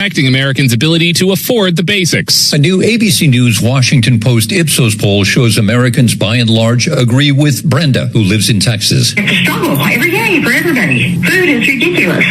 affecting Americans' ability to afford the basics. A new ABC News Washington Post Ipsos poll shows Americans by and large agree with Brenda, who lives in Texas. It's a struggle every day for everybody. Food is ridiculous.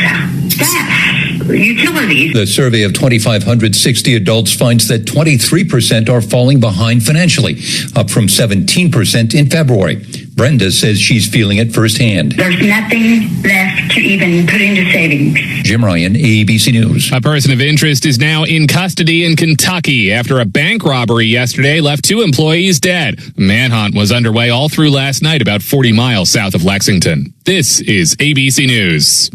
Gas, utilities. The survey of 2,560 adults finds that 23% are falling behind financially, up from 17% in February. Brenda says she's feeling it firsthand. There's nothing left to even put into savings. Jim Ryan, ABC News. A person of interest is now in custody in Kentucky after a bank robbery yesterday left 2 employees dead. A manhunt was underway all through last night about 40 miles south of Lexington. This is ABC News.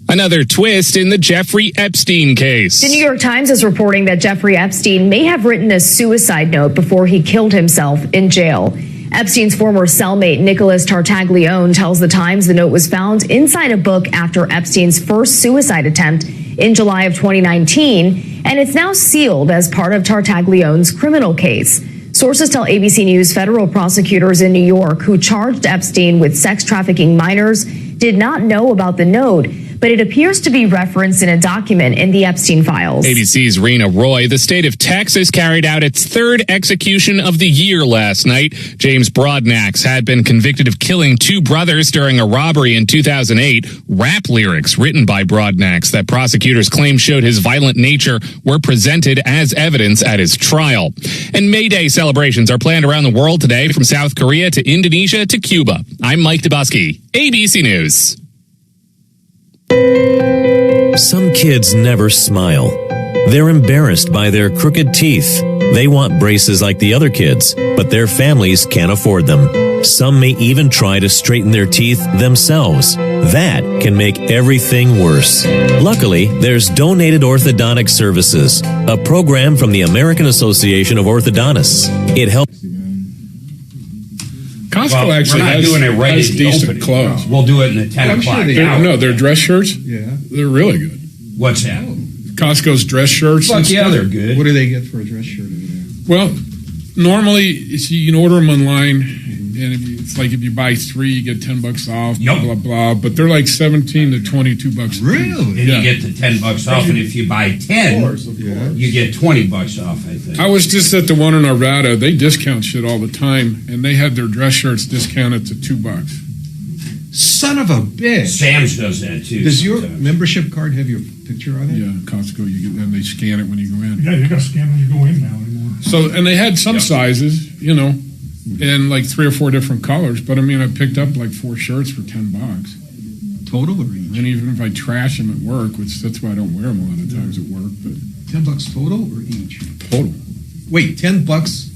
Another twist in the Jeffrey Epstein case. The New York Times is reporting that Jeffrey Epstein may have written a suicide note before he killed himself in jail. Epstein's former cellmate, Nicholas Tartaglione, tells the Times the note was found inside a book after Epstein's first suicide attempt in July of 2019, and it's now sealed as part of Tartaglione's criminal case. Sources tell ABC News federal prosecutors in New York who charged Epstein with sex trafficking minors did not know about the note, but it appears to be referenced in a document in the Epstein files. ABC's Rena Roy. The state of Texas carried out its 3rd execution of the year last night. James Broadnax had been convicted of killing 2 brothers during a robbery in 2008. Rap lyrics written by Broadnax that prosecutors claim showed his violent nature were presented as evidence at his trial. And May Day celebrations are planned around the world today, from South Korea to Indonesia to Cuba. I'm Mike Dubosky, ABC News. Some kids never smile. They're embarrassed by their crooked teeth. They want braces like the other kids, but their families can't afford them. Some may even try to straighten their teeth themselves. That can make everything worse. Luckily, there's Donated Orthodontic Services, a program from the American Association of Orthodontists. It helps. Costco actually has decent clothes. We'll do it in the 10 o'clock hour. No, they're dress shirts. Yeah. They're really good. What's that? Costco's dress shirts. Fuck yeah, they're good. What do they get for a dress shirt over there? Well, normally you can order them online, and it's like if you buy 3, you get $10 off. Yep. Blah blah. But they're like $17 to $22. Really? And you get the $10 off, and if you buy 10, you get $20 off. I think. I was just at the one in Arvada. They discount shit all the time, and they had their dress shirts discounted to $2. Son of a bitch! Sam's does that too. Does your membership card have your picture on it? Yeah, Costco. You get, and they scan it when you go in. Yeah, you got to scan when you go in now anymore. So, and they had some sizes, in like 3 or 4 different colors. But I mean, I picked up like 4 shirts for $10 total, or each? And even if I trash them at work, which that's why I don't wear them a lot of times at work. But $10 total or each? Total. Wait, $10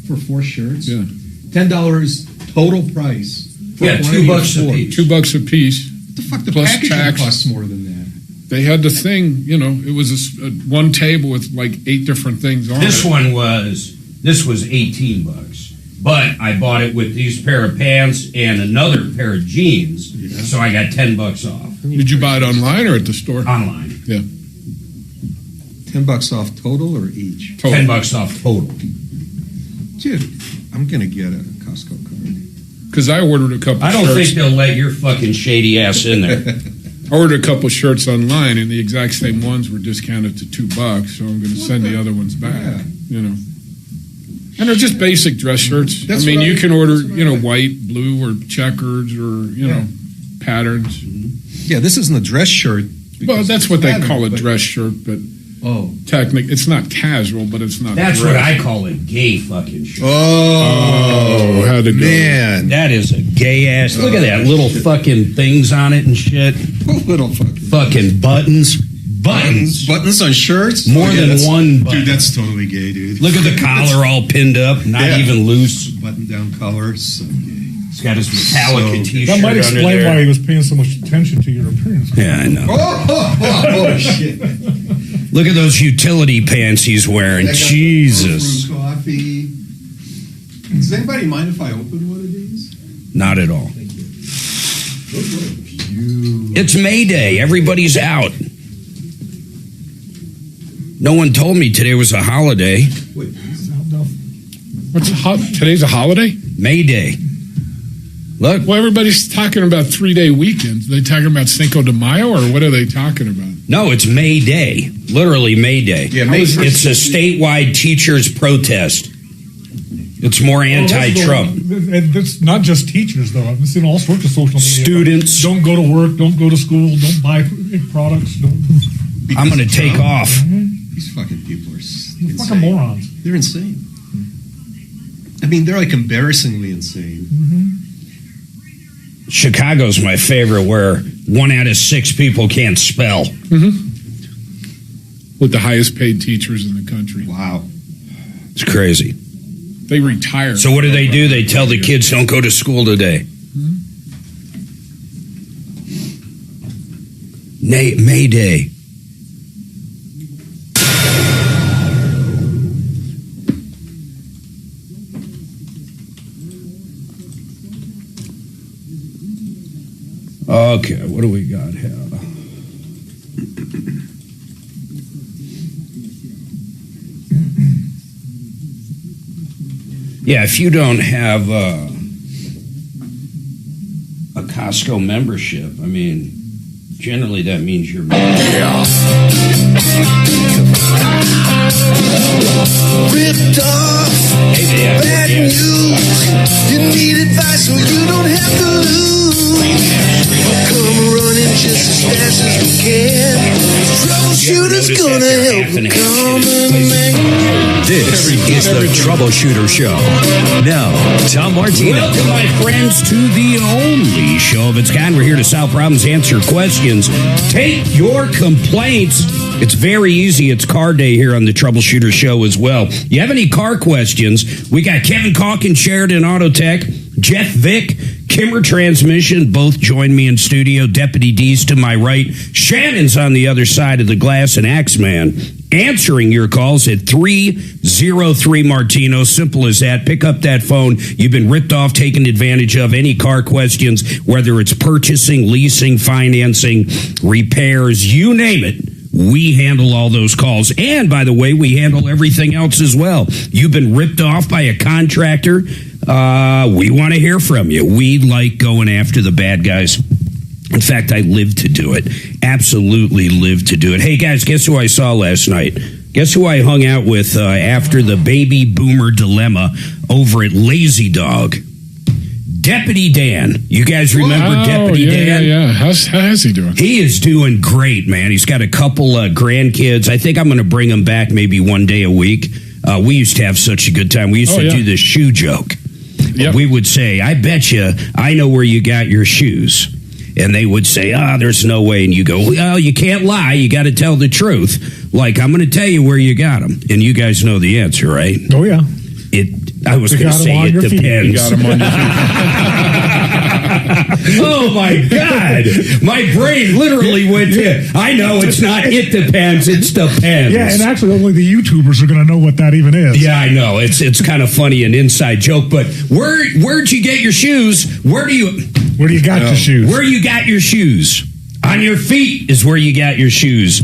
for 4 shirts? Yeah. $10 total price. Yeah, $2 a piece. $2 a piece. What the fuck? The plus packaging tax costs more than that. They had the thing, it was one table with like 8 different things on it. This was $18, but I bought it with these pair of pants and another pair of jeans, so I got $10 off. Did you buy it online or at the store? Online. Yeah. $10 off total or each? Total. $10 off total. Dude, I'm gonna get a Costco card. Because I ordered a couple. I don't think they'll let your fucking shady ass in there. I ordered a couple shirts online, and the exact same ones were discounted to $2, so I'm going to send the other ones back. And they're just basic dress shirts. That's you can order, white, blue, or checkers, or patterns. Yeah, this isn't a dress shirt. Well, that's what they call a dress shirt, but technically, it's not casual, but it's not. That's dress. what I call a gay fucking shirt. Oh, how'd it go? Man, that is a gay ass. Look at that little fucking things on it and shit. Little fucking buttons. Buttons on shirts. More than one button. Dude, that's totally gay, dude. Look at the collar all pinned up, not even loose. Button down collar, so gay. He's got his Metallica t-shirt. That might explain why he was paying so much attention to your appearance. Yeah, I know. Oh shit. Look at those utility pants he's wearing. Jesus. Coffee. Does anybody mind if I open one of these? Not at all. Thank you. It's May Day. Everybody's out. No one told me today was a holiday. Wait, Today's a holiday? May Day. Look. Well, everybody's talking about 3-day weekends. Are they talking about Cinco de Mayo, or what are they talking about? No, it's May Day. Literally May Day. Yeah, May 1st. It's a statewide teachers' protest. It's more anti-Trump. And it's not just teachers, though. I've seen all sorts of social media. Students. Don't go to work. Don't go to school. Don't buy products. I'm going to take off. These fucking people are They're fucking morons. They're insane. I mean, they're like embarrassingly insane. Chicago's my favorite, where 1 out of 6 people can't spell. With the highest paid teachers in the country. Wow. It's crazy. They retire. So what do? They tell the kids, don't go to school today. May Day. Okay, what do we got here? Yeah, if you don't have a Costco membership, I mean, generally that means you're ripped off. Bad news. You need advice so you don't have to lose. Come running just as fast as we can. Troubleshooter's gonna help the common man. This is the Troubleshooter Show. Now, Tom Martino. Welcome, my friends, to the only show of its kind. We're here to solve problems, answer questions, take your complaints. It's very easy. It's car day here on the Troubleshooter Show as well. You have any car questions? We got Kevin Calkin, Sheridan Auto Tech, Jeff Vick, Kimmer Transmission, both join me in studio. Deputy D's to my right. Shannon's on the other side of the glass, and Axeman answering your calls at 303 Martino. Simple as that. Pick up that phone. You've been ripped off, taken advantage of. Any car questions, whether it's purchasing, leasing, financing, repairs, you name it. We handle all those calls. And, by the way, we handle everything else as well. You've been ripped off by a contractor. We want to hear from you. We like going after the bad guys. In fact, I live to do it. Absolutely live to do it. Hey, guys, guess who I saw last night? Guess who I hung out with after the baby boomer dilemma over at Lazy Dog? Deputy Dan. You guys remember Deputy Dan? Yeah. How's he doing? He is doing great, man. He's got a couple grandkids. I think I'm going to bring him back maybe one day a week. We used to have such a good time. We used to do the shoe joke. Yep. We would say, I bet you I know where you got your shoes. And they would say, there's no way. And you go, well, you can't lie. You got to tell the truth. Like, I'm going to tell you where you got them. And you guys know the answer, right? Oh, yeah. I was going to say it depends. You got them on your feet. Oh, my God. My brain literally went to, I know it's not it depends, it's depends. Yeah, and actually only the YouTubers are going to know what that even is. Yeah, I know. It's kind of funny, an inside joke. But where'd you get your shoes? Where do you got your shoes? Where you got your shoes? On your feet is where you got your shoes.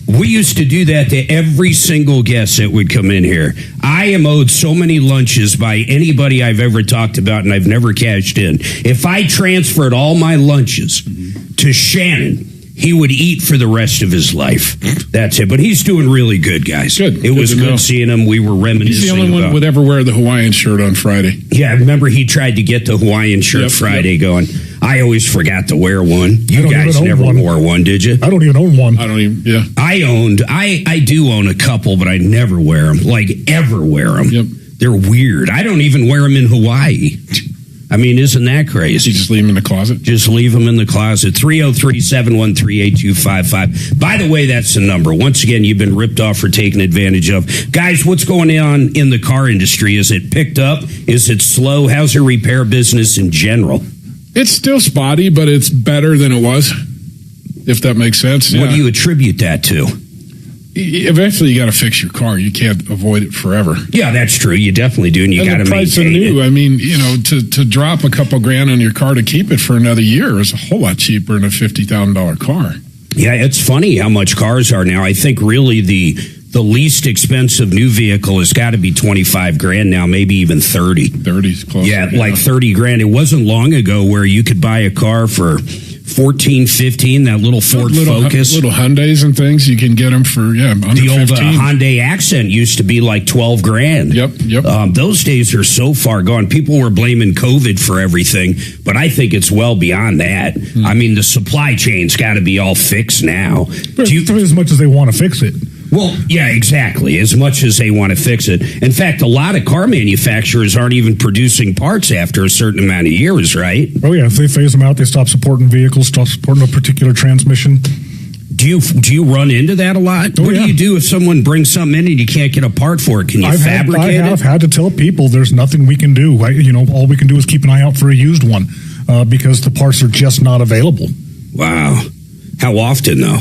We used to do that to every single guest that would come in here. I am owed so many lunches by anybody I've ever talked about, and I've never cashed in. If I transferred all my lunches to Shannon, he would eat for the rest of his life. That's it. But he's doing really good, guys. Good. It was good seeing him. We were reminiscing. He's the only one who would ever wear the Hawaiian shirt on Friday. Yeah, I remember he tried to get the Hawaiian shirt Friday going. I always forgot to wear one. You guys never wore one, did you? I don't even own one. I don't even, yeah. I do own a couple, but I never wear them. Like, ever wear them. Yep. They're weird. I don't even wear them in Hawaii. I mean, isn't that crazy? You just leave them in the closet? Just leave them in the closet. 303-713-8255. By the way, that's the number. Once again, you've been ripped off for taking advantage of. Guys, what's going on in the car industry? Is it picked up? Is it slow? How's your repair business in general? It's still spotty, but it's better than it was, if that makes sense. What do you attribute that to? Eventually, you got to fix your car. You can't avoid it forever. Yeah, that's true. You definitely do, and you got to maintain it. The price of new. I mean, to drop a couple grand on your car to keep it for another year is a whole lot cheaper than a $50,000 car. Yeah, it's funny how much cars are now. I think really the least expensive new vehicle has got to be 25 grand now, maybe even 30. 30's close. Yeah, like 30 grand. It wasn't long ago where you could buy a car for 14, 15, that little Ford Focus. Little Hyundais and things, you can get them for, under the old 15. Hyundai Accent used to be like $12,000. Yep. Those days are so far gone. People were blaming COVID for everything, but I think it's well beyond that. I mean, the supply chain's got to be all fixed now. As much as they want to fix it. Well, yeah, exactly. As much as they want to fix it. In fact, a lot of car manufacturers aren't even producing parts after a certain amount of years, right? Oh, yeah. If they phase them out, they stop supporting vehicles, stop supporting a particular transmission. Do you run into that a lot? What do you do if someone brings something in and you can't get a part for it? Can you fabricate it? I have had to tell people there's nothing we can do. All we can do is keep an eye out for a used one because the parts are just not available. Wow. How often, though?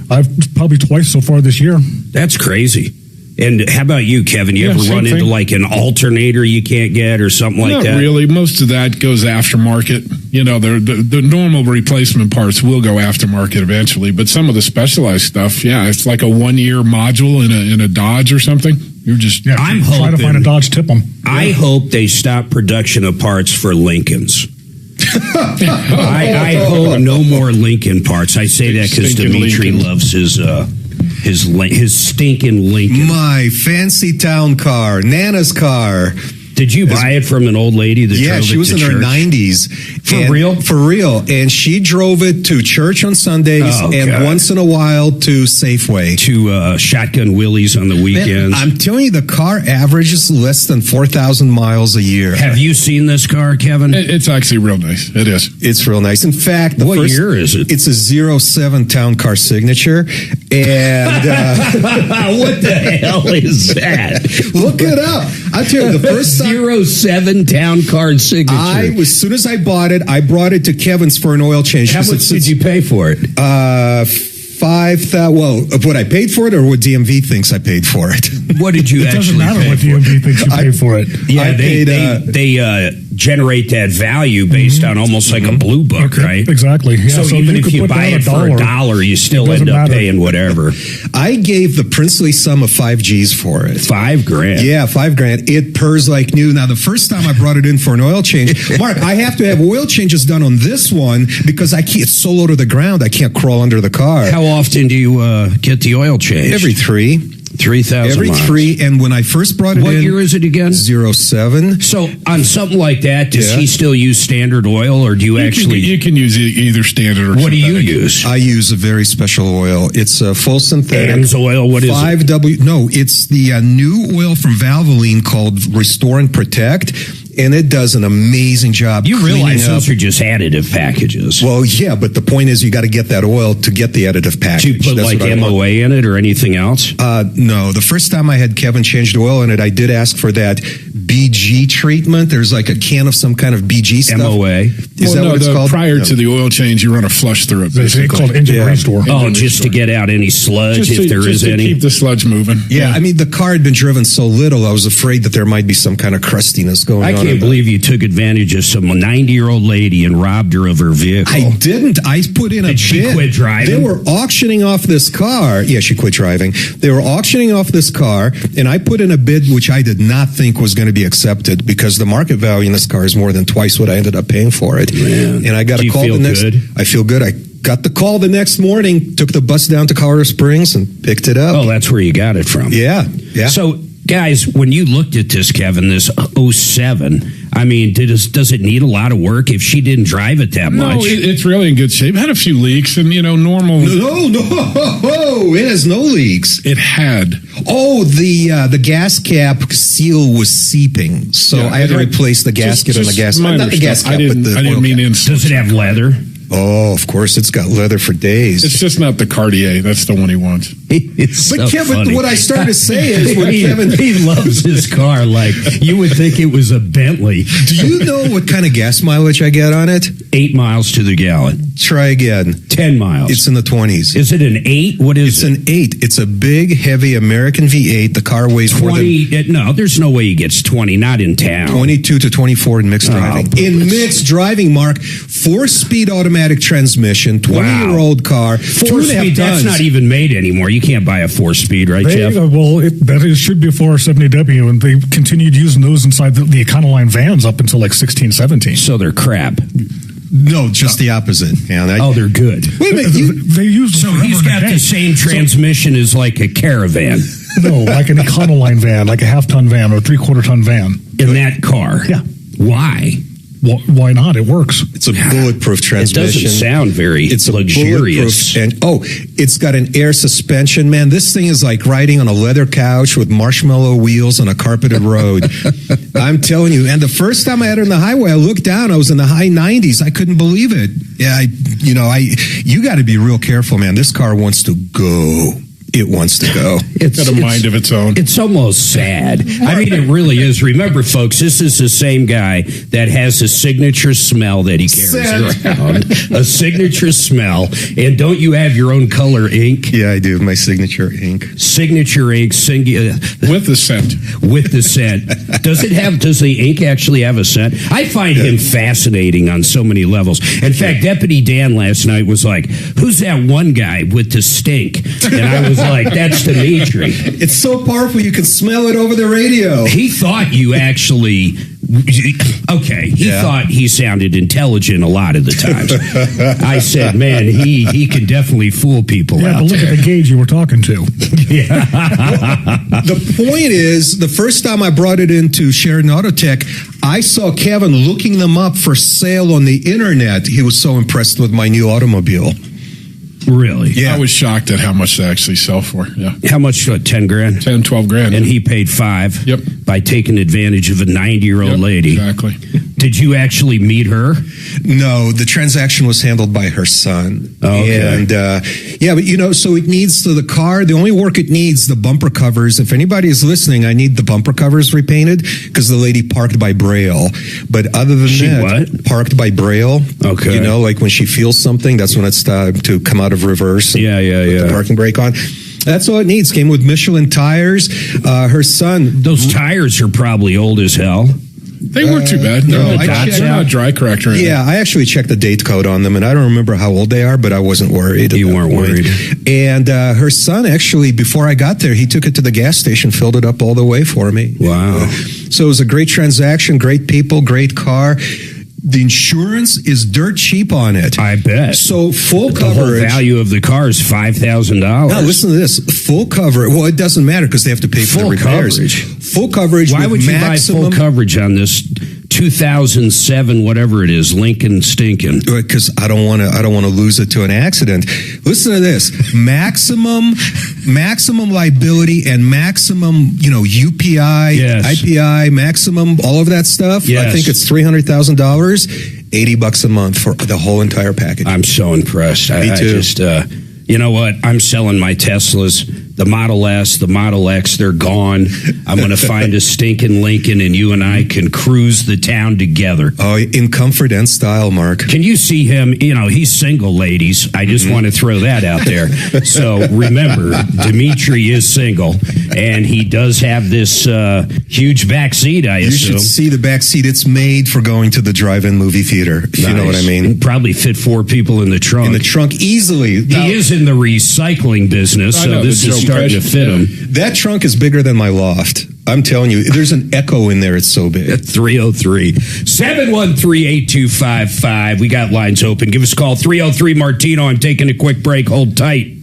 I've probably twice so far this year. That's crazy. And how about you, Kevin? You ever run into like an alternator you can't get or something like that? Not really. Most of that goes aftermarket. The normal replacement parts will go aftermarket eventually, but some of the specialized stuff, it's like a 1-year module in a Dodge or something. You're just I'm hoping, trying to find a Dodge tip them. I hope they stop production of parts for Lincolns. I hope no more Lincoln parts. I say that because Dimitri loves his stinking Lincoln. My fancy town car, Nana's car. Did you buy it from an old lady that drove it to church? Yeah, she was in her 90s. Real? For real. And she drove it to church on Sundays once in a while to Safeway. To Shotgun Willie's on the weekends. Man, I'm telling you, the car averages less than 4,000 miles a year. Have you seen this car, Kevin? It's actually real nice. It is. It's real nice. In fact, what year is it? It's a 07 town car signature. And what the hell is that? Look it up. I tell you, the first time 07 town car signature. As soon as I bought it, I brought it to Kevin's for an oil change. How much did you pay for it? $5,000. Well, what I paid for it, or what DMV thinks I paid for it. What did you actually pay for? It doesn't matter what DMV thinks you paid for it. Yeah, they generate that value based on almost like a blue book, right? Exactly. Yeah, so even if you buy it for $1, you still end up paying whatever. I gave the princely sum of 5 G's for it. $5,000. Yeah, $5,000. It purrs like new. Now, the first time I brought it in for an oil change, Mark, I have to have oil changes done on this one because it's so low to the ground, I can't crawl under the car. How often do you get the oil change? Every 3. 3,000 Every miles. 3, and when I first brought it what year is it again? 07. So on something like that, does he still use standard oil, or do you actually? You can use either standard or what synthetic. do you use? I use a very special oil. It's a full synthetic. AMS oil. What is 5W? No, it's the new oil from Valvoline called Restore and Protect. And it does an amazing job. You realize those are just additive packages. Well, yeah, but the point is you got to get that oil to get the additive package. Do you put like MOA in it or anything else? No. The first time I had Kevin change the oil in it, I did ask for that BG treatment. There's like a can of some kind of BG stuff. MOA. Is that what it's called? Prior to the oil change, you run a flush through it. It's called engine restore. Just to get out any sludge, if there is any. Keep the sludge moving. Yeah, I mean, the car had been driven so little, I was afraid that there might be some kind of crustiness going on. I can't believe you took advantage of some 90-year-old lady and robbed her of her vehicle. I didn't. I put in a bid. Did she quit driving? They were auctioning off this car. Yeah, she quit driving. They were auctioning off this car, and I put in a bid which I did not think was going to be accepted because the market value in this car is more than twice what I ended up paying for it. Man. And I got a call the next. Good? I feel good. I got the call the next morning, took the bus down to Colorado Springs, and picked it up. Oh, that's where you got it from. Yeah. So, guys, when you looked at this, Kevin, this 07, I mean, does it need a lot of work if she didn't drive it that much? No, it's really in good shape. It had a few leaks and, normal. No, it has no leaks. It had. Oh, the gas cap seal was seeping. So I had to replace the gasket on the gas. Not the gas cap, but the I didn't mean Does it have leather? Oh, of course, it's got leather for days. It's just not the Cartier. That's the one he wants. But Kevin, funny. What I started to say is when Kevin... He loves his car like you would think it was a Bentley. Do you know what kind of gas mileage I get on it? 8 miles to the gallon. Try again. 10 miles. It's in the 20s. Is it an 8? What is it? It's an 8. It's a big, heavy American V8. The car weighs 20. No, there's no way he gets 20. Not in town. 22 to 24 in mixed driving. In mixed driving, Mark, 4-speed automatic transmission, 20-year-old car, 4-speed. That's not even made anymore. You can't buy a 4-speed, right, Jeff? Well, it should be a 470W, and they continued using those inside the Econoline vans up until like 16, 17. So they're crap. No, just the opposite. Man. They're good. Wait a minute. They use So he's got the same transmission as like a Caravan. No, like an Econoline van, like a half-ton van or a three-quarter-ton van. In that car? Yeah. Why? Well, why not? It works. It's a bulletproof transmission. It doesn't sound very luxurious. And it's got an air suspension, man. This thing is like riding on a leather couch with marshmallow wheels on a carpeted road. I'm telling you. And the first time I had it on the highway, I looked down. I was in the high 90s. I couldn't believe it. Yeah, you got to be real careful, man. This car wants to go. It wants to go. It's got a mind of its own. It's almost sad. I mean, it really is. Remember, folks, this is the same guy that has a signature smell that he carries around. A signature smell. And don't you have your own color ink? Yeah, I do. My signature ink. Signature ink. With the scent. With the scent. Does the ink actually have a scent? I find him fascinating on so many levels. In fact, Deputy Dan last night was like, who's that one guy with the stink? And I was like, that's Dimitri. It's so powerful you can smell it over the radio. He thought you actually... Okay, he thought he sounded intelligent a lot of the times. I said, man, he can definitely fool people out but look there. at the gauge you were talking to. The point is, the first time I brought it into Sheridan Auto Tech, I saw Kevin looking them up for sale on the internet. He was so impressed with my new automobile. Really? Yeah. I was shocked at how much they actually sell for. Yeah. How much? 10 grand? 10, 12 grand. And he paid $5 Yep. by taking advantage of a 90-year-old lady. Exactly. Did you actually meet her? No, the transaction was handled by her son. Okay. And, but so it needs the car, the only work it needs, the bumper covers. If anybody is listening, I need the bumper covers repainted because the lady parked by Braille. But other than that, parked by Braille. Okay. Like when she feels something, that's when it's time to come out of reverse. Yeah. The parking brake on. That's all it needs. Came with Michelin tires. Her son. Those tires are probably old as hell. They weren't too bad. No, they're not dry correct or anything. Yeah, I actually checked the date code on them, and I don't remember how old they are, but I wasn't worried. You weren't worried. And her son, actually, before I got there, he took it to the gas station, filled it up all the way for me. Wow. So it was a great transaction, great people, great car. The insurance is dirt cheap on it. I bet. So full coverage. The whole value of the car is $5,000. Now listen to this. Full coverage. Well, it doesn't matter because they have to pay for the repairs. Full coverage. Why would you buy full coverage on this 2007, whatever it is, Lincoln Stinkin'? Because I don't want to lose it to an accident. Listen to this: maximum liability and maximum, UPI, IPI, maximum, all of that stuff. Yes. I think it's $300,000, $80 a month for the whole entire package. I'm so impressed. Me too. You know what? I'm selling my Teslas. The Model S, the Model X, they're gone. I'm going to find a stinking Lincoln, and you and I can cruise the town together. Oh, in comfort and style, Mark. Can you see him? He's single, ladies. I just want to throw that out there. So remember, Dimitri is single, and he does have this huge back seat, I assume. You should see the back seat. It's made for going to the drive-in movie theater, if you know what I mean. It'd probably fit 4 people in the trunk. In the trunk, easily. He is in the recycling business, so this is starting to fit him. That trunk is bigger than my loft. I'm telling you, there's an echo in there. It's so big. At 303-713-8255. We got lines open. Give us a call. 303 Martino. I'm taking a quick break. Hold tight.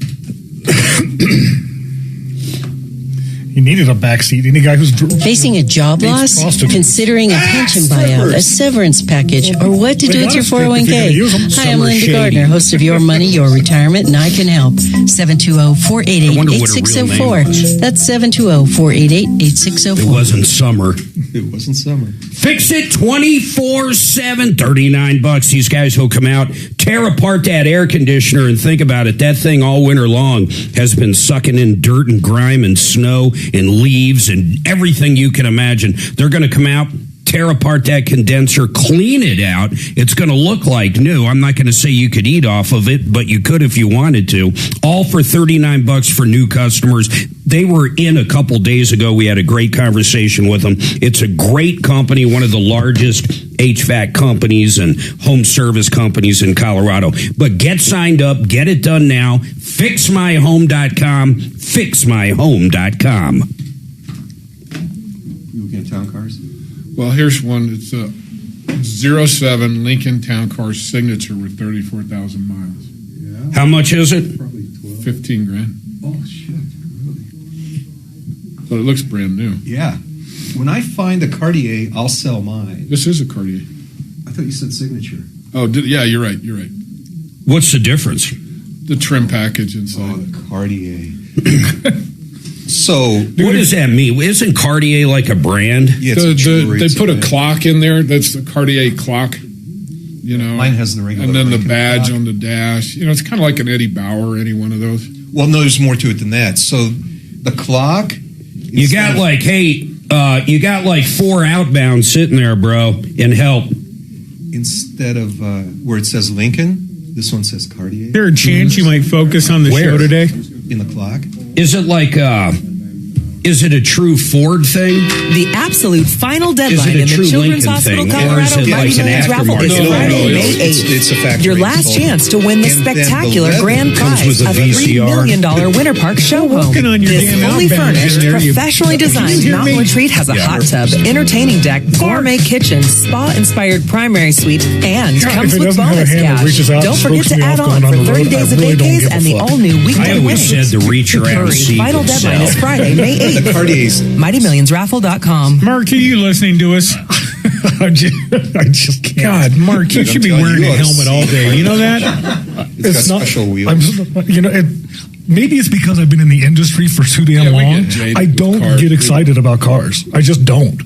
He needed a backseat. Any guy who's facing a job loss, considering a pension buyout, a severance package, or what to do with your 401k. Hi, I'm Linda Gardner, host of Your Money, Your Retirement, and I can help. 720-488-8604. That's 720-488-8604. It wasn't summer. It wasn't summer. Fix it 24/7. $39. These guys will come out, tear apart that air conditioner, and think about it. That thing all winter long has been sucking in dirt and grime and snow and leaves and everything you can imagine. They're going to come out, tear apart that condenser, clean it out. It's going to look like new. I'm not going to say you could eat off of it, but you could if you wanted to. All for $39 for new customers. They were in a couple days ago. We had a great conversation with them. It's a great company, one of the largest HVAC companies and home service companies in Colorado. But get signed up. Get it done now. FixMyHome.com. FixMyHome.com. You looking at town cars? Well, here's one. It's 07 Lincoln Town Car Signature with 34,000 miles. Yeah. How much is it? Probably 15 grand. Oh, shit. Really? But it looks brand new. Yeah. When I find a Cartier, I'll sell mine. This is a Cartier. I thought you said Signature. Oh, yeah, you're right. What's the difference? The trim package inside. Oh, the Cartier. So, what does that mean? Isn't Cartier like a brand? Yeah, they put a clock in there. That's the Cartier clock. You know, mine has the regular. And then the Lincoln badge clock on the dash. You know, it's kind of like an Eddie Bauer, any one of those. Well, no, there's more to it than that. So, the clock. You got like 4 outbound sitting there, bro, in help. Instead of where it says Lincoln, this one says Cartier. Is there a chance you might focus on the show today? In the clock. Is it like is it a true Ford thing? The absolute final deadline in the Children's Hospital Colorado Mighty Millions raffle is Friday, May 8th. It's a factory. Your last chance to win the spectacular grand prize of a $3 million Winter Park show home. This fully furnished, professionally designed mountain retreat has a hot tub, entertaining deck, gourmet kitchen, spa-inspired primary suite, and comes with bonus cash. Don't forget to add on for 30 days of vacays and the all-new weekday I always said to reach around and see final deadline is Friday, May 8th. MightyMillionsRaffle.com. Mark, are you listening to us? I just can't. God, Mark, you should be wearing a helmet all day. You know that? It's got special wheels. Maybe it's because I've been in the industry for too damn long. I don't get excited about cars. I just don't.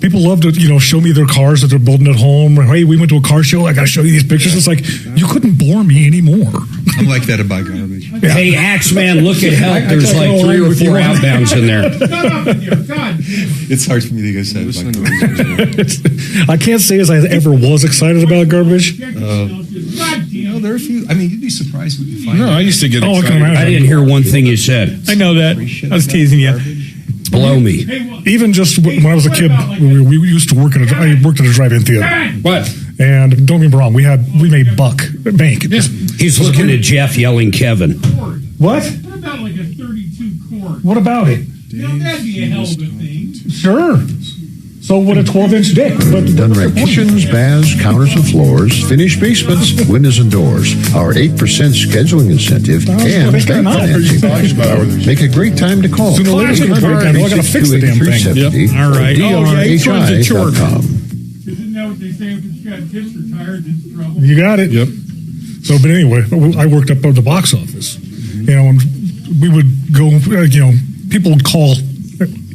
People love to, show me their cars that they're building at home. Hey, we went to a car show. I got to show you these pictures. It's like, you couldn't bore me anymore. I'm like that about garbage. Yeah. Hey, Axeman, look at help. There's like 3 or 4 outbounds in there. It's hard for me to get excited about garbage. I can't say as I ever was excited about garbage. There are a few. I mean, you'd be surprised what you find. No, I used to get excited. I didn't hear one thing you said. I know that. I was teasing you. Blow me. Even just when I was a kid, we used to work I worked at a drive-in theater. What? And don't get me wrong, we made bank. Yeah. He's looking at Jeff yelling Kevin. What? What about like a 32 cord? What about it? That'd be a hell of a thing. Sure. So would a 12-inch dick. Done right kitchens, baths, counters and floors, finished basements, windows and doors. Our 8% scheduling incentive and bank financing. Make a great time to call. Sooner or later, it's going to be a great time. I got to fix the damn thing. Yep. All right. DRHI.com. Isn't that what they say if it's got kids retired, it's trouble? You got it. Yep. So, but anyway, I worked up at the box office. And we would go, people would call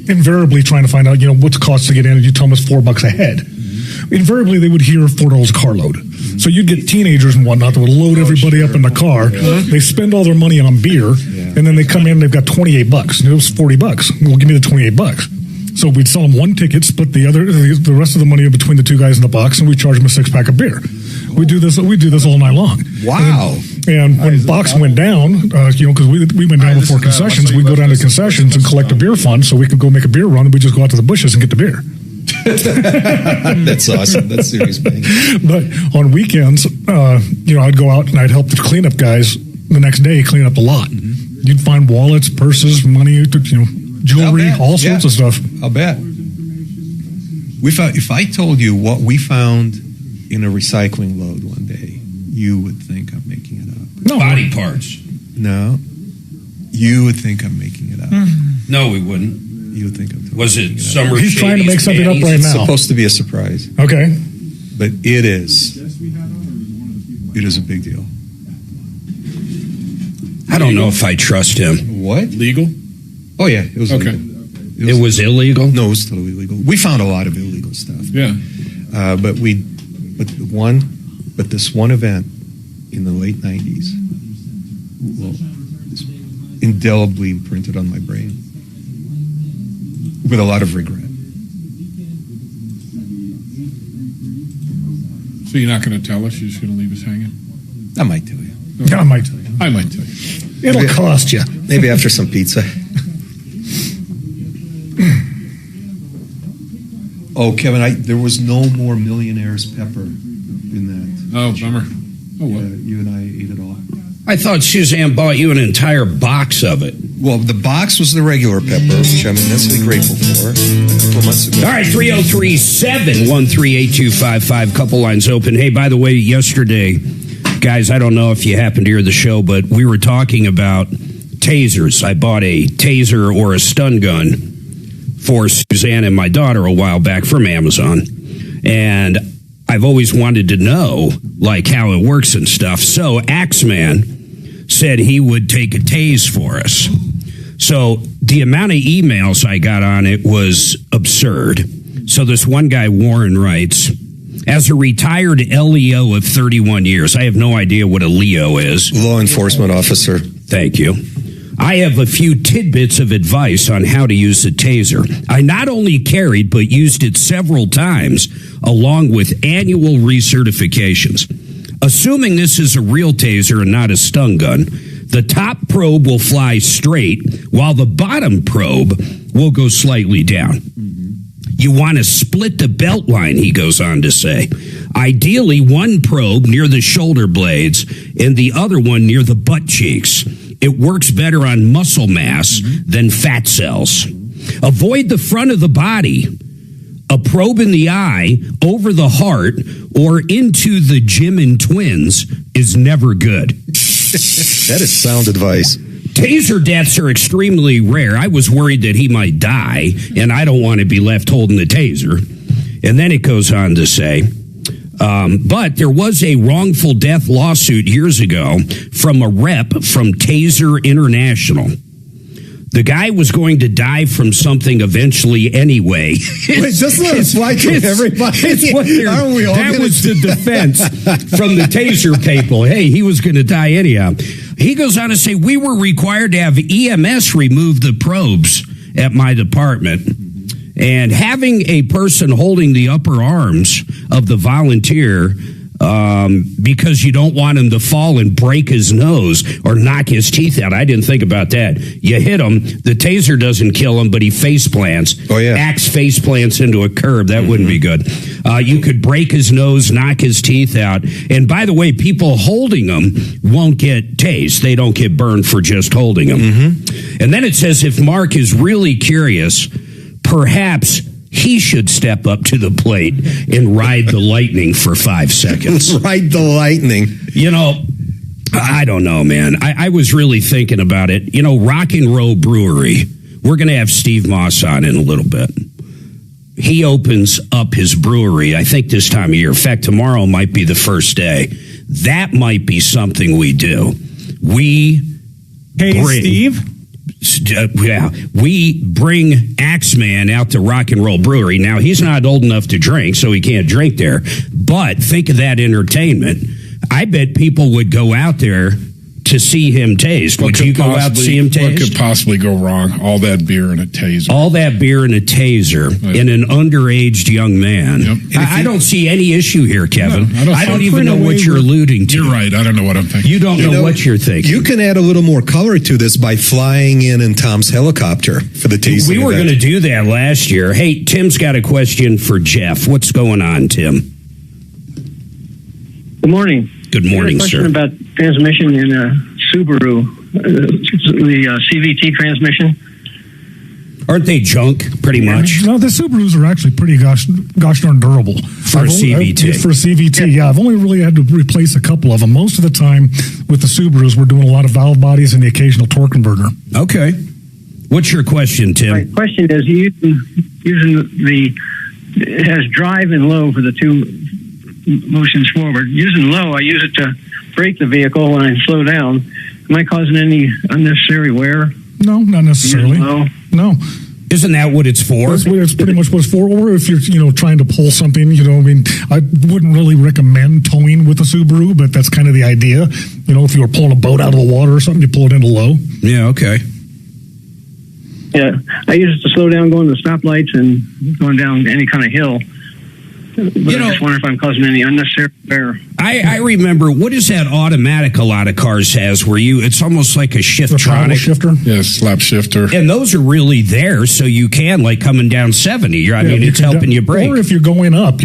invariably trying to find out, what's the cost to get in, and you tell them it's $4 a head. Invariably, they would hear $4 a carload. So you'd get teenagers and whatnot that would load everybody up in the car. They spend all their money on beer, and then they come in, they've got $28. And it was $40. Well, give me the $28. So we'd sell them one ticket, split the rest of the money between the two guys in the box, and we charge them a 6-pack of beer. We do this all night long. Wow. And when box went down, because we went down before concessions, we go down to concessions and collect a beer fund so we can go make a beer run, and we just go out to the bushes and get the beer. That's awesome. That's serious bang. But on weekends, I'd go out and I'd help the cleanup guys the next day clean up the lot. Mm-hmm. You'd find wallets, purses, money, jewelry, all sorts of stuff. I'll bet. If I told you what we found in a recycling load one day, you would think I'm making it up. No. Body parts. No. You would think I'm making it up. No, we wouldn't. You would think I'm Was it summer? He's trying to make something up right now. It's now. supposed to be a surprise. Okay. But it is. It is a big deal. I don't know if I trust him. What? Legal? Oh, yeah. It was okay. Legal. It was illegal? No, it was totally legal. We found a lot of illegal stuff. Yeah. But this one event in the late 90s, it's indelibly imprinted on my brain with a lot of regret. So you're not going to tell us? You're just going to leave us hanging? I might tell you. Okay. I might tell you. I might tell you. It'll cost you. Maybe after some pizza. Oh, Kevin, there was no more Millionaire's pepper in that. Oh, bummer. Oh, well. You and I ate it all. I thought Suzanne bought you an entire box of it. Well, the box was the regular pepper, which I'm immensely grateful for. A couple months ago. All right, 303-713-8255. Couple lines open. Hey, by the way, yesterday, guys, I don't know if you happened to hear the show, but we were talking about tasers. I bought a taser or a stun gun for Suzanne and my daughter a while back from Amazon. And I've always wanted to know, like, how it works and stuff. So Axeman said he would take a tase for us. So the amount of emails I got on it was absurd. So this one guy, Warren, writes, as a retired LEO of 31 years, I have no idea what a LEO is. Law enforcement officer. Thank you. I have a few tidbits of advice on how to use a taser. I not only carried, but used it several times, along with annual recertifications. Assuming this is a real taser and not a stun gun, the top probe will fly straight, while the bottom probe will go slightly down. You want to split the belt line, he goes on to say. Ideally, one probe near the shoulder blades and the other one near the butt cheeks. It works better on muscle mass than fat cells. Avoid the front of the body. A probe in the eye, over the heart, or into the Jim and twins is never good. That is sound advice. Taser deaths are extremely rare. I was worried that he might die, and I don't want to be left holding the taser. And then it goes on to say, but there was a wrongful death lawsuit years ago from a rep from Taser International. The guy was going to die from something eventually anyway. Wait, just let us fly to everybody. That was the defense from the Taser people. Hey, he was going to die anyhow. He goes on to say, we were required to have EMS remove the probes at my department. And having a person holding the upper arms of the volunteer because you don't want him to fall and break his nose or knock his teeth out. I didn't think about that. You hit him, the taser doesn't kill him, but he face plants. Oh, yeah. Axe face plants into a curb. That wouldn't be good. You could break his nose, knock his teeth out. And by the way, people holding him won't get tased. They don't get burned for just holding him. And then it says if Mark is really curious, perhaps he should step up to the plate and ride the lightning for 5 seconds. Ride the lightning. You know, I don't know, man. I was really thinking about it. You know, Rock and Roll Brewery, we're going to have Steve Moss on in a little bit. He opens up his brewery, I think this time of year. In fact, tomorrow might be the first day. That might be something we do. Steve? We bring Axeman out to Rock and Roll Brewery. Now, he's not old enough to drink, so he can't drink there. But think of that entertainment. I bet people would go out there to see him tased. Would you go out to see him tased? What could possibly go wrong? All that beer and a taser. All that beer and a taser in an underaged young man. Yep. I don't see any issue here, Kevin. No, I don't even know what you're alluding to. You're right. I don't know what I'm thinking. You don't know what you're thinking. You can add a little more color to this by flying in Tom's helicopter for the tasing. We were going to do that last year. Hey, Tim's got a question for Jeff. What's going on, Tim? Good morning. Good morning, sir. sir. About transmission in a Subaru, the CVT transmission. Aren't they junk, pretty much? No, the Subarus are actually pretty gosh darn durable. For CVT. For CVT, yeah. I've only really had to replace a couple of them. Most of the time with the Subarus, we're doing a lot of valve bodies and the occasional torque converter. Okay. What's your question, Tim? My question is, using it has drive and low for the two motions forward. Using low, I use it to brake the vehicle when I slow down. Am I causing any unnecessary wear? No, not necessarily. No. Isn't that what it's for? That's pretty much what it's for. Or if you're trying to pull something, I wouldn't really recommend towing with a Subaru, but that's kind of the idea. If you were pulling a boat out of the water or something, you pull it into low. Yeah, okay. Yeah, I use it to slow down going to stoplights and going down any kind of hill. I just wonder if I'm causing any unnecessary wear. I remember, what is that automatic a lot of cars has where it's almost like a Shiftronic shifter? Yeah, slap shifter. And those are really there so you can, like coming down 70. It's helping you brake. Or if you're going up,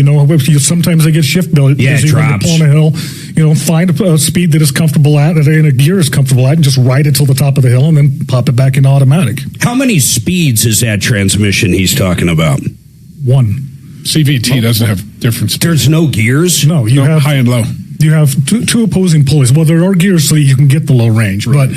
sometimes they get shift built. Yeah, it drops. When you're pulling a hill, find a speed that is comfortable at, and a gear is comfortable at, and just ride it till the top of the hill and then pop it back into automatic. How many speeds is that transmission he's talking about? 1. CVT doesn't have different speeds. There's no gears? No, you have high and low. You have two opposing pulleys. Well, there are gears so you can get the low range, right.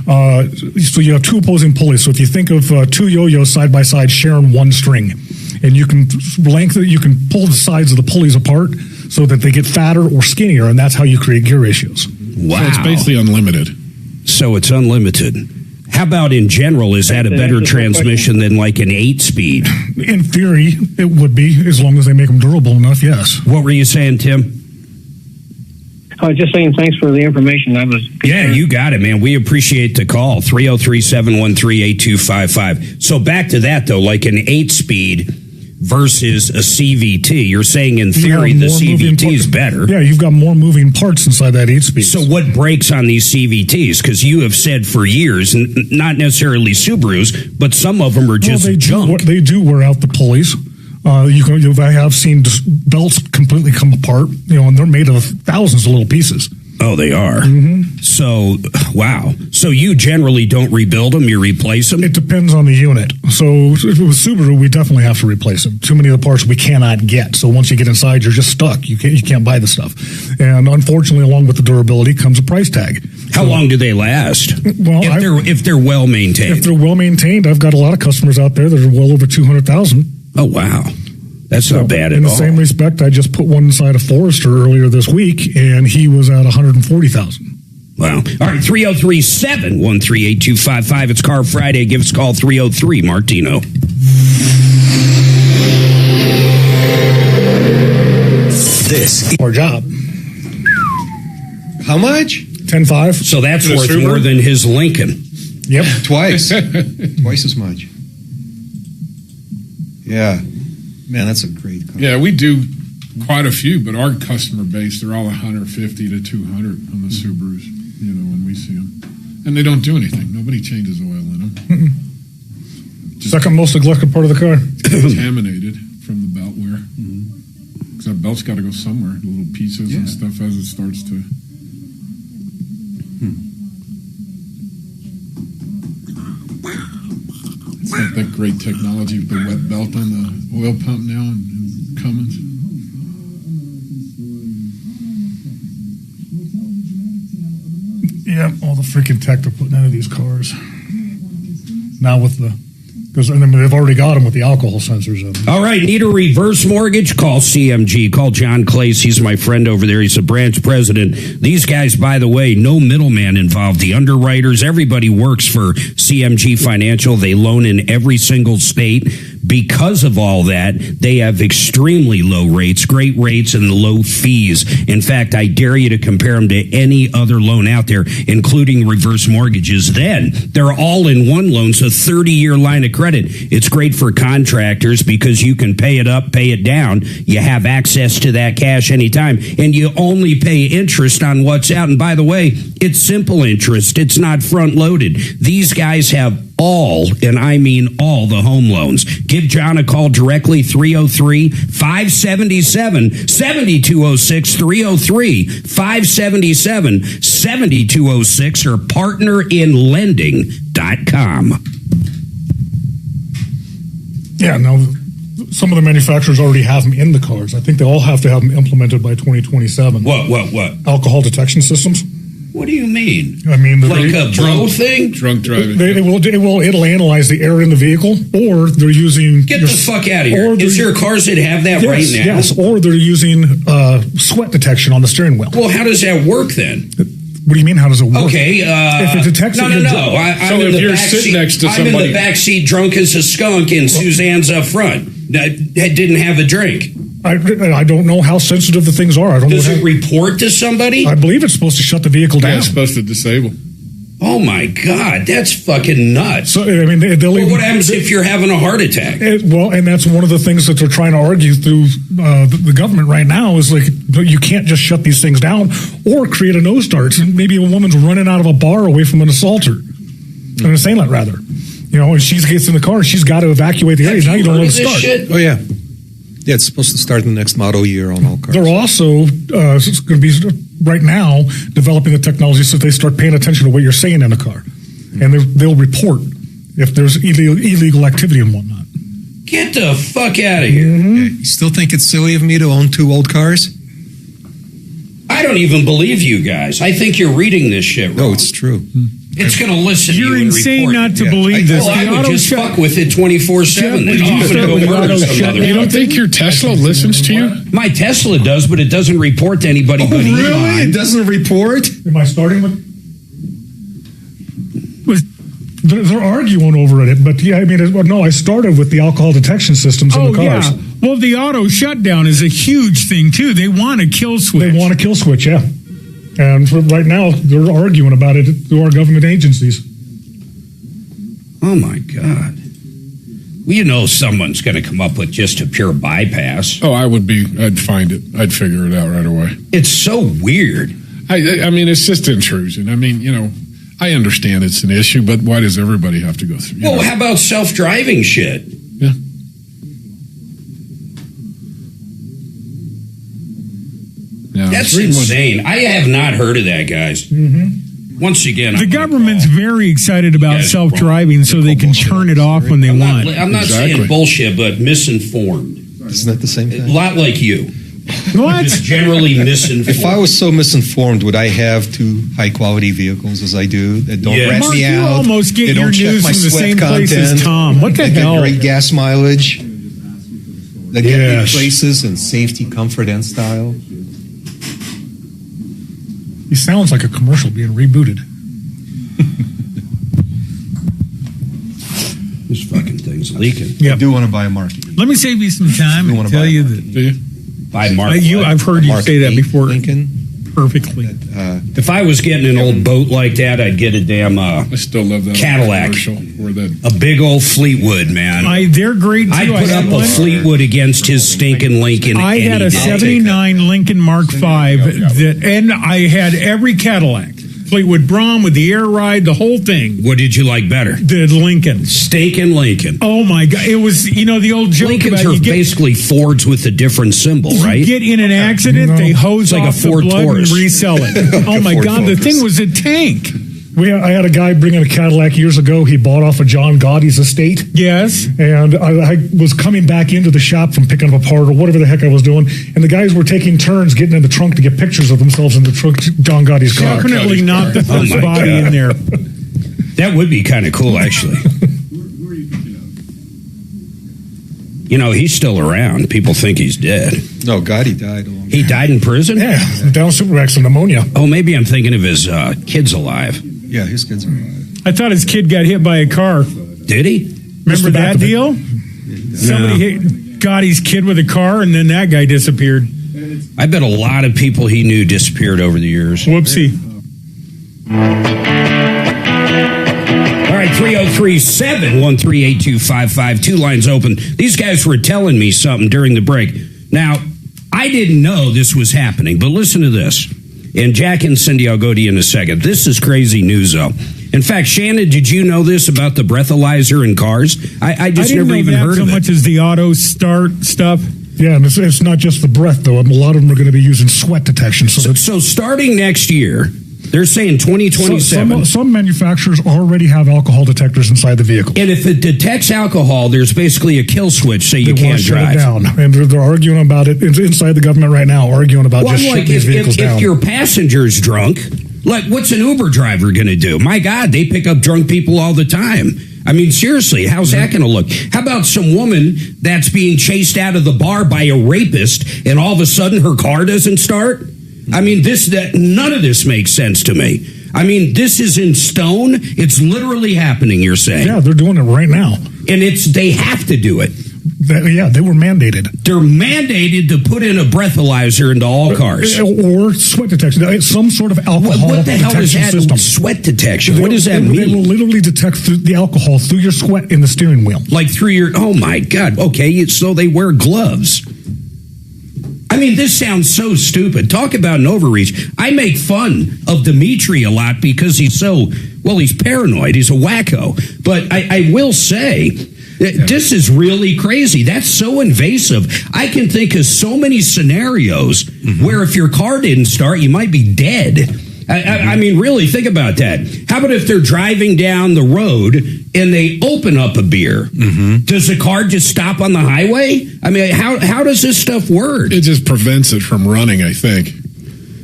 But so you have 2 opposing pulleys. So if you think of 2 yo-yos side by side sharing 1 string, and you can pull the sides of the pulleys apart so that they get fatter or skinnier, and that's how you create gear ratios. Wow. So it's basically unlimited. So it's unlimited. How about in general? Is that a better transmission than like an 8-speed? In theory, it would be, as long as they make them durable enough, yes. What were you saying, Tim? I was just saying thanks for the information. Yeah, you got it, man. We appreciate the call. 303-713-8255. So back to that, though, like an 8-speed versus a CVT. You're saying in theory the CVT is better. Yeah, you've got more moving parts inside that 8-speed. So what breaks on these CVTs? Because you have said for years, not necessarily Subarus, but some of them are just junk. They do wear out the pulleys. I have seen belts completely come apart, and they're made of thousands of little pieces. Oh, they are? Mm-hmm. So, wow. So you generally don't rebuild them, you replace them? It depends on the unit. So if it was Subaru, we definitely have to replace them. Too many of the parts we cannot get. So once you get inside, you're just stuck. You can't buy the stuff. And unfortunately, along with the durability comes a price tag. How long do they last? Well, if they're well maintained. If they're well maintained, I've got a lot of customers out there that are well over 200,000. Oh, wow. That's not bad at all. In the same respect, I just put one inside a Forester earlier this week, and he was at 140,000. Wow. All right, 303-713-8255. It's Car Friday. Give us a call, 303 Martino. This is our job. How much? 10.5. So that's worth more than his Lincoln. Yep. Twice. Twice as much. Yeah. Man, that's a great car. Yeah, we do quite a few, but our customer base, they're all 150 to 200 on the Subarus, when we see them. And they don't do anything. Nobody changes oil in them. Second most neglected part of the car. Contaminated from the belt wear. Because that belt's got to go somewhere, the little pieces and stuff as it starts to... It's like that great technology with the wet belt on the oil pump now in Cummins. Yeah, all the freaking tech they're putting into these cars. Now with because they've already got them with the alcohol sensors in them. All right, need a reverse mortgage? Call CMG. Call John Clace. He's my friend over there. He's the branch president. These guys, by the way, no middleman involved. The underwriters, everybody works for CMG Financial. They loan in every single state. Because of all that, they have extremely low rates, great rates, and low fees. In fact, I dare you to compare them to any other loan out there, including reverse mortgages. Then they're all in one loan, so 30-year line of credit. It's great for contractors because you can pay it up, pay it down. You have access to that cash anytime, and you only pay interest on what's out. And by the way, it's simple interest. It's not front-loaded. These guys have all, and I mean all, the home loans. Give John a call directly, 303-577-7206, 303-577-7206, or partnerinlending.com. Yeah, now, some of the manufacturers already have them in the cars. I think they all have to have them implemented by 2027. What? Alcohol detection systems. What do you mean? I mean, like a blow thing? Drunk driving. It'll analyze the air in the vehicle, or they're using... Get the fuck out of here. Is there cars that have that right now? Yes, or they're using sweat detection on the steering wheel. Well, how does that work then? What do you mean, how does it work? Okay, if it detects no. I'm if you're sitting next to somebody... I'm in the back seat drunk as a skunk, and Suzanne's up front. That didn't have a drink. I don't know how sensitive the things are. Does it report to somebody? I believe it's supposed to shut the vehicle down. Yeah, it's supposed to disable. Oh my God, that's fucking nuts. So I mean, what happens if you're having a heart attack? And that's one of the things that they're trying to argue through the government right now is like, you can't just shut these things down or create a no starts. And maybe a woman's running out of a bar away from an assaulter, an assailant rather. And she gets in the car, she's got to evacuate the area. Now you don't let it start. Shit? Oh yeah. Yeah, it's supposed to start in the next model year on all cars. They're also going to be right now developing the technology so they start paying attention to what you're saying in the car, and they'll report if there's illegal activity and whatnot. Get the fuck out of here! Mm-hmm. Yeah, you still think it's silly of me to own 2 old cars? I don't even believe you guys. I think you're reading this shit wrong. No, it's true. It's going to listen to you. You're insane report. not to believe this. I would just fuck with it 24/7. You don't think your Tesla listens to you? My Tesla does, but it doesn't report to anybody but really? Elon. It doesn't report? Am I starting with... They're arguing over it, but yeah, I mean, no, I started with the alcohol detection systems in the cars. Yeah. Well, the auto shutdown is a huge thing, too. They want a kill switch. They want a kill switch, yeah. And right now, they're arguing about it through our government agencies. Oh, my God. Well, someone's going to come up with just a pure bypass. Oh, I'd find it. I'd figure it out right away. It's so weird. I mean, it's just intrusion. I mean, I understand it's an issue, but why does everybody have to go through? Well, how about self-driving shit? Yeah. Yeah, that's insane. I have not heard of that, guys. Mm-hmm. Once again, the government's very excited about self-driving so they can turn it off when they want. I'm not saying bullshit, but misinformed. Isn't that the same thing? A lot like you. What? Just generally misinformed. If I was so misinformed, would I have 2 high-quality vehicles as I do that don't rat Mark, me out? You almost get your news from the same place as Tom. What the hell? Great gas mileage. That get me places and safety, comfort, and style. He sounds like a commercial being rebooted. This fucking thing's leaking. Yeah. I do want to buy a Mark. Let me save you some time and tell you that. Do you? Buy Mark. I've heard you say that before. Lincoln. Perfectly. If I was getting an old boat like that, I'd get a damn I still love that Cadillac. A big old Fleetwood, man. They're great too. I put up a Fleetwood against his stinking Lincoln. I had a 79 Lincoln Mark V and I had every Cadillac. Fleetwood Brom with the air ride, the whole thing. What did you like better? The Lincoln. Stinking Lincoln. Oh my God. It was, the old joke Lincolns about are basically Fords with a different symbol, right? You get in an accident, they hose like off a Ford the blood Taurus. and resell it. Oh my God, Focus. the thing was a tank. I had a guy bring in a Cadillac years ago. He bought off of John Gotti's estate. Yes. And I was coming back into the shop from picking up a part or whatever the heck I was doing. And the guys were taking turns getting in the trunk to get pictures of themselves in the trunk, John Gotti's car. Definitely not the first body in there. That would be kind of cool, actually. He's still around. People think he's dead. No, Gotti died. He died in prison? Yeah, down Supermax of pneumonia. Oh, maybe I'm thinking of his kids alive. Yeah, his kids are alive. I thought his kid got hit by a car. Did he? Remember that deal? Somebody hit Gotti's kid with a car, and then that guy disappeared. I bet a lot of people he knew disappeared over the years. Whoopsie. All right, 303-713-8255. 2 lines open. These guys were telling me something during the break. Now, I didn't know this was happening, but listen to this. And Jack and Cindy, I'll go to you in a second. This is crazy news, though. In fact, Shannon, did you know this about the breathalyzer in cars? I just never even heard of it. So much as the auto start stuff. Yeah, and it's not just the breath, though. A lot of them are going to be using sweat detection. So starting next year, they're saying 2027. Some manufacturers already have alcohol detectors inside the vehicle. And if it detects alcohol, there's basically a kill switch, so you can't drive. It down. And they're arguing about it inside the government right now, arguing about just shutting these vehicles down. If your passenger's drunk, like what's an Uber driver going to do? My God, they pick up drunk people all the time. I mean, seriously, how's that going to look? How about some woman that's being chased out of the bar by a rapist, and all of a sudden her car doesn't start? I mean, none of this makes sense to me. I mean, this is in stone. It's literally happening, you're saying. Yeah, they're doing it right now. And they have to do it. They were mandated. They're mandated to put in a breathalyzer into all cars. Or sweat detection. Some sort of alcohol What the hell is that system. sweat detection? What does that mean? They will literally detect the alcohol through your sweat in the steering wheel. Like through your... Oh, my God. Okay, so they wear gloves. I mean, this sounds so stupid. Talk about an overreach. I make fun of Dimitri a lot because he's so... Well, he's paranoid. He's a wacko. But I will say... This is really crazy. That's so invasive. I can think of so many scenarios where if your car didn't start, you might be dead. I mean, really, think about that. How about if they're driving down the road and they open up a beer? Does the car just stop on the highway? I mean, how does this stuff work? It just prevents it from running, I think.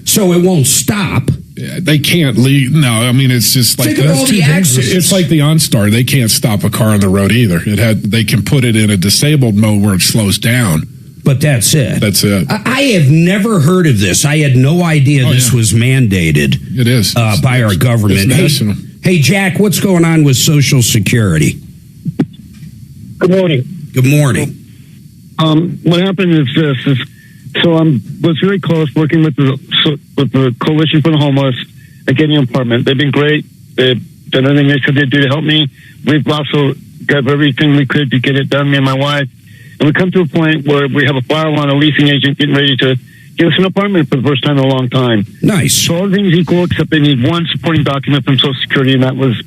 So it won't stop? They can't leave. No, I mean, it's just like it's like the OnStar. They can't stop a car on the road either. They can put it in a disabled mode where it slows down. But that's it. That's it. I have never heard of this. I had no idea this was mandated. It is by our government. Hey, Jack, what's going on with Social Security? Good morning. Good morning. What happened is this. So I was very close working with the Coalition for the Homeless and getting an apartment. They've been great. They've done everything they could do to help me. We've also got everything we could to get it done, me and my wife. And we come to a point where we have a file on a leasing agent getting ready to give us an apartment for the first time in a long time. Nice. So all things equal, except they need one supporting document from Social Security, and that was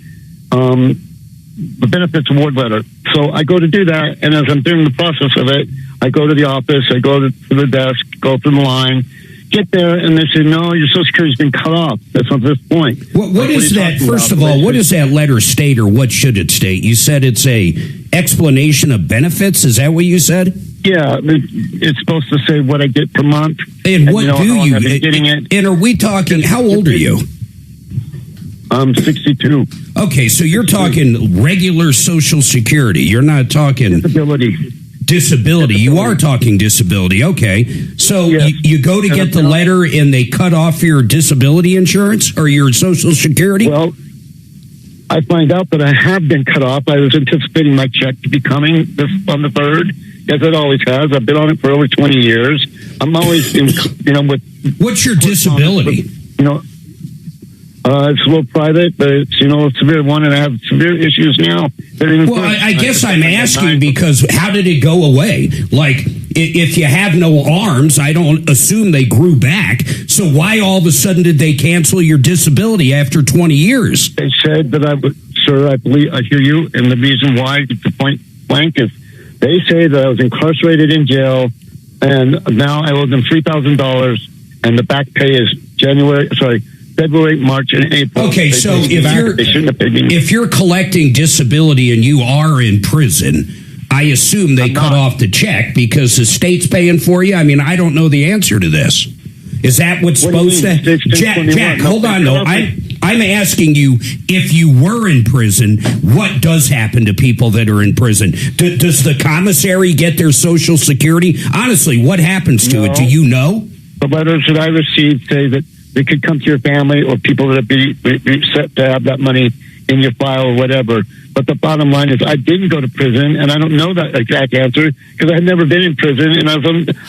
the benefits award letter. So I go to do that, and as I'm doing the process of it, I go to the office, I go to the desk, go through the line, get there, and they say, no, your Social Security's been cut off. That's not this point. What is that, first of all, what does that letter state, or what should it state? You said it's a explanation of benefits? Is that what you said? Yeah, it's supposed to say what I get per month. And what do you, getting it. And are we talking, how old are you? I'm 62. Okay, so you're talking regular Social Security. You're not talking... Disability. You are talking disability. Okay. So you go to get the letter and they cut off your disability insurance or your Social Security? Well, I find out that I have been cut off. I was anticipating my check to be coming on the 3rd, as it always has. I've been on it for over 20 years. I'm always, with... What's your disability? It's a little private, but it's, a severe one, and I have severe issues now. Well, I guess I'm asking because how did it go away? Like, if you have no arms, I don't assume they grew back. So why all of a sudden did they cancel your disability after 20 years? They said that I would, sir, I believe, I hear you, and the reason why, the point blank, is they say that I was incarcerated in jail, and now I owe them $3,000, and the back pay is February, March, and April. Okay, so if you're collecting disability and you are in prison, I assume they cut off the check because the state's paying for you? I mean, I don't know the answer to this. Is that what's supposed to... Jack, hold on, though. I'm asking you, if you were in prison, what does happen to people that are in prison? Does the commissary get their Social Security? Honestly, what happens to it? Do you know? The letters that I received say that they could come to your family or people that be set to have that money in your file or whatever. But the bottom line is I didn't go to prison, and I don't know that exact answer because I had never been in prison. And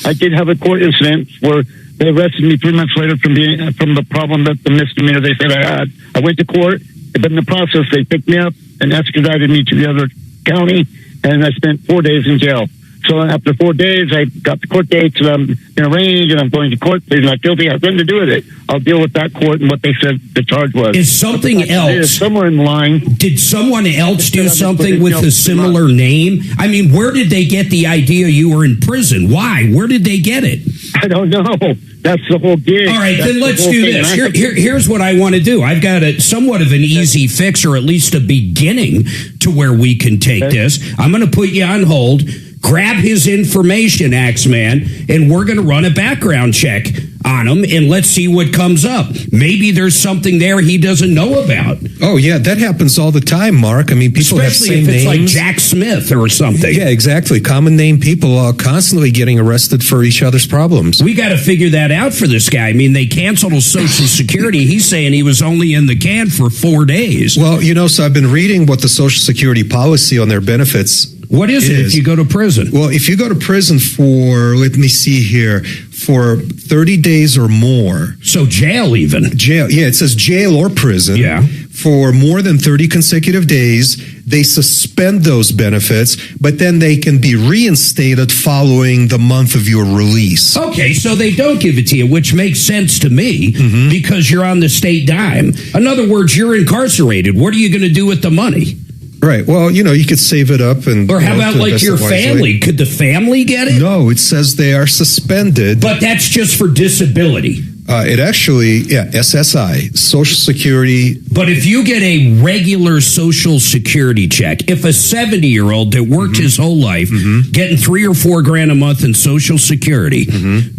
I did have a court incident where they arrested me 3 months later from the problem that the misdemeanor they said I had. I went to court, but in the process they picked me up and extradited me to the other county, and I spent 4 days in jail. So after 4 days, I got the court dates, and I'm in a range, and I'm going to court. They're not guilty. I have nothing to do with it. I'll deal with that court and what they said the charge was. Is something else somewhere in line? Did someone else do something with a similar name? I mean, where did they get the idea you were in prison? Why? Where did they get it? I don't know. That's the whole gig. All right, then let's do this. Here's what I want to do. I've got somewhat of an easy fix, or at least a beginning to where we can take this. I'm going to put you on hold. Grab his information, Axeman, and we're going to run a background check on him, and let's see what comes up. Maybe there's something there he doesn't know about. Oh, yeah, that happens all the time, Mark. I mean, people have same names. Especially if it's like Jack Smith or something. Yeah, exactly. Common name people are constantly getting arrested for each other's problems. We got to figure that out for this guy. I mean, they canceled his Social Security. He's saying he was only in the can for 4 days. Well, so I've been reading what the Social Security policy on their benefits What is it if you go to prison? Well, if you go to prison for, let me see here, for 30 days or more. So jail even? Jail, yeah, it says jail or prison. Yeah. For more than 30 consecutive days, they suspend those benefits, but then they can be reinstated following the month of your release. Okay, so they don't give it to you, which makes sense to me because you're on the state dime. In other words, you're incarcerated. What are you going to do with the money? Right. Well, you could save it up and. Or how about like your family? Could the family get it? No, it says they are suspended. But that's just for disability. It actually, SSI, Social Security. But if you get a regular Social Security check, if a 70-year-old that worked his whole life, getting $3 or $4 grand a month in Social Security,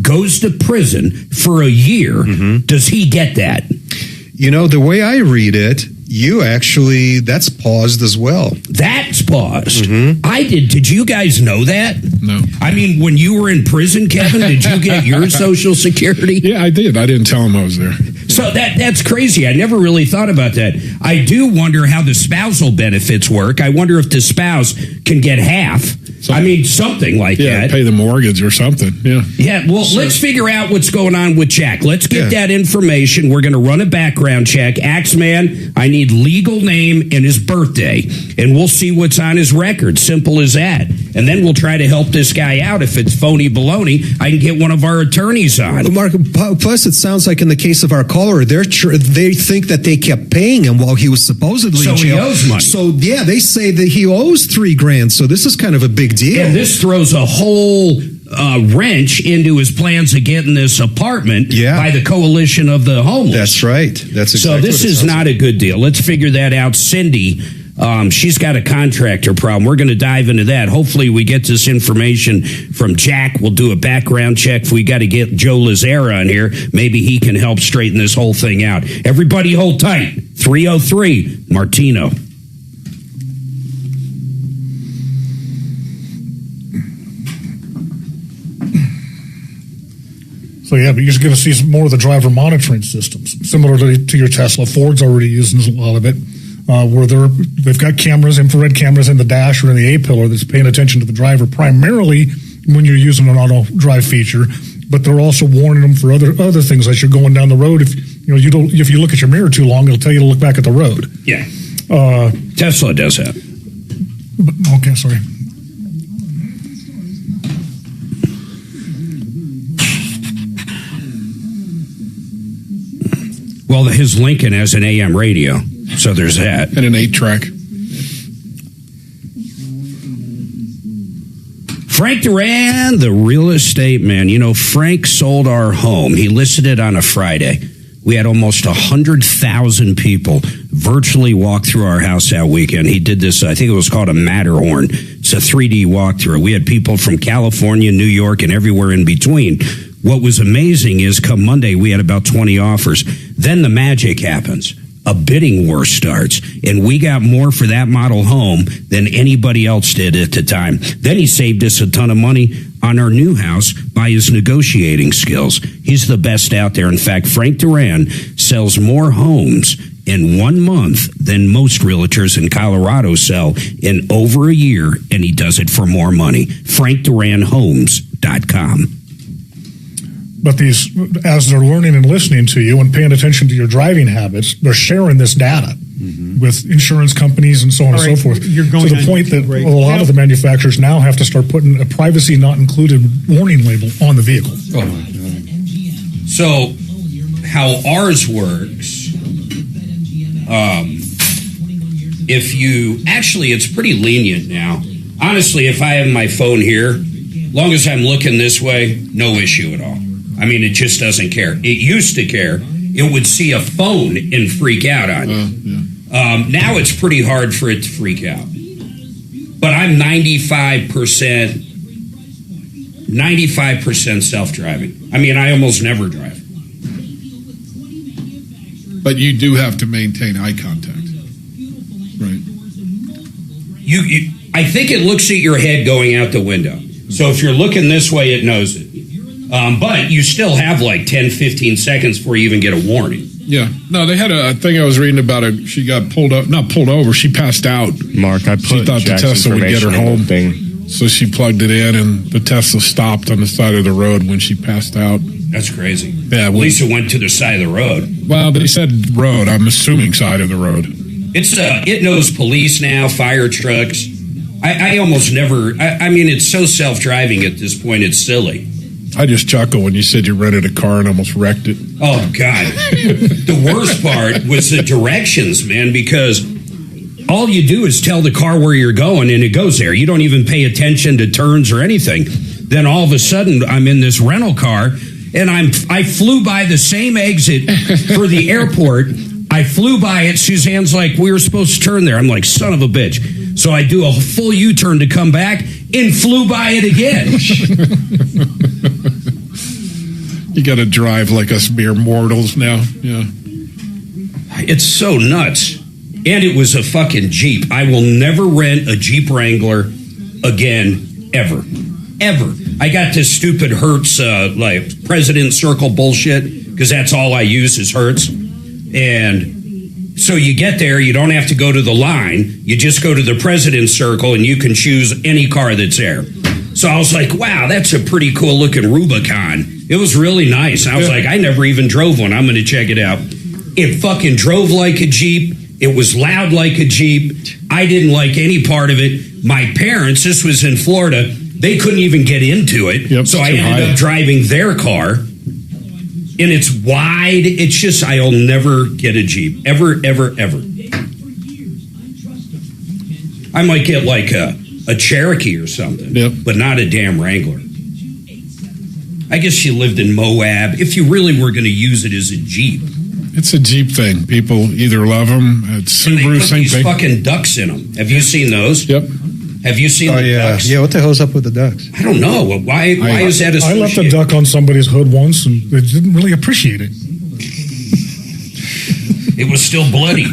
goes to prison for a year, does he get that? The way I read it, that's paused as well. That's paused. Did you guys know that? No. I mean, when you were in prison, Kevin, did you get your Social Security? Yeah, I did. I didn't tell him I was there. So that's crazy. I never really thought about that. I do wonder how the spousal benefits work. I wonder if the spouse can get half. Something like that. Yeah, pay the mortgage or something. Yeah. Yeah, well, let's figure out what's going on with Jack. Let's get that information. We're going to run a background check. Axeman, I need legal name and his birthday, and we'll see what's on his record. Simple as that. And then we'll try to help this guy out. If it's phony baloney, I can get one of our attorneys on. Well, Mark, plus it sounds like in the case of our caller, they think that they kept paying him while he was supposedly in jail. So he owes money. So, yeah, they say that he owes $3 grand. So this is kind of a big deal. And this throws a whole wrench into his plans of getting this apartment by the coalition of the homeless. That's right. That's exactly so this is not a good deal. Let's figure that out. Cindy, she's got a contractor problem. We're going to dive into that. Hopefully we get this information from Jack. We'll do a background check. If we got to get Joe Lazara on here, maybe he can help straighten this whole thing out. Everybody hold tight. 303 Martino. So, but you're going to see some more of the driver monitoring systems, similar to your Tesla. Ford's already using a lot of it, where they've got cameras, infrared cameras in the dash or in the A-pillar that's paying attention to the driver, primarily when you're using an auto drive feature. But they're also warning them for other things as you're going down the road. If you look at your mirror too long, it'll tell you to look back at the road. Yeah, Tesla does that. Okay, sorry. Well, his Lincoln has an AM radio, so there's that. And an 8-track. Frank Duran, the real estate man. Frank sold our home. He listed it on a Friday. We had almost 100,000 people virtually walk through our house that weekend. He did this, I think it was called a Matterhorn. It's a 3D walkthrough. We had people from California, New York, and everywhere in between. What was amazing is come Monday, we had about 20 offers. Then the magic happens. A bidding war starts, and we got more for that model home than anybody else did at the time. Then he saved us a ton of money on our new house by his negotiating skills. He's the best out there. In fact, Frank Duran sells more homes in 1 month than most realtors in Colorado sell in over a year, and he does it for more money. FrankDuranHomes.com. But as they're learning and listening to you and paying attention to your driving habits, they're sharing this data with insurance companies and so on and so forth. You're going to the point that a lot of the manufacturers now have to start putting a privacy not included warning label on the vehicle. So how ours works, it's pretty lenient now. Honestly, if I have my phone here, long as I'm looking this way, no issue at all. I mean, it just doesn't care. It used to care. It would see a phone and freak out on you. Now it's pretty hard for it to freak out. But I'm 95% self-driving. I mean, I almost never drive. But you do have to maintain eye contact. Right. I think it looks at your head going out the window. So if you're looking this way, it knows it. But you still have like 10, 15 seconds before you even get a warning. Yeah. No, they had a thing I was reading about it. She got not pulled over. She passed out. Mark, I put she thought the Tesla would get her home. Thing. So she plugged it in, and the Tesla stopped on the side of the road when she passed out. That's crazy. Yeah. At least it went to the side of the road. Well, they said road. I'm assuming side of the road. It knows police now, fire trucks. I almost never. I mean, it's so self-driving at this point. It's silly. I just chuckle when you said you rented a car and almost wrecked it. Oh, God. The worst part was the directions, man, because all you do is tell the car where you're going, and it goes there. You don't even pay attention to turns or anything. Then all of a sudden, I'm in this rental car, and I flew by the same exit for the airport. I flew by it. Suzanne's like, we were supposed to turn there. I'm like, son of a bitch. So I do a full U-turn to come back and flew by it again. You got to drive like us mere mortals now. Yeah. It's so nuts. And it was a fucking Jeep. I will never rent a Jeep Wrangler again, ever. Ever. I got this stupid Hertz, like President Circle bullshit, because that's all I use is Hertz. And so you get there, you don't have to go to the line. You just go to the President's Circle, and you can choose any car that's there. So I was like, wow, that's a pretty cool looking Rubicon. It was really nice. I was like, I never even drove one. I'm going to check it out. It fucking drove like a Jeep. It was loud like a Jeep. I didn't like any part of it. My parents, this was in Florida, they couldn't even get into it. Yep, so I ended up driving their car. And it's wide. It's just, I'll never get a Jeep. Ever, ever, ever. I might get like a Cherokee or something, but not a damn Wrangler. I guess she lived in Moab. If you really were going to use it as a Jeep. It's a Jeep thing. People either love them. It's And they Subaru, put same these thing. fucking ducks in them. Have you seen those? Yep. Have you seen the ducks? Yeah, what the hell's up with the ducks? I don't know. Why is that I left a associated? duck on somebody's hood once, and they didn't really appreciate it. It was still bloody.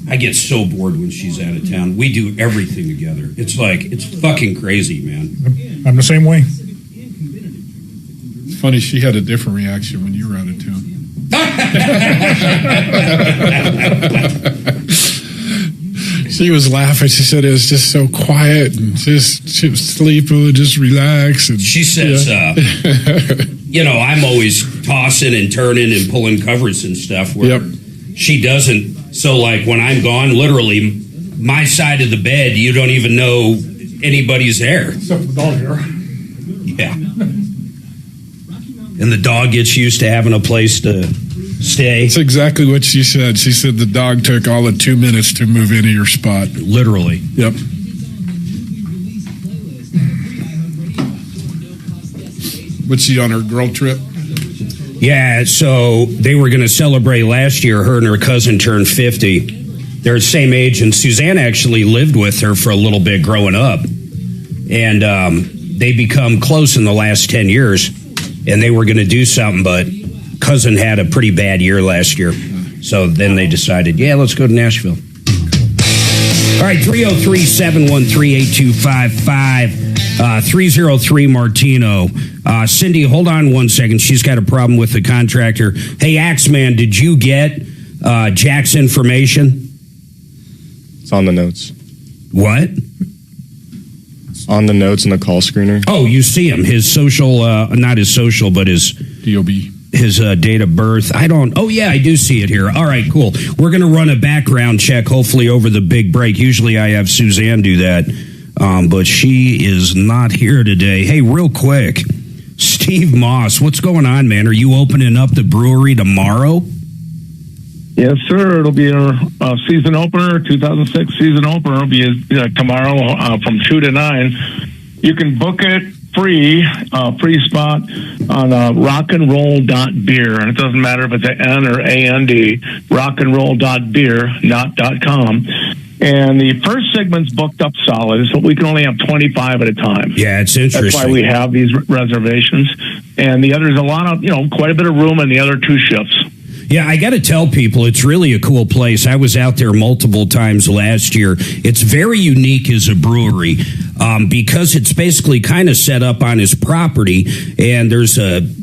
I get so bored when she's out of town. We do everything together. It's like, it's fucking crazy, man. I'm the same way. It's funny, she had a different reaction when you were out of town. She was laughing. She said it was just so quiet and just she was sleeping and just relax. And she says, you know, I'm always tossing and turning and pulling covers and stuff where she doesn't. So, like, when I'm gone, literally, my side of the bed, you don't even know anybody's there. Except for the dog here. Yeah. And the dog gets used to having a place to stay. That's exactly what she said. She said the dog took all of 2 minutes to move into your spot. Literally. Yep. Was she on her girl trip? Yeah, so they were going to celebrate last year. Her and her cousin turned 50. They're the same age, and Suzanne actually lived with her for a little bit growing up. And they become close in the last 10 years, and they were going to do something, but cousin had a pretty bad year last year. So then they decided, yeah, let's go to Nashville. All right, 303-713-8255. 303 Martino. Cindy, hold on 1 second. She's got a problem with the contractor. Hey, Axeman, did you get Jack's information? It's on the notes. What? It's on the notes in the call screener. Oh, you see him. His social, not his social, but his DOB. His date of birth. Oh, yeah, I do see it here. All right, cool. We're going to run a background check, hopefully over the big break. Usually I have Suzanne do that. But she is not here today. Hey, real quick, Steve Moss, what's going on, man? Are you opening up the brewery tomorrow? Yes, sir. It'll be our season opener, 2006 season opener. It'll be tomorrow from 2 to 9. You can book it free spot on rockandroll.beer, and it doesn't matter if it's an N or A-N-D, rockandroll.beer, not .com. And the first segment's booked up solid, so we can only have 25 at a time. Yeah, it's interesting. That's why we have these reservations. And the other's a lot of, quite a bit of room in the other two shifts. Yeah, I got to tell people, it's really a cool place. I was out there multiple times last year. It's very unique as a brewery because it's basically kind of set up on his property, and there's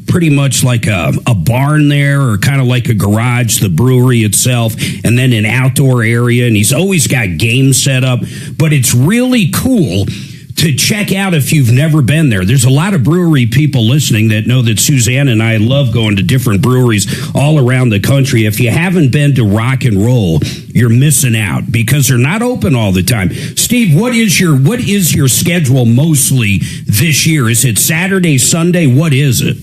pretty much like a barn there, or kind of like a garage, the brewery itself, and then an outdoor area, and he's always got games set up. But it's really cool to check out if you've never been there. There's a lot of brewery people listening that know that Suzanne and I love going to different breweries all around the country. If you haven't been to Rock and Roll, you're missing out because they're not open all the time. Steve, what is your schedule mostly this year? Is it Saturday, Sunday? What is it?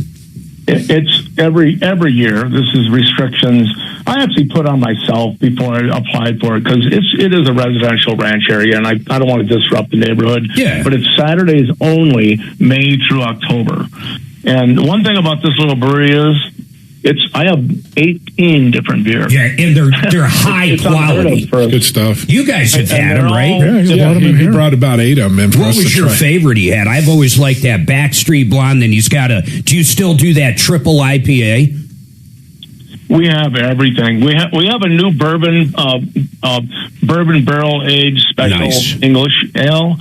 It's every year. This is restrictions I actually put on myself before I applied for it, because it is a residential ranch area, and I don't want to disrupt the neighborhood. Yeah. But it's Saturdays only, May through October. And one thing about this little brewery is I have 18 different beers. Yeah, and they're high quality. Good stuff. You guys have had them, right? He brought about 8 of them in for What us was to your try. favorite he had? I've always liked that Backstreet Blonde. Then he's got do you still do that triple IPA? We have everything. We have a new bourbon barrel aged special English ale.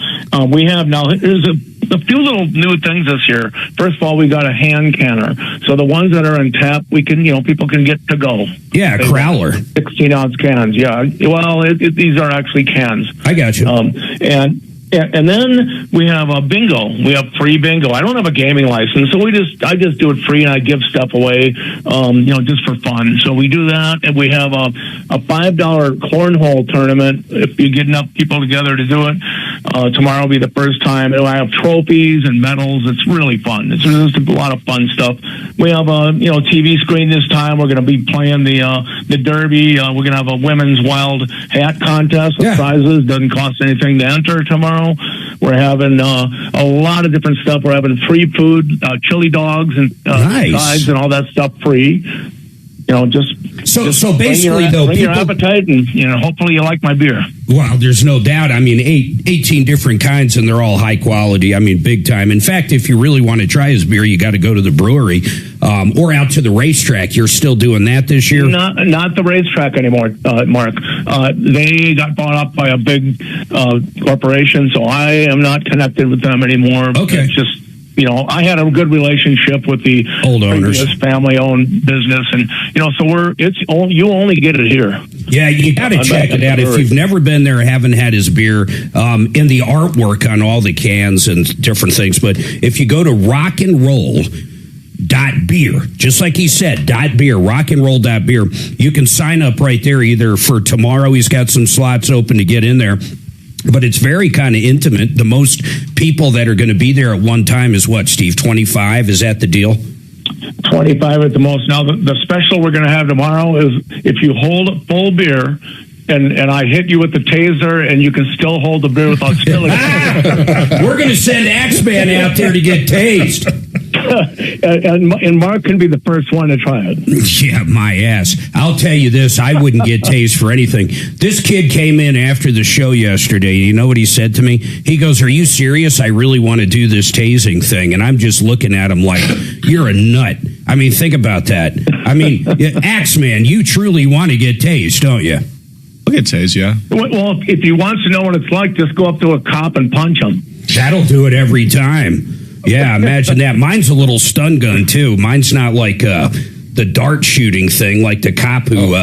We have now. There's a few little new things this year. First of all, we got a hand canner, so the ones that are in tap, we can people can get to go. Yeah, a crowler, 16-ounce cans. Yeah, well, these are actually cans. I got you. And then we have a bingo. We have free bingo. I don't have a gaming license, so I just do it free, and I give stuff away, just for fun. So we do that, and we have a $5 cornhole tournament if you get enough people together to do it. Tomorrow will be the first time. And I have trophies and medals. It's really fun. It's just a lot of fun stuff. We have a TV screen this time. We're going to be playing the Derby. We're going to have a women's wild hat contest with prizes. Doesn't cost anything to enter tomorrow. We're having a lot of different stuff. We're having free food, chili dogs and sides and all that stuff free. So basically, bring your appetite, and hopefully you like my beer. Well, there's no doubt. I mean, 18 different kinds, and they're all high quality. I mean, big time. In fact, if you really want to try his beer, you got to go to the brewery or out to the racetrack. You're still doing that this year? Not the racetrack anymore, Mark. They got bought up by a big corporation, so I am not connected with them anymore. Okay. It's just, I had a good relationship with the old owners, family-owned business, and you only get it here. Yeah, you got to check it out if you've never been there, haven't had his beer, and the artwork on all the cans and different things. But if you go to rockandroll.beer, just like he said, .beer, rockandroll.beer, you can sign up right there either for tomorrow. He's got some slots open to get in there. But it's very kind of intimate. The most people that are going to be there at one time is what, Steve, 25? Is that the deal? 25 at the most. Now, the special we're going to have tomorrow is if you hold a full beer and I hit you with the taser and you can still hold the beer without spilling it. We're going to send Axeman out there to get tased. and Mark can be the first one to try it. Yeah, my ass. I'll tell you this, I wouldn't get tased for anything. This kid came in after the show yesterday. You know what he said to me? He goes, "Are you serious? I really want to do this tasing thing." And I'm just looking at him like, you're a nut. I mean, think about that. I mean, Axeman, you truly want to get tased, don't you? I'll get tased, yeah. Well, if he wants to know what it's like, just go up to a cop and punch him. That'll do it every time. Yeah, imagine that. Mine's a little stun gun, too. Mine's not like the dart shooting thing like the cop who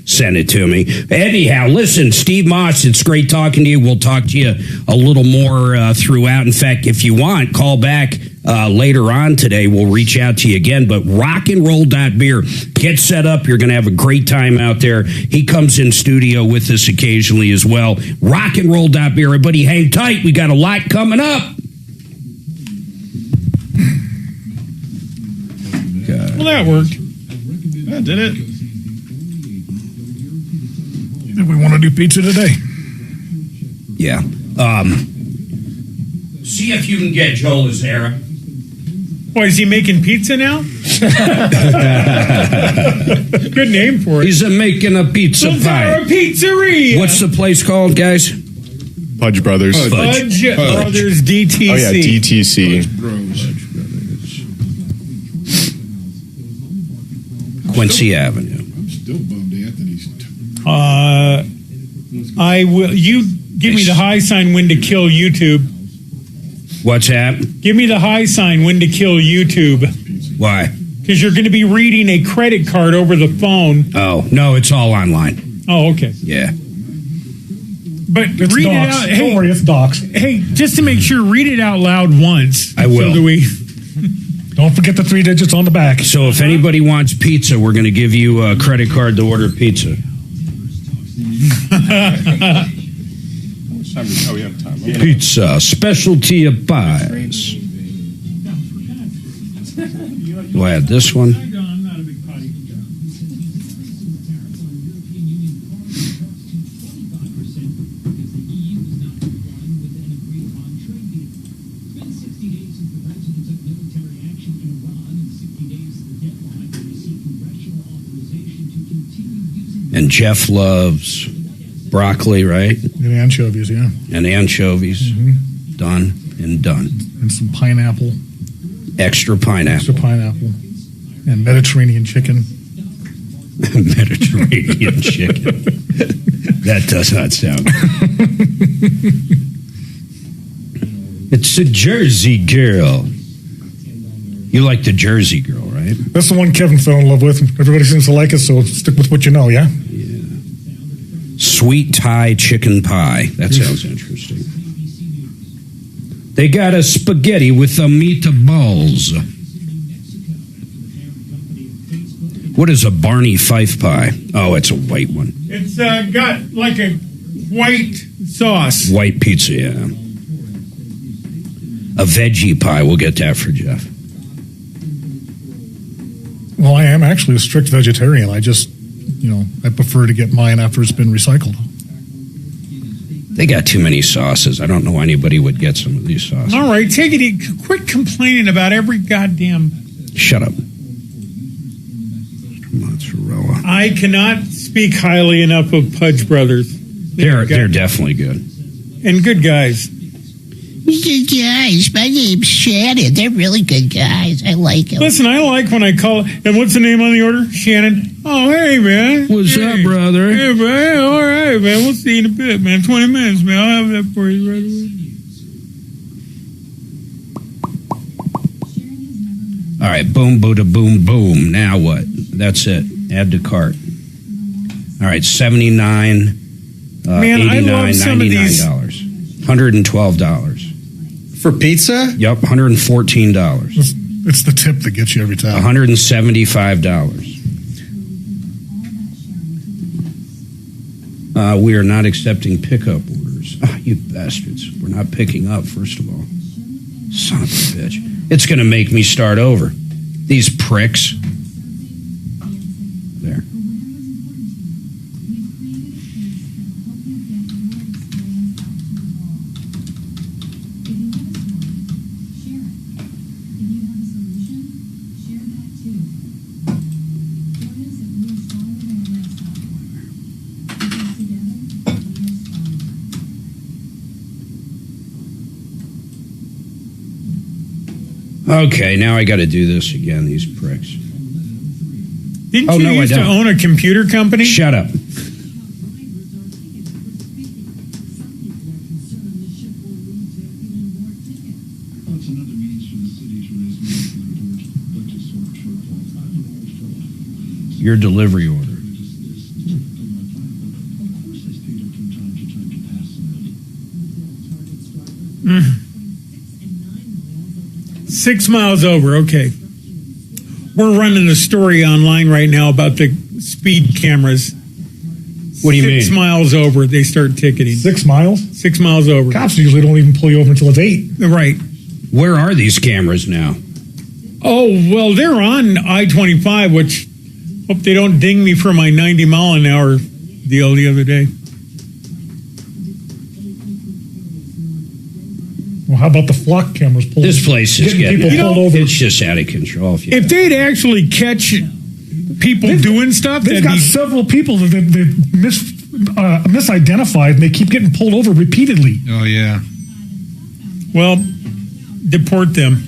sent it to me. Anyhow, listen, Steve Moss, it's great talking to you. We'll talk to you a little more throughout. In fact, if you want, call back later on today. We'll reach out to you again. But rockandroll.beer, get set up. You're going to have a great time out there. He comes in studio with us occasionally as well. Rockandroll.beer. Everybody hang tight. We got a lot coming up. Well, that worked. That did it. And we want to do pizza today. Yeah. See if you can get Joe Lazara. Boy, is he making pizza now? Good name for it. He's making a pizza pie. A pizzeria. What's the place called, guys? Pudge Brothers. Pudge Brothers DTC. Oh, yeah, DTC. Quincy Avenue. I'm still bummed Anthony's. I will. You give me the high sign when to kill YouTube. What's that? Give me the high sign when to kill YouTube. Why? Because you're going to be reading a credit card over the phone. Oh, no, it's all online. Oh, okay. Yeah. But It's read docs. it out. Hey, Don't worry, it's docs. Hey, just to make sure, read it out loud once. I will. So do Don't forget the 3 digits on the back. So if anybody wants pizza, we're going to give you a credit card to order pizza. Oh, we have time. Okay. Pizza, specialty of pies. Do I add this one? And Jeff loves broccoli, right? And anchovies, yeah. And anchovies. Mm-hmm. Done and done. And some pineapple. Extra pineapple. Extra pineapple. And Mediterranean chicken. Mediterranean chicken. That does not sound It's a Jersey girl. You like the Jersey girl, right? That's the one Kevin fell in love with. Everybody seems to like it, so stick with what you know, yeah? Sweet Thai chicken pie. That sounds interesting. They got a spaghetti with the meatballs. What is a Barney Fife pie? Oh, it's a white one. It's got like a white sauce. White pizza, yeah. A veggie pie. We'll get that for Jeff. Well, I am actually a strict vegetarian. I just, I prefer to get mine after it's been recycled. They got too many sauces. I don't know why anybody would get some of these sauces. All right, take it easy. Quit complaining about every goddamn... Shut up. Mozzarella. I cannot speak highly enough of Pudge Brothers. They're definitely good. And good guys. Good guys. My name's Shannon. They're really good guys. I like them. Listen, I like when I call... And what's the name on the order? Shannon. Oh, hey, man. What's up, brother? Hey, man. All right, man. We'll see you in a bit, man. 20 minutes, man. I'll have that for you right away. All right. Boom, boom, boom, boom. Now what? That's it. Add to cart. All right. $79, Man, $89, I love some of these. $99. $112. For pizza? Yep, $114. It's the tip that gets you every time. $175. We are not accepting pickup orders. Oh, you bastards. We're not picking up, first of all. Son of a bitch. It's going to make me start over. These pricks. There. Okay, now I got to do this again, these pricks. Didn't you used to own a computer company? Shut up. Your delivery order. Mm. 6 miles over, okay. We're running a story online right now about the speed cameras. What do you mean? 6 miles over, they start ticketing. 6 miles? 6 miles over. Cops usually don't even pull you over until it's 8. Right. Where are these cameras now? Oh, well, they're on I-25, which hope they don't ding me for my 90 mile an hour deal the other day. Well, how about the flock cameras? This place is getting people pulled over. It's just out of control. If they'd actually catch people doing stuff, they've got several people that they've misidentified, and they keep getting pulled over repeatedly. Oh, yeah. Well, deport them.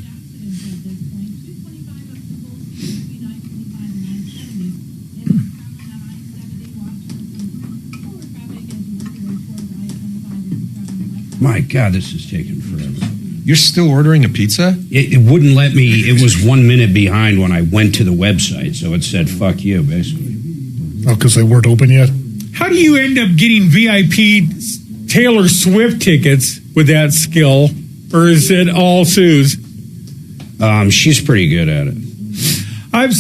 My God, this is taking forever. You're still ordering a pizza? It wouldn't let me. It was 1 minute behind when I went to the website, so it said, fuck you, basically. Oh, because they weren't open yet? How do you end up getting VIP Taylor Swift tickets with that skill? Or is it all Sue's? She's pretty good at it. I've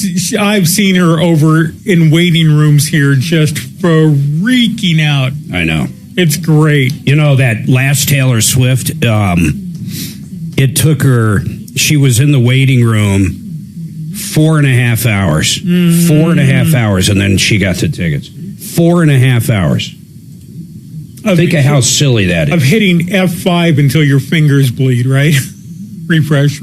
seen her over in waiting rooms here just freaking out. I know. It's great. You know, that last Taylor Swift, it took her, she was in the waiting room 4.5 hours. 4.5 hours, and then she got the tickets. 4.5 hours. Think of how silly that is. Of hitting F5 until your fingers bleed, right? refresh.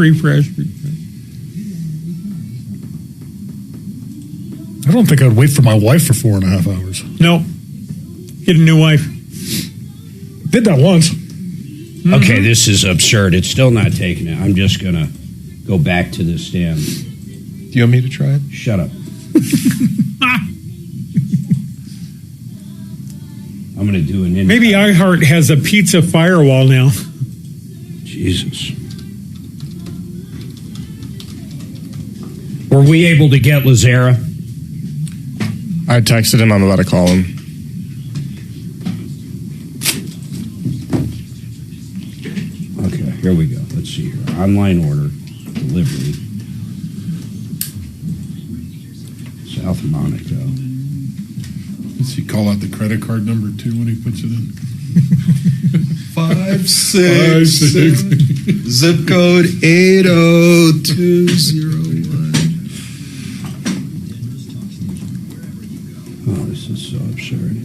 I don't think I'd wait for my wife for 4.5 hours. No. Get a new wife. Did that once. Okay, this is absurd. It's still not taking it. I'm just going to go back to the stand. Do you want me to try it? Shut up. I'm going to do an Maybe iHeart has a pizza firewall now. Jesus. Were we able to get Lazara? I texted him. I'm about to call him. Okay, here we go. Let's see here. Online order, delivery. South Monaco. Does he call out the credit card number too when he puts it in? 566 zip code 80201. Oh, this is so absurd.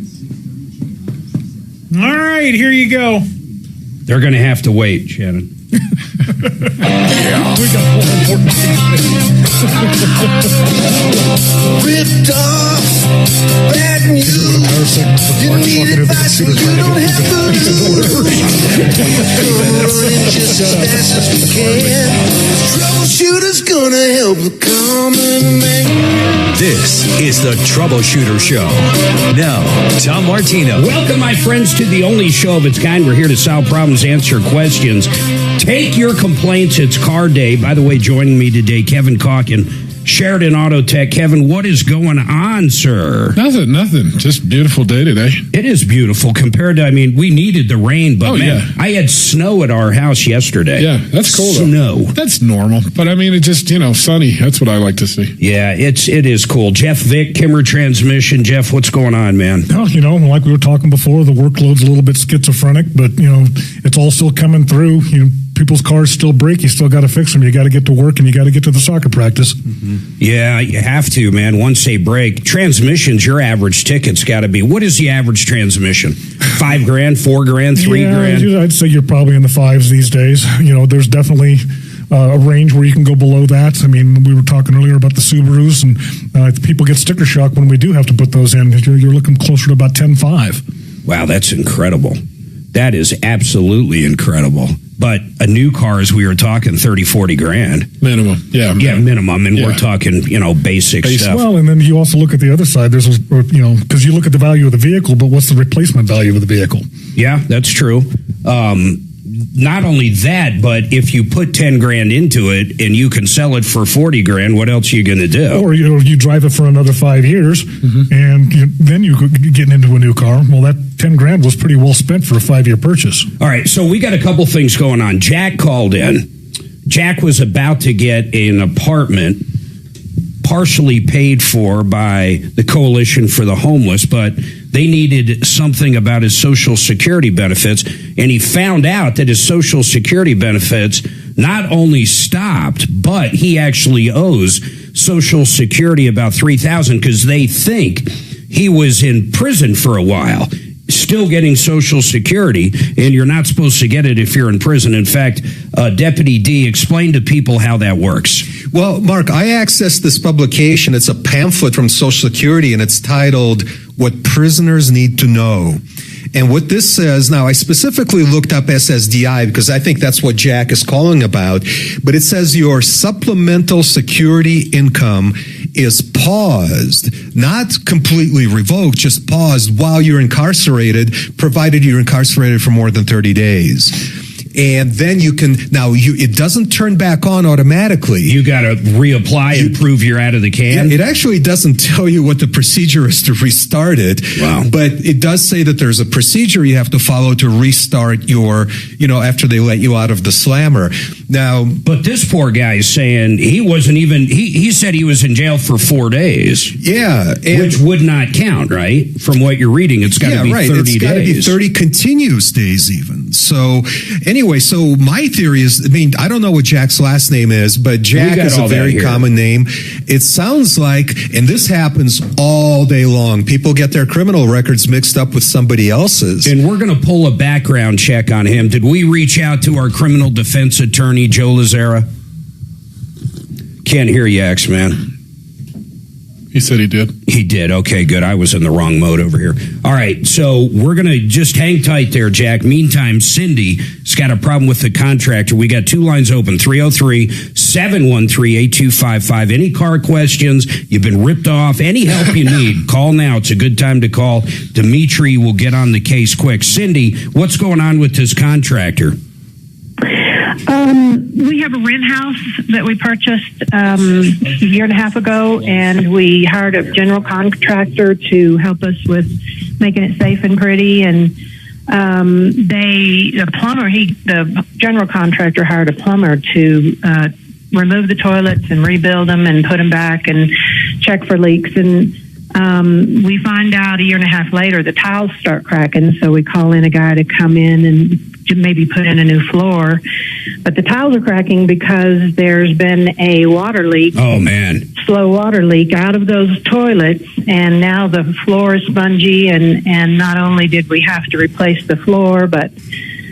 All right, here you go. They're going to have to wait, Shannon. Ripped off, bad news. You need advice, but you don't have to lose. Come running just as fast as we can. Troubleshooter's gonna help the common man. This is the Troubleshooter Show. Now, Tom Martino. Welcome, my friends, to the only show of its kind. We're here to solve problems, answer questions. Take your complaints. It's car day. By the way, joining me today, Kevin Calkin, Sheridan Auto Tech. Kevin, what is going on, sir? Nothing. Just beautiful day today. It is beautiful compared to, we needed the rain, but I had snow at our house yesterday. Yeah, that's cool. Snow. That's normal. But it just, sunny. That's what I like to see. Yeah, it is cool. Jeff Vick, Kimmer Transmission. Jeff, what's going on, man? Well, like we were talking before, the workload's a little bit schizophrenic, but, it's all still coming through. People's cars still break. You still got to fix them. You got to get to work and you got to get to the soccer practice. Mm-hmm. Yeah, you have to, man. Once they break, transmissions, your average ticket's got to be. What is the average transmission? $5,000, $4,000, $3,000? I'd say you're probably in the fives these days. There's definitely a range where you can go below that. We were talking earlier about the Subarus, and people get sticker shock when we do have to put those in. You're looking closer to about 10.5. Wow, that's incredible. That is absolutely incredible. But a new car, as we were talking, 30, 40 grand. Minimum. Yeah, minimum. And we're talking, basic stuff. Well, and then you also look at the other side. There's, because you look at the value of the vehicle, but what's the replacement value of the vehicle? Yeah, that's true. Not only that, but if you put 10 grand into it and you can sell it for 40 grand, what else are you going to do? Or you drive it for another 5 years, and then you get into a new car. Well, that 10 grand was pretty well spent for a 5-year purchase. All right, so we got a couple things going on. Jack called in. Jack was about to get an apartment partially paid for by the Coalition for the Homeless, but they needed something about his Social Security benefits, and he found out that his Social Security benefits not only stopped, but he actually owes Social Security about $3,000 because they think he was in prison for a while. still getting Social Security, and you're not supposed to get it if you're in prison. In fact, Deputy D, explain to people how that works. Well, Mark, I accessed this publication. It's a pamphlet from Social Security, and it's titled What Prisoners Need to Know. And what this says, now I specifically looked up SSDI because I think that's what Jack is calling about, but it says your supplemental security income is paused, not completely revoked, just paused while you're incarcerated, provided you're incarcerated for more than 30 days. And then you can, it doesn't turn back on automatically. You got to reapply and prove you're out of the can? It actually doesn't tell you what the procedure is to restart it. Wow. But it does say that there's a procedure you have to follow to restart your, after they let you out of the slammer. Now, but this poor guy is saying he wasn't even, he said he was in jail for 4 days. Yeah. Which would not count, right? From what you're reading, it's got to be 30 days. It's got to be 30 continuous days even. So anyway, so my theory is, I don't know what Jack's last name is, but Jack is a very common name. It sounds like, and this happens all day long, people get their criminal records mixed up with somebody else's. And we're going to pull a background check on him. Did we reach out to our criminal defense attorney, Joe Lazzara? Can't hear you, X-Man. He said he did. He did. Okay, good. I was in the wrong mode over here. All right, so we're going to just hang tight there, Jack. Meantime, Cindy's got a problem with the contractor. We got 2 lines open, 303-713-8255. Any car questions, you've been ripped off, any help you need, call now. It's a good time to call. Dimitri will get on the case quick. Cindy, what's going on with this contractor? We have a rent house that we purchased a year and a half ago, and we hired a general contractor to help us with making it safe and pretty. And the general contractor hired a plumber to remove the toilets and rebuild them and put them back and check for leaks. And we find out a year and a half later the tiles start cracking, so we call in a guy to come in and maybe put in a new floor. But the tiles are cracking because there's been a water leak. Oh, man. Slow water leak out of those toilets, and now the floor is spongy, and not only did we have to replace the floor, but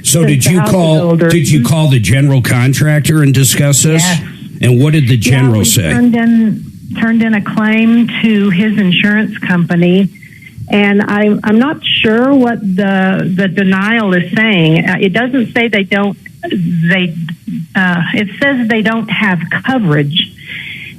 so did you call the general contractor and discuss this? Yes. And what did the general say? Turned in a claim to his insurance company, and I'm not sure what the denial is saying. It doesn't say they don't. It says they don't have coverage,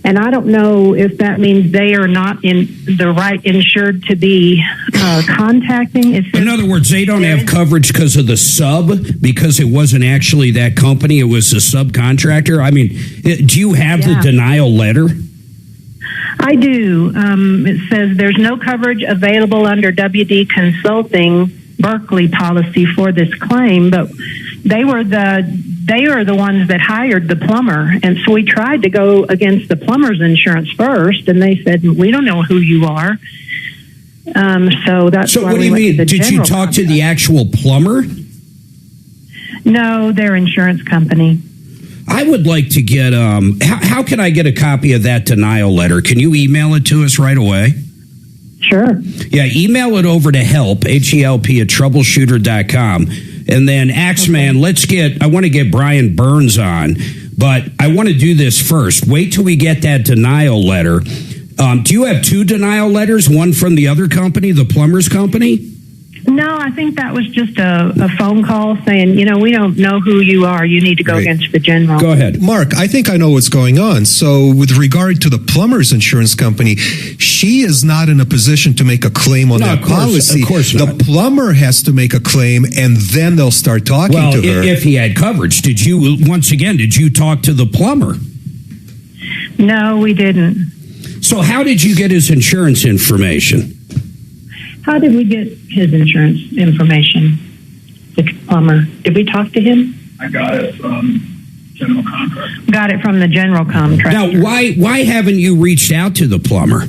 and I don't know if that means they are not in the right insured to be contacting. In other words, they don't have coverage because of the sub, because it wasn't actually that company; it was a subcontractor. I mean, do you have the denial letter? I do. It says there's no coverage available under WD Consulting Berkeley policy for this claim, but they are the ones that hired the plumber, and so we tried to go against the plumber's insurance first, and they said we don't know who you are. So that's so. Why What do you mean? Did you talk to the actual plumber? No, their insurance company. I would like to get, how can I get a copy of that denial letter? Can you email it to us right away? Sure. Yeah, email it over to help, H-E-L-P, at troubleshooter.com. And then, Axeman, I want to get Brian Burns on, but I want to do this first. Wait till we get that denial letter. Do you have 2 denial letters, one from the other company, the plumber's company? No, I think that was just a phone call saying, we don't know who you are. You need to go against the general. Go ahead. Mark, I think I know what's going on. So with regard to the plumber's insurance company, she is not in a position to make a claim on that policy. Of course not. The plumber has to make a claim, and then they'll start talking to her. If he had coverage, did you talk to the plumber? No, we didn't. So how did you get his insurance information? How did we get his insurance information? The plumber. Did we talk to him? I got it from general contractor. Got it from the general contractor. Now, why haven't you reached out to the plumber?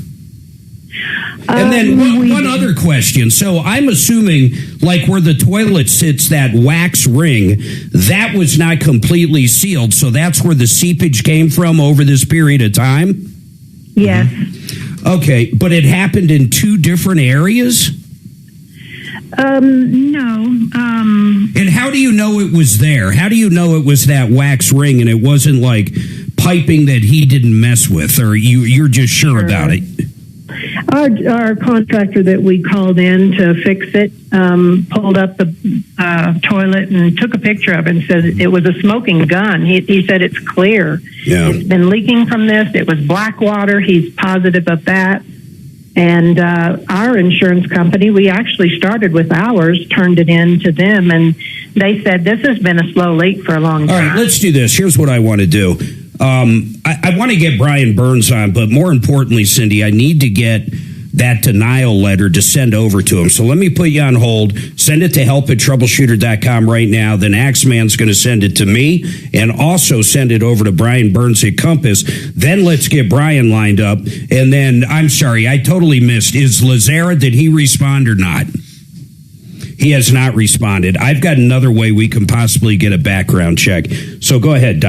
And then one other question. So I'm assuming, like where the toilet sits, that wax ring, that was not completely sealed. So that's where the seepage came from over this period of time? Yes. Okay, but it happened in 2 different areas? No. And how do you know it was there? How do you know it was that wax ring and it wasn't like piping that he didn't mess with, or you're just sure about it? Our contractor that we called in to fix it pulled up the toilet and took a picture of it and said it was a smoking gun. He said it's clear. Yeah. It's been leaking from this. It was black water. He's positive of that. And our insurance company, we actually started with ours, turned it in to them, and they said this has been a slow leak for a long time. All right, let's do this. Here's what I want to do. I want to get Brian Burns on, but more importantly, Cindy, I need to get that denial letter to send over to him. So let me put you on hold. Send it to help@troubleshooter.com right now. Then Axeman's going to send it to me and also send it over to Brian Burns at Compass. Then let's get Brian lined up. And then, I'm sorry, I totally missed. Is Lazara, did he respond or not? He has not responded. I've got another way we can possibly get a background check. So go ahead,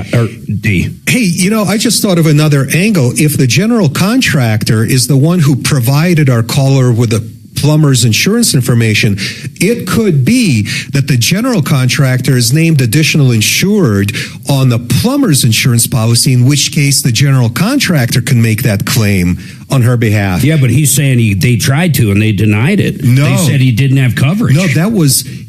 D. Hey, I just thought of another angle. If the general contractor is the one who provided our caller with the plumber's insurance information, it could be that the general contractor is named additional insured on the plumber's insurance policy, in which case the general contractor can make that claim on her behalf. Yeah, but he's saying they tried to and they denied it. No. They said he didn't have coverage. No,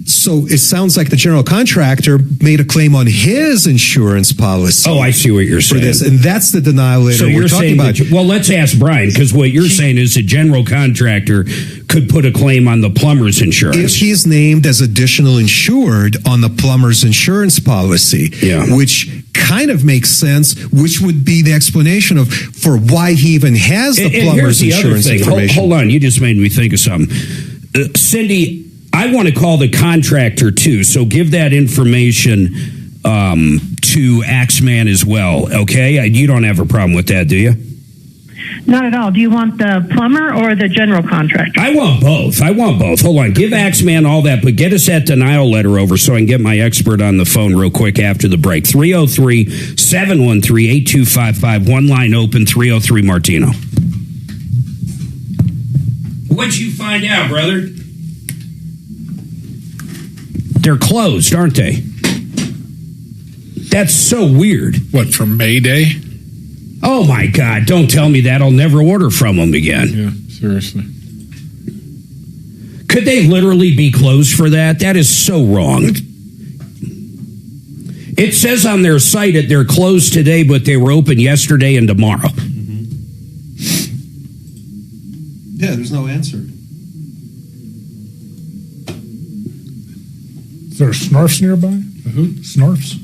so it sounds like the general contractor made a claim on his insurance policy. Oh, I see what you're saying. For this, and that's the denial letter we're talking about. Well, let's ask Brian, because what you're saying is the general contractor could put a claim on the plumber's insurance. If he's named as additional insured on the plumber's insurance policy, which kind of makes sense, which would be the explanation for why he even has the plumber's insurance information. Hold on, you just made me think of something. Cindy, I want to call the contractor too, so give that information to Axeman as well, okay? You don't have a problem with that, do you? Not at all. Do you want the plumber or the general contractor? I want both. Hold on. Give Axeman all that, but get us that denial letter over so I can get my expert on the phone real quick after the break. 303-713-8255. One line open, 303 Martino. What'd you find out, brother? They're closed, aren't they? That's so weird. What, from May Day? Oh, my God. Don't tell me that. I'll never order from them again. Yeah, seriously. Could they literally be closed for that? That is so wrong. It says on their site that they're closed today, but they were open yesterday and tomorrow. Yeah, there's no answer. Is there Snarfs nearby? Who? Snarfs?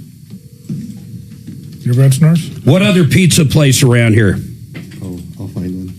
You ever had Snarfs? What other pizza place around here? Oh, I'll find one.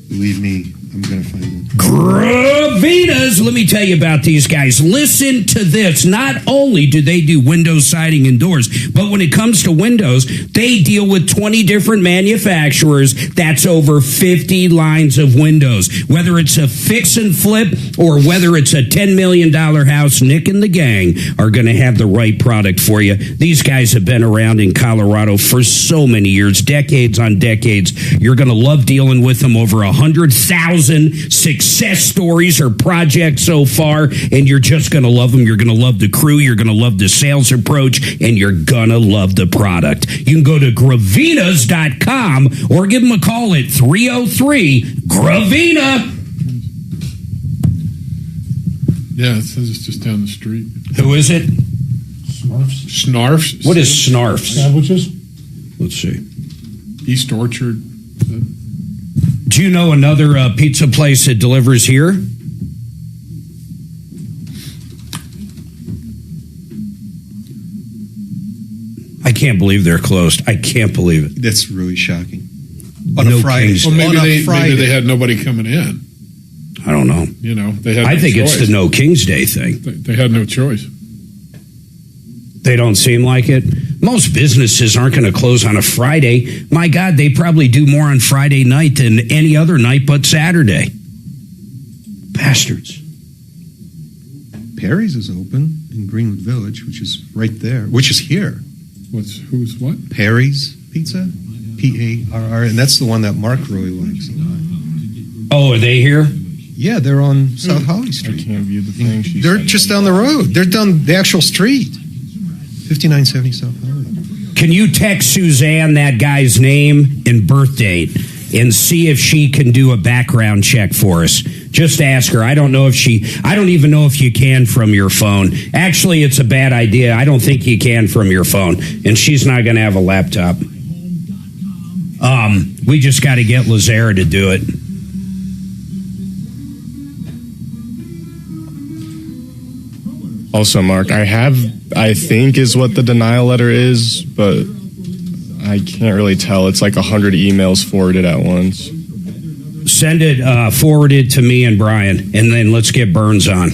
Believe me, I'm going to find one. Gravita's. Let me tell you about these guys. Listen to this. Not only do they do window siding and doors, but when it comes to windows, they deal with 20 different manufacturers. That's over 50 lines of windows. Whether it's a fix and flip or whether it's a $10 million house, Nick and the gang are going to have the right product for you. These guys have been around in Colorado for so many years, decades on decades. You're going to love dealing with them. Over 100,000 success stories or projects so far, and you're just going to love them. You're going to love the crew. You're going to love the sales approach, and you're going to love the product. You can go to gravinas.com or give them a call at 303-GRAVINA. Yeah, it says it's just down the street. Who is it? Snarfs. What is Snarfs? Sandwiches? Let's see. East Orchard. Do you know another pizza place that delivers here? I can't believe they're closed. I can't believe it. That's really shocking. On a Friday. Well, maybe they had nobody coming in. I don't know. You know, they had. I think it's the No King's Day thing. They had no choice. They don't seem like it. Most businesses aren't going to close on a Friday. My God, they probably do more on Friday night than any other night but Saturday. Bastards. Perry's is open in Greenwood Village, which is right there, which is here. Who's what? Perry's Pizza, Parr, and that's the one that Mark really likes. Oh, are they here? Yeah, they're on South Holly Street. I can't view the thing. They're just down the road. They're down the actual street. 5970 South Holly. Can you text Suzanne that guy's name and birth date and see if she can do a background check for us? Just ask her. I don't even know if you can from your phone. Actually, it's a bad idea. I don't think you can from your phone. And she's not going to have a laptop. We just got to get Lazara to do it. Also, Mark, I think is what the denial letter is, but I can't really tell. It's like 100 emails forwarded at once. Send it, forward it to me and Brian, and then let's get Burns on.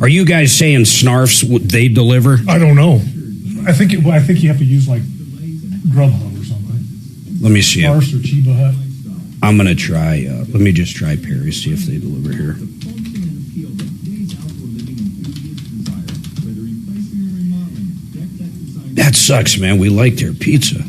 Are you guys saying Snarfs they deliver? I don't know. I think you have to use like Grubhub or something. Let me see. Snarfs or Chiba Hut. I'm gonna try. Let me just try Perry. See if they deliver here. That sucks, man. We like their pizza.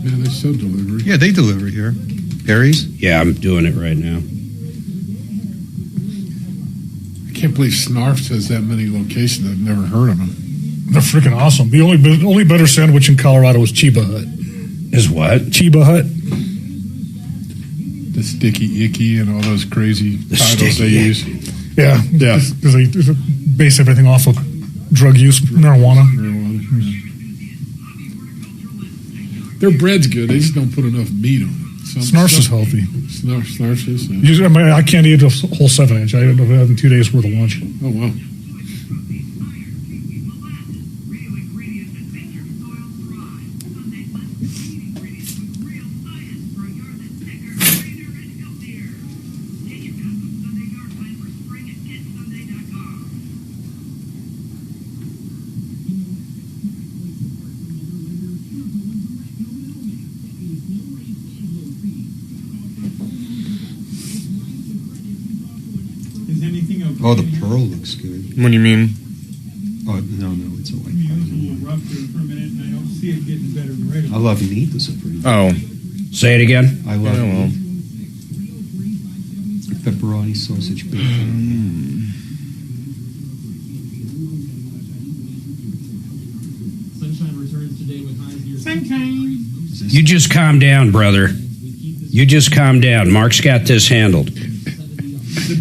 Yeah, they still deliver. Yeah, they deliver here. Perry's? Yeah, I'm doing it right now. I can't believe Snarfs has that many locations. I've never heard of them. They're freaking awesome. The only better sandwich in Colorado is Chiba Hut. Is what? Chiba Hut. The sticky icky and all those crazy titles they use. Yeah. Because they base everything off of drug use, marijuana. Their bread's good. They just don't put enough meat on it. Snarfs is healthy. Snarfs is. Usually, I can't eat a whole 7-inch. I end up having 2 days worth of lunch. Oh, wow. Oh, the pearl looks good. What do you mean? Oh, no, it's a white I I love meat. This is pretty good. Oh. Say it again. I love pepperoni, sausage, bacon. Sunshine returns today with highs near sunshine. You just calm down, brother. You just calm down. Mark's got this handled.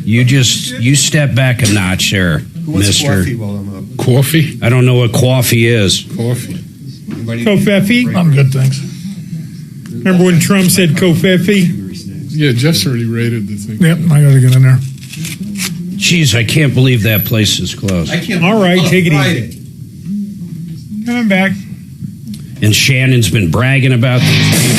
You step back a notch there, mister. Coffee while I'm up? Coffee? I don't know what coffee is. Coffee. Kofefi? I'm good, thanks. Remember when Trump said Kofefi? Yeah, Jeff's already rated the thing. Yep, I gotta get in there. Jeez, I can't believe that place is closed. All right, take it easy. Coming back. And Shannon's been bragging about these people.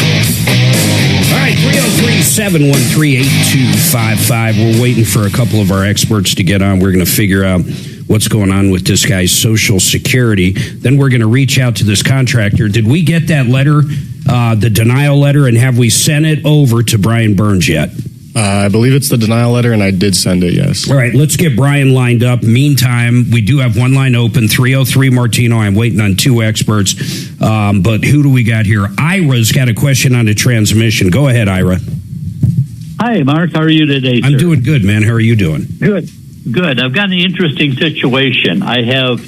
All right, 303-713-8255. We're waiting for a couple of our experts to get on. We're going to figure out what's going on with this guy's Social Security. Then we're going to reach out to this contractor. Did we get that letter, the denial letter, and have we sent it over to Brian Burns yet? I believe it's the denial letter, and I did send it, yes. All right, let's get Brian lined up. Meantime, we do have one line open, 303 Martino. I'm waiting on two experts. But who do we got here? Ira's got a question on the transmission. Go ahead, Ira. Hi, Mark. How are you today, sir? I'm doing good, man. How are you doing? Good. I've got an interesting situation. I have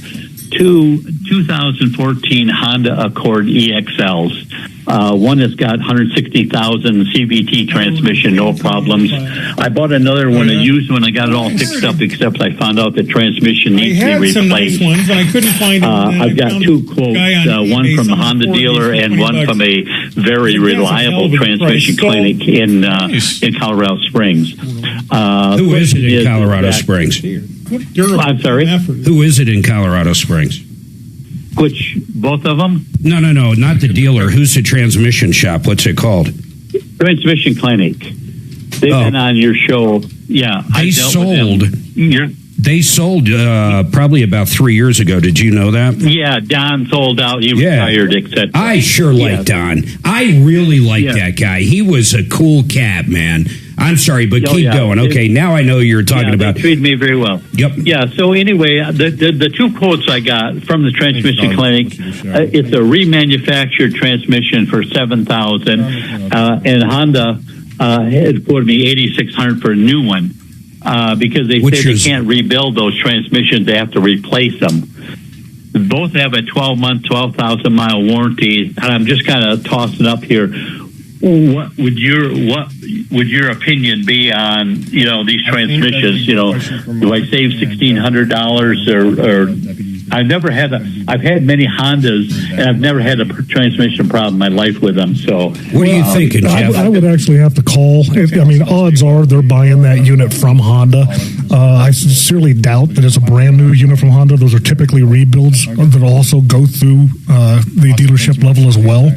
two 2014 Honda Accord EXLs. One has got 160,000 CVT transmission, no problems. I bought another one, a used one. I got it all fixed up, except I found out the transmission needs to be replaced. Some nice ones, and I couldn't find them. I've got two quotes, one from a Honda dealer and one from a very reliable transmission clinic in Colorado Springs. Who is it in Colorado Springs? I'm sorry? Who is it in Colorado Springs? Which, both of them? No, not the dealer. Who's the transmission shop? What's it called? Transmission clinic. They've been on your show. Yeah, They sold probably about 3 years ago. Did you know that? Yeah, Don sold out. He retired, etc. I sure like Don. I really like that guy. He was a cool cat, man. I'm sorry, but keep going. Okay, now I know you're talking about. They treated me very well. Yep. Yeah. So anyway, the two quotes I got from the transmission clinic, it's a remanufactured transmission for $7,000, and Honda had quoted me $8,600 for a new one. Because they say they can't rebuild those transmissions, they have to replace them. Both have a 12-month, 12,000-mile warranty, and I'm just kind of tossing up here. What would your opinion be on these transmissions? Do I save $1,600 or I've had many Hondas and I've never had a transmission problem in my life with them. So what are you thinking, Jeff? I would actually have to call. I mean, odds are they're buying that unit from Honda. I sincerely doubt that it's a brand new unit from Honda. Those are typically rebuilds that also go through the dealership level as well.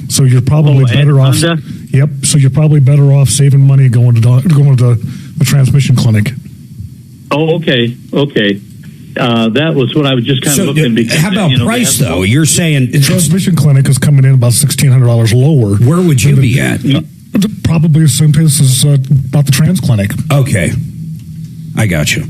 So you're probably better off. Honda? Yep. So you're probably better off saving money going to the transmission clinic. Oh, okay. That was what I was just kind of looking. Because, how about price though? You're saying the transmission clinic is coming in about $1,600 lower. Where would you be at? Probably the same place as about the trans clinic. Okay, I got you.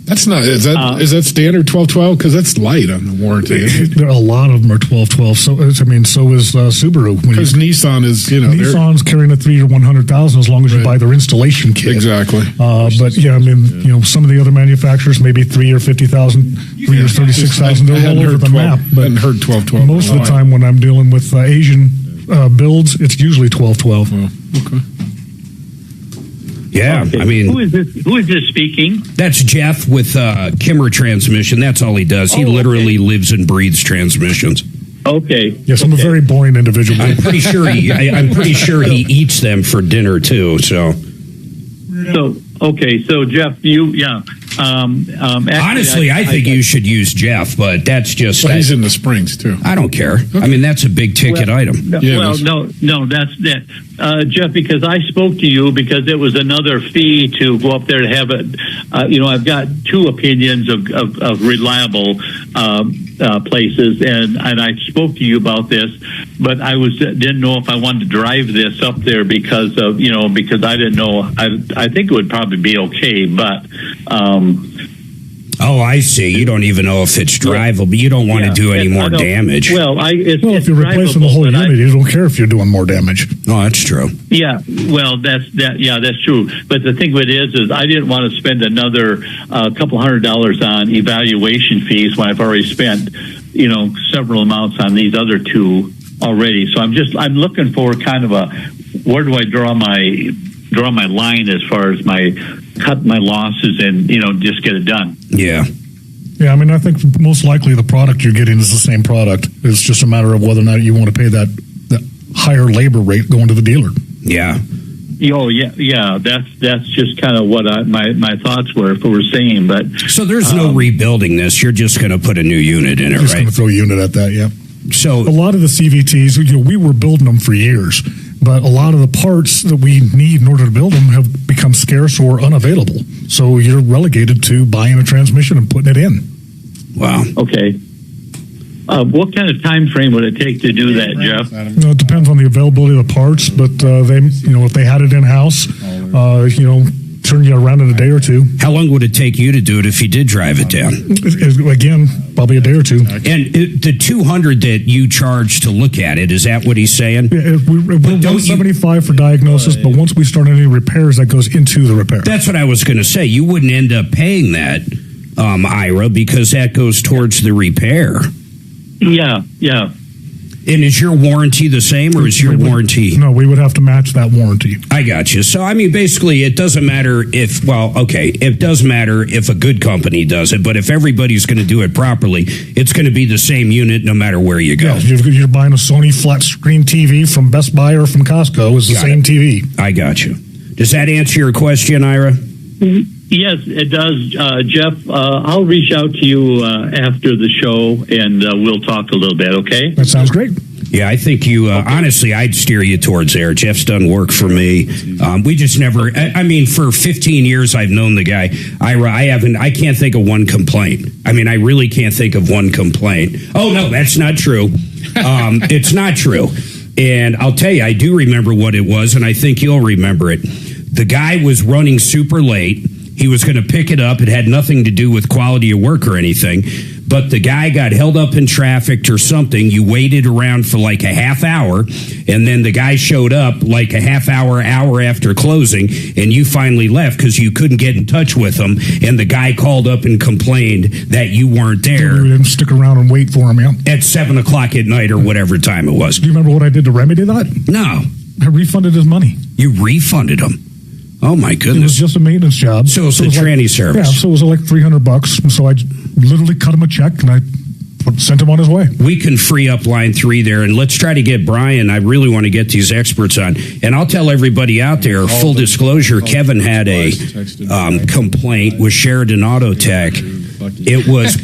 That's not. Is that standard 1212? Because that's light on the warranty. There are a lot of them are 1212. So is Subaru. Because Nissan is Nissan's carrying a 3 or 100,000 as long as you buy their installation kit. Exactly. But yeah, some of the other manufacturers maybe 3 or 50,000, 3 or 36,000. They're all over the map. But I heard 1212. Most of the time when I'm dealing with Asian builds, it's usually 1212. Okay. Yeah, okay. I mean, who is this speaking? That's Jeff with Kimmer Transmission. That's all he does. He literally lives and breathes transmissions. Okay. Yes, I'm a very boring individual. I'm pretty sure he eats them for dinner too. So Jeff, honestly, I think you should use Jeff, but that's just he's in the Springs too. I don't care. Okay. I mean, that's a big ticket item. That's that. Jeff, because I spoke to you because it was another fee to go up there to have it. I've got two opinions of reliable places, and I spoke to you about this, but I didn't know if I wanted to drive this up there because I didn't know. I think it would probably be okay, but. Oh, I see. You don't even know if it's drivable, but you don't want to do any more damage. If you're replacing the whole unit, you don't care if you're doing more damage. Oh, that's true. Yeah, well, that's true. But the thing with it is I didn't want to spend another couple $100 on evaluation fees when I've already spent, several amounts on these other two already. So I'm looking for kind of where do I draw my line as far as cut my losses and just get it done. Yeah, I mean, I think most likely the product you're getting is the same product. It's just a matter of whether or not you want to pay that higher labor rate going to the dealer. Yeah. Oh yeah. That's just kind of what my thoughts were if we were saying. But so there's no rebuilding this. You're just going to put a new unit in it, just right? Going to throw a unit at that. Yeah. So a lot of the CVTs, we were building them for years. But a lot of the parts that we need in order to build them have become scarce or unavailable. So you're relegated to buying a transmission and putting it in. Wow. Okay. What kind of time frame would it take to do that, Jeff? It depends on the availability of the parts, but if they had it in-house, turn you around in a day or two. How long would it take you to do it if you did drive it down? Again, probably a day or two. And the $200 that you charge to look at it, is that what he's saying? Yeah, we're $175 for diagnosis, but once we start any repairs, that goes into the repair. That's what I was going to say. You wouldn't end up paying that, Ira, because that goes towards the repair. Yeah. And is your warranty the same, or is your warranty? No, we would have to match that warranty. I got you. So, I mean, basically, it doesn't matter it does matter if a good company does it, but if everybody's going to do it properly, it's going to be the same unit no matter where you go. Yeah, you're buying a Sony flat screen TV from Best Buy or from Costco, it's the same TV. I got you. Does that answer your question, Ira? Yes, it does, Jeff. I'll reach out to you after the show, and we'll talk a little bit, okay? That sounds great. Yeah, I think you, honestly, I'd steer you towards there. Jeff's done work for me. We just never, I mean, for 15 years I've known the guy. I can't think of one complaint. I mean, I really can't think of one complaint. Oh, no, that's not true. It's not true. And I'll tell you, I do remember what it was, and I think you'll remember it. The guy was running super late. He was going to pick it up. It had nothing to do with quality of work or anything. But the guy got held up in traffic or something. You waited around for like a half hour, and then the guy showed up like a half hour after closing, and you finally left because you couldn't get in touch with him. And the guy called up and complained that you weren't there. We didn't stick around and wait for him, yeah. At 7 o'clock at night or whatever time it was. Do you remember what I did to remedy that? No. I refunded his money. You refunded him? Oh, my goodness. It was just a maintenance job. So it's a tranny service. Yeah, so it was like $300. And so I literally cut him a check and I sent him on his way. We can free up line 3 there, and let's try to get Brian. I really want to get these experts on. And I'll tell everybody out there, full disclosure, Kevin had a complaint with Sheridan Auto Tech. It was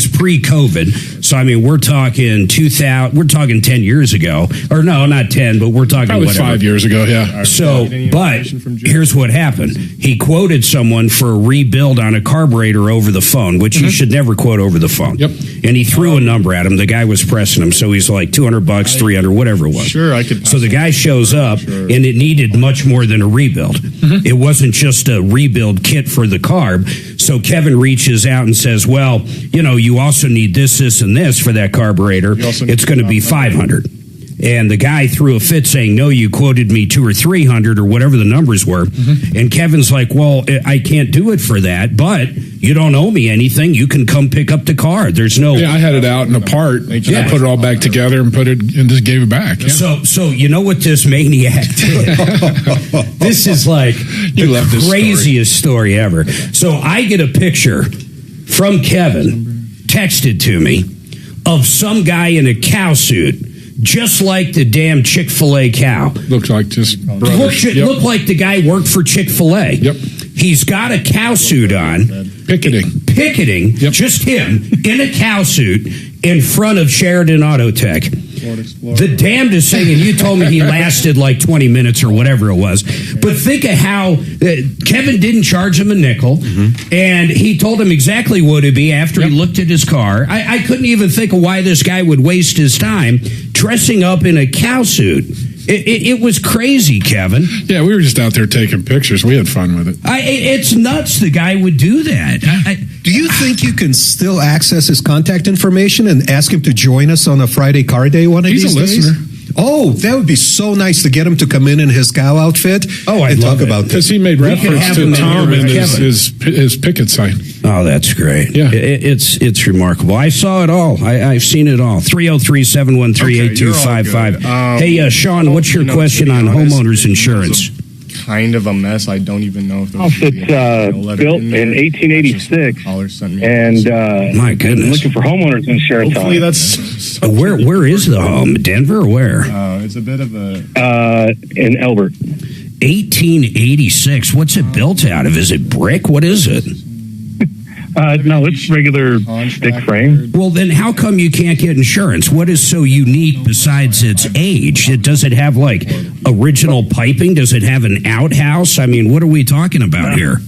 pre-COVID. So I mean, we're talking 10 years ago, or no, not 10, but we're talking probably whatever. 5 years ago. Yeah. So, but here's what happened. He quoted someone for a rebuild on a carburetor over the phone, which you should never quote over the phone. Yep. And he threw a number at him. The guy was pressing him, so he's like $200, 300, whatever it was. Sure, I could. So the guy shows up, and it needed much more than a rebuild. It wasn't just a rebuild kit for the carb. So Kevin reaches out and says, well, you know, you also need this, this, and this for that carburetor. It's going to be $500. And the guy threw a fit saying, no, you quoted me $200 or $300 or whatever the numbers were. And Kevin's like, well, I can't do it for that, but you don't owe me anything. You can come pick up the car. There's no. Yeah, I had it out and apart. Yeah. I put it all back together and just gave it back. Yeah. So you know what this maniac did? This is like the craziest story ever. So I get a picture from Kevin, texted to me, of some guy in a cow suit, just like the damn Chick-fil-A cow. Looked like just looked like the guy worked for Chick-fil-A. Yep. He's got a cow suit on. Picketing, just him, in a cow suit, in front of Sheridan Auto Tech. The damnedest thing, and you told me he lasted like 20 minutes or whatever it was. But think of how Kevin didn't charge him a nickel, and he told him exactly what it'd be after he looked at his car. I couldn't even think of why this guy would waste his time dressing up in a cow suit. It was crazy, Kevin. Yeah, we were just out there taking pictures. We had fun with it. It's nuts the guy would do that. Do you think you can still access his contact information and ask him to join us on a Friday car day one of these days? He's a listener. Oh, that would be so nice to get him to come in his cow outfit and talk about this. Because he made reference to Tom and his picket sign. Oh, that's great. Yeah. It's remarkable. I saw it all. I've seen it all. 303-713-8255. Hey, Sean, what's your question on homeowners insurance? Kind of a mess. I don't even know if it's built in 1886, and my goodness, I'm looking for homeowners insurance. Hopefully, that's where is the home? Denver or where? It's a bit of a in Elbert. 1886. What's it built out of? Is it brick? What is it? No, it's regular stick frame. Well, then how come you can't get insurance? What is so unique besides its age? Does it have like original piping? Does it have an outhouse? I mean, what are we talking about here?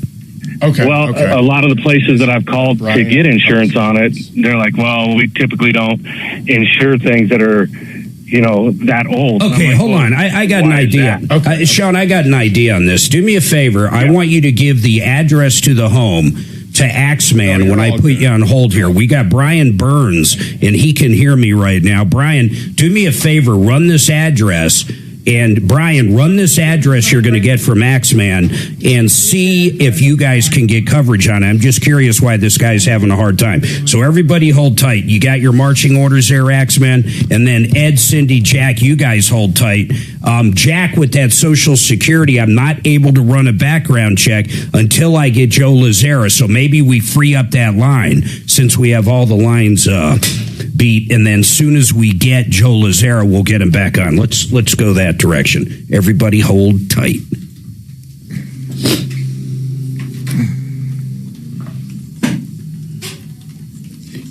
Okay. Well, a lot of the places that I've called to get insurance on it, they're like, well, we typically don't insure things that are, that old. Okay, hold on. I got an idea. Okay. Sean, I got an idea on this. Do me a favor. Yeah. I want you to give the address to the home to Axeman when I put you on hold here. We got Brian Burns, and he can hear me right now. Brian, do me a favor. Run this address. And Brian, run this address you're going to get from Axeman and see if you guys can get coverage on it. I'm just curious why this guy's having a hard time. So everybody hold tight. You got your marching orders there, Axeman. And then Ed, Cindy, Jack, you guys hold tight. Jack, with that Social Security, I'm not able to run a background check until I get Joe Lazara. So maybe we free up that line since we have all the lines beat, and then soon as we get Joe Lazara, we'll get him back on. Let's go that direction. Everybody hold tight.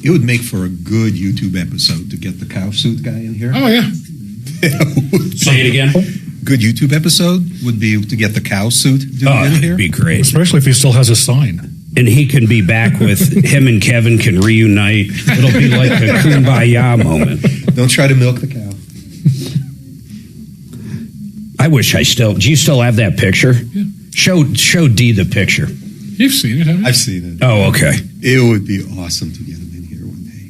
It would make for a good YouTube episode to get the cow suit guy in here. Oh, yeah. Say it again. Good YouTube episode would be to get the cow suit dude in here. That'd be great. Especially if he still has a sign. And he can be back with him and Kevin can reunite. It'll be like a kumbaya moment. Don't try to milk the cow. I wish do you still have that picture? Yeah. Show Dee the picture. You've seen it, haven't you? I've seen it. Oh, okay. It would be awesome to get him in here one day.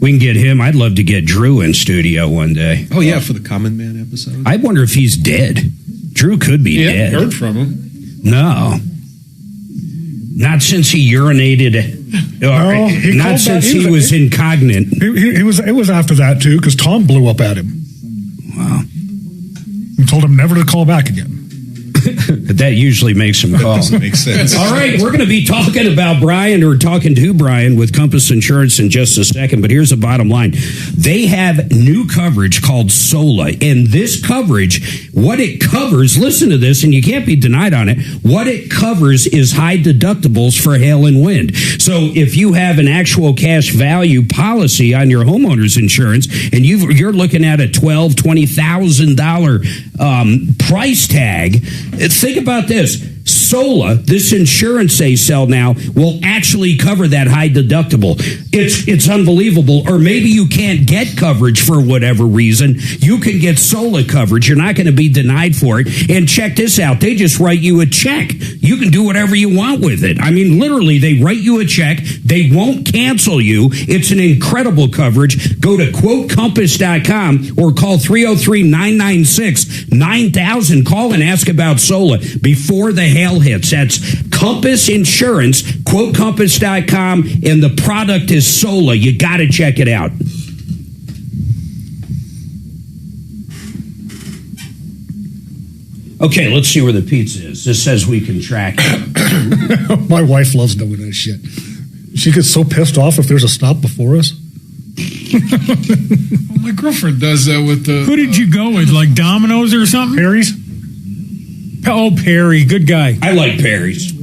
We can get him. I'd love to get Drew in studio one day. Oh, yeah, for the Common Man episode. I wonder if he's dead. Drew could be dead. Heard from him. No. Not since he urinated. Not since he was incognito. It was after that, too, because Tom blew up at him. Wow. And told him never to call back again. That usually makes him call. That doesn't make sense. All right, we're going to be talking about Brian, or talking to Brian with Compass Insurance in just a second, but here's the bottom line. They have new coverage called SOLA, and this coverage, what it covers, listen to this, and you can't be denied on it, what it covers is high deductibles for hail and wind. So if you have an actual cash value policy on your homeowner's insurance, and you're looking at a $12,000, $20,000 price tag, think about this. SOLA, this insurance they sell now, will actually cover that high deductible. It's unbelievable. Or maybe you can't get coverage for whatever reason. You can get SOLA coverage. You're not going to be denied for it. And check this out. They just write you a check. You can do whatever you want with it. I mean, literally, they write you a check. They won't cancel you. It's an incredible coverage. Go to quotecompass.com or call 303-996-9000. Call and ask about SOLA before the hail hits. That's Compass Insurance, quotecompass.com, and the product is SOLA. You got to check it out. Okay, let's see where the pizza is. This says we can track it. My wife loves doing that shit. She gets so pissed off if there's a stop before us. Well, my girlfriend does that with the... Who did you go with? Like Domino's or something? Perry's? Oh, Perry. Good guy. I like Perry's.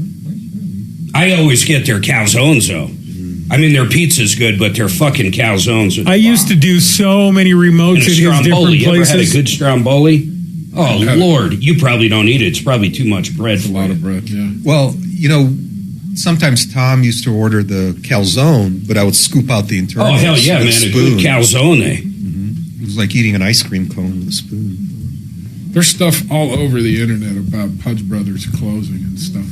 I always get their calzones, though. I mean, their pizza's good, but their fucking calzones. I used to do so many remotes at his different places. You ever had a good stromboli? Oh, Lord, you probably don't eat it. It's probably too much bread. It's a lot of bread, yeah. Well, sometimes Tom used to order the calzone, but I would scoop out the internal. Oh, hell yeah, man. A good calzone. Mm-hmm. It was like eating an ice cream cone with a spoon. There's stuff all over the internet about Pudge Brothers closing and stuff.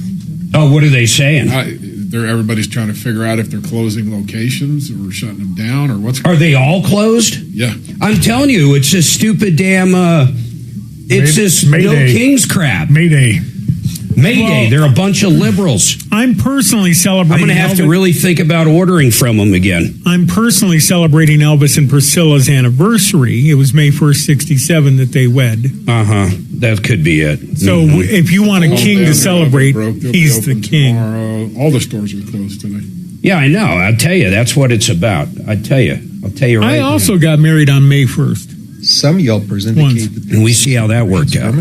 Oh, what are they saying? Everybody's trying to figure out if they're closing locations or shutting them down or what's. Are they all closed? Yeah. I'm telling you, it's this stupid damn. It's this no king's crap. Mayday. Well, they're a bunch of liberals. I'm personally celebrating. I'm going to have to really think about ordering from them again. I'm personally celebrating Elvis and Priscilla's anniversary. It was May 1st, 1967 that they wed. That could be it. So if you want a king to celebrate, he's the king. Tomorrow. All the stores are closed today. Yeah, I know. I'll tell you. That's what it's about. I'll tell you right I also got married on May 1st. Some Yelpers indicate that, and we see how that worked out.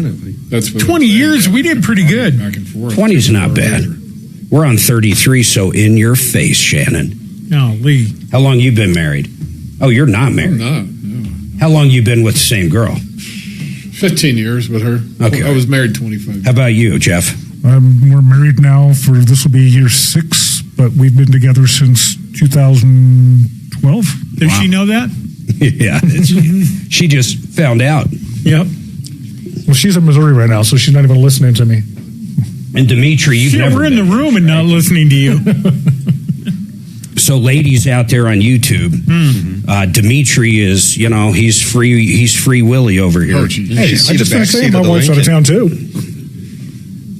That's 20 years, we did pretty good. Back and forth. 20's not bad. We're on 33, so in your face, Shannon. No, Lee. How long you been married? Oh, you're not married. I'm not. No. How long you been with the same girl? 15 years with her. Okay. I was married 25 years. How about you, Jeff? We're married now this will be year 6, but we've been together since 2012. Does she know that? Yeah. She just found out. Yep. Well, she's in Missouri right now, so she's not even listening to me. And Dimitri, we're in the room and not listening to you. So, ladies out there on YouTube, Dimitri is, he's free Willy over here. Hey, I just want to say my wife's out of town too.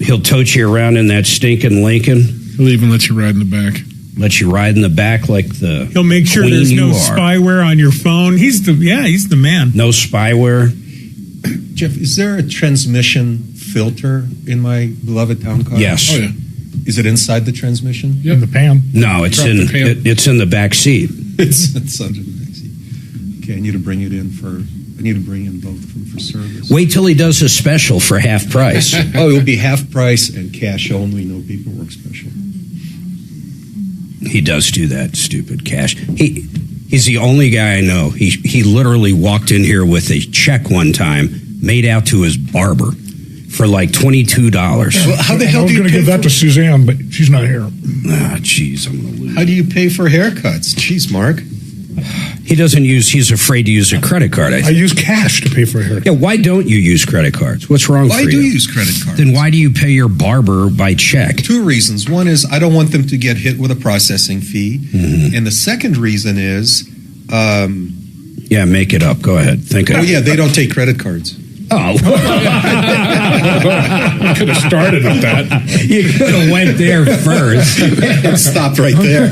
He'll tote you around in that stinking Lincoln. He'll even let you ride in the back. Let you ride in the back like the. He'll make sure there's no spyware on your phone. He's the man. No spyware. Jeff, is there a transmission filter in my beloved town car? Yes. Oh, yeah. Is it inside the transmission? Yep. In the pan? No, it's it's in the back seat. It's under the back seat. Okay, I need to bring in both of them for service. Wait till he does a special for half price. Oh, it will be half price and cash only, no paperwork special. He does do that, stupid cash. He's the only guy I know. He literally walked in here with a check one time made out to his barber for like $22. Well, how the hell do you going to give that to Suzanne, but she's not here. Ah, jeez, I'm going to lose. How do you pay for haircuts? Jeez, Mark. He's afraid to use a credit card. I use cash to pay for a haircut. Yeah, why don't you use credit cards? What's wrong Why for you? do you use credit cards? Then why do you pay your barber by check? 2 reasons. One is I don't want them to get hit with a processing fee. Mm-hmm. And the second reason is... yeah, make it up. Go ahead. Think of it. Oh, yeah, they don't take credit cards. Oh. You could have started with that. You could have went there first. And stopped right there.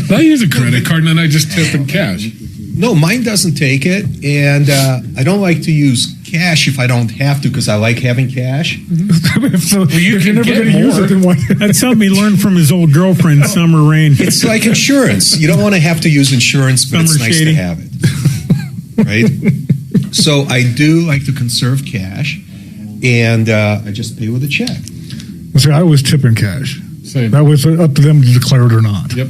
I use a credit card and then I just tip in cash. No, mine doesn't take it. And I don't like to use cash if I don't have to because I like having cash. So you're never going to use it, then why? That's something he learned from his old girlfriend, Summer Rain. It's like insurance. You don't want to have to use insurance, but it's nice to have it. Right? So I do like to conserve cash, and I just pay with a check. See, I always tip in cash. That was up to them to declare it or not. Yep.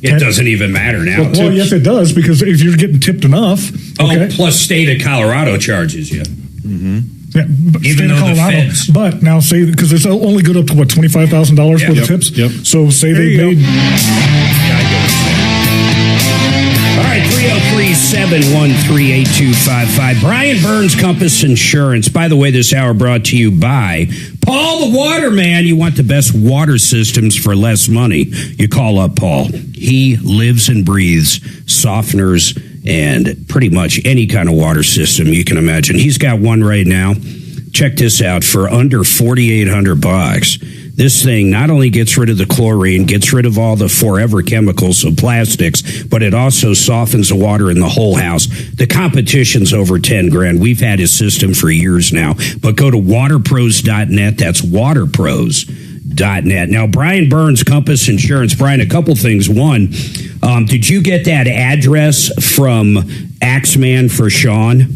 It doesn't even matter now. Well, yes, it does, because if you're getting tipped enough. Okay. Plus state of Colorado charges you. Mm-hmm. Yeah, even though Colorado, the feds. But now say, because it's only good up to what, $25,000 for the tips? Yep. So say they made. All right, 303-713-8255. Brian Burns, Compass Insurance. By the way, this hour brought to you by Paul the Waterman. You want the best water systems for less money. You call up Paul. He lives and breathes softeners and pretty much any kind of water system you can imagine. He's got one right now. Check this out. For under $4,800. This thing not only gets rid of the chlorine, gets rid of all the forever chemicals of plastics, but it also softens the water in the whole house. The competition's over 10 grand. We've had his system for years now. But go to waterpros.net. That's waterpros.net. Now, Brian Burns, Compass Insurance. Brian, a couple things. One, did you get that address from Axeman for Sean?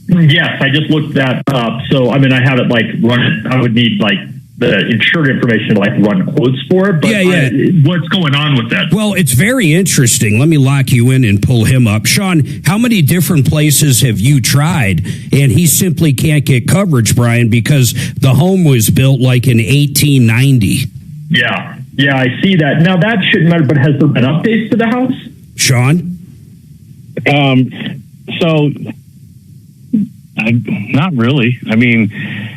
Yes, I just looked that up. So, I mean, I have it run. I would need the insured information to run quotes for, but what's going on with that? Well, it's very interesting. Let me lock you in and pull him up. Sean, how many different places have you tried? And he simply can't get coverage, Brian, because the home was built in 1890. Yeah, I see that. Now that shouldn't matter, but has there been updates to the house? Sean? Not really. I mean,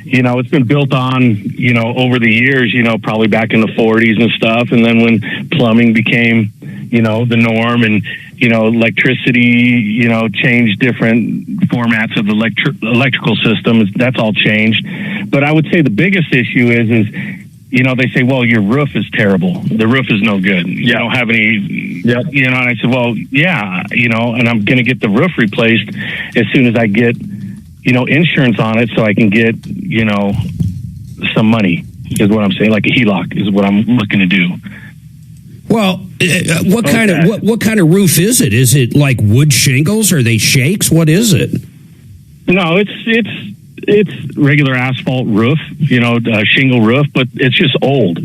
it's been built on, over the years, probably back in the 40s and stuff. And then when plumbing became, the norm and, electricity, changed different formats of the electrical systems, that's all changed. But I would say the biggest issue is they say, well, your roof is terrible. The roof is no good. You don't have any, and I said, well, yeah, and I'm going to get the roof replaced as soon as I get, insurance on it so I can get, some money is what I'm saying. Like a HELOC is what I'm looking to do. Well, what kind of roof is it? Is it like wood shingles? Are they shakes? What is it? No, it's regular asphalt roof, shingle roof, but it's just old,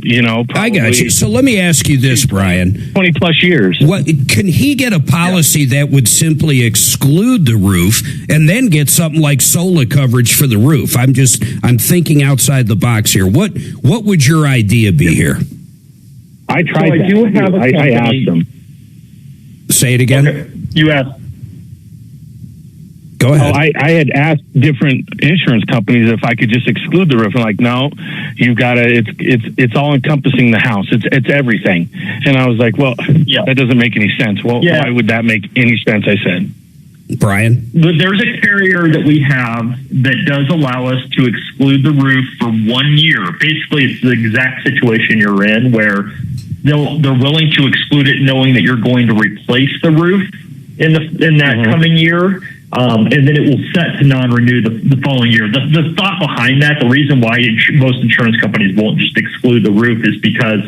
I got you. So let me ask you this, Brian. 20 plus years. What can he get a policy that would simply exclude the roof and then get something like solar coverage for the roof? I'm thinking outside the box here. What would your idea be here? I tried that. I do have a company. I asked them. Say it again. Okay. You asked. Go ahead. I had asked different insurance companies if I could just exclude the roof. I'm like, no, you've got to. It's all encompassing the house. It's everything. And I was like, well, that doesn't make any sense. Well, why would that make any sense? I said, Brian, there's a carrier that we have that does allow us to exclude the roof for 1 year. Basically, it's the exact situation you're in where they're willing to exclude it, knowing that you're going to replace the roof in that coming year. And then it will set to non-renew the following year. The thought behind that, the reason why most insurance companies won't just exclude the roof is because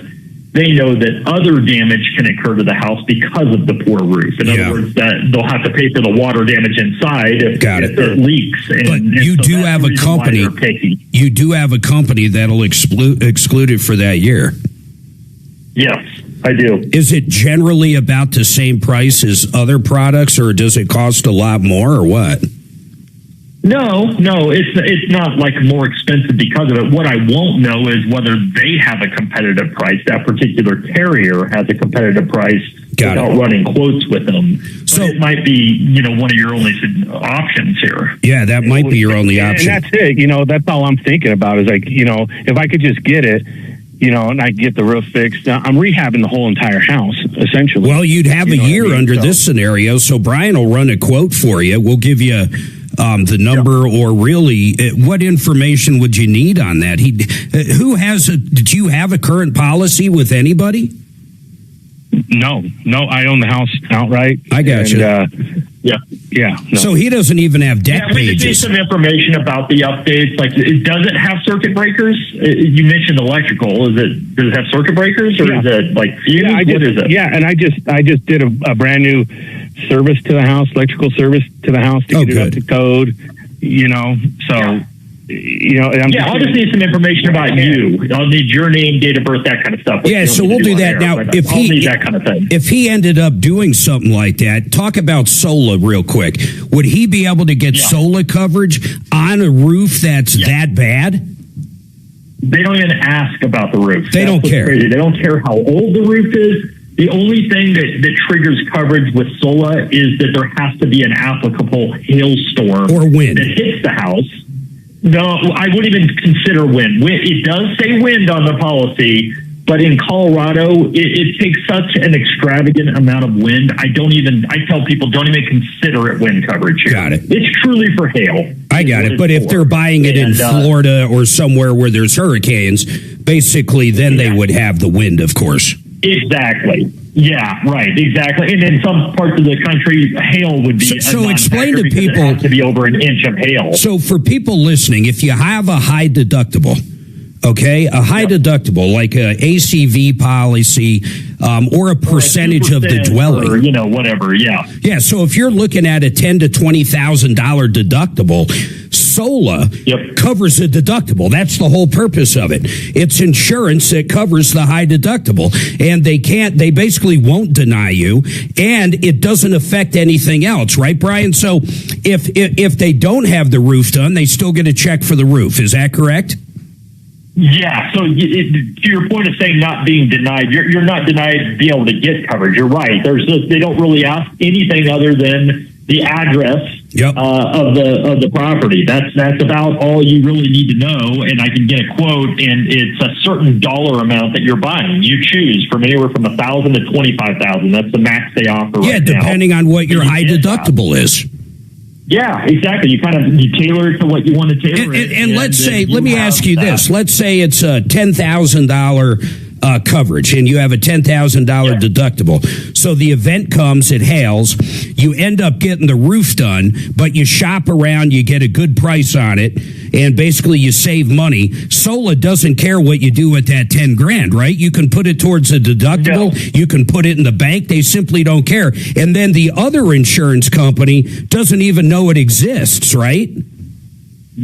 they know that other damage can occur to the house because of the poor roof. In other words, that they'll have to pay for the water damage inside if it leaks. But you do have a company. You do have a company that'll exclude it for that year. Yes. I do. Is it generally about the same price as other products, or does it cost a lot more, or what? No, it's not like more expensive because of it. What I won't know is whether they have a competitive price. That particular carrier has a competitive price without running quotes with them. So it might be, one of your only options here. Yeah, that might be your only option. And that's it. That's all I'm thinking about is like, if I could just get it, and I get the roof fixed. I'm rehabbing the whole entire house, essentially. Well, you'd have a year under this scenario, so Brian will run a quote for you. We'll give you the number, or really, what information would you need on that? Did you have a current policy with anybody? No, I own the house outright. I got you. Yeah. No. So he doesn't even have deck we pages. need some information about the updates. Like, does it have circuit breakers? You mentioned electrical. Does it have circuit breakers, or is it like fuse? What is it? Yeah, and I just did a brand new service to the house, electrical service to the house to get it up to code. I'll just need some information about you. I'll need your name, date of birth, that kind of stuff. Yeah, so we'll do that now. I'll need that kind of thing. If he ended up doing something like that, talk about SOLA real quick. Would he be able to get SOLA coverage on a roof that's that bad? They don't even ask about the roof. They don't care. Crazy. They don't care how old the roof is. The only thing that triggers coverage with SOLA is that there has to be an applicable hailstorm or wind that hits the house. No, I wouldn't even consider wind. It does say wind on the policy, but in Colorado, it takes such an extravagant amount of wind. I tell people, don't even consider it wind coverage here. Got it. It's truly for hail. I got it. But if they're buying it in Florida or somewhere where there's hurricanes, basically then they would have the wind, of course. Exactly. Yeah, right. Exactly. And in some parts of the country, hail would be so explain to people, it has to be over an inch of hail. So for people listening, if you have a high deductible, a high deductible like a ACV policy, or a percentage of the dwelling, or, whatever. Yeah. So if you're looking at a $10,000 to $20,000 deductible, SOLA covers the deductible. That's the whole purpose of it. It's insurance that covers the high deductible, and they basically won't deny you, and it doesn't affect anything else, right, Brian? So if they don't have the roof done, they still get a check for the roof. Is that correct? Yeah, so to your point of saying not being denied, you're not denied being able to get coverage. You're right. They don't really ask anything other than the address of the property. That's about all you really need to know. And I can get a quote, and it's a certain dollar amount that you're buying. You choose from anywhere from $1,000 to $25,000. That's the max they offer. Yeah, right depending now. on what your high deductible is. Yeah, exactly. You tailor it to what you want to tailor it. And let's say, let me ask you this. Let's say it's a $10,000 coverage, and you have a $10,000 deductible. So the event comes, it hails, you end up getting the roof done, but you shop around, you get a good price on it, and basically you save money. SOLA doesn't care what you do with that $10,000, right? You can put it towards a deductible, you can put it in the bank, they simply don't care. And then the other insurance company doesn't even know it exists, right?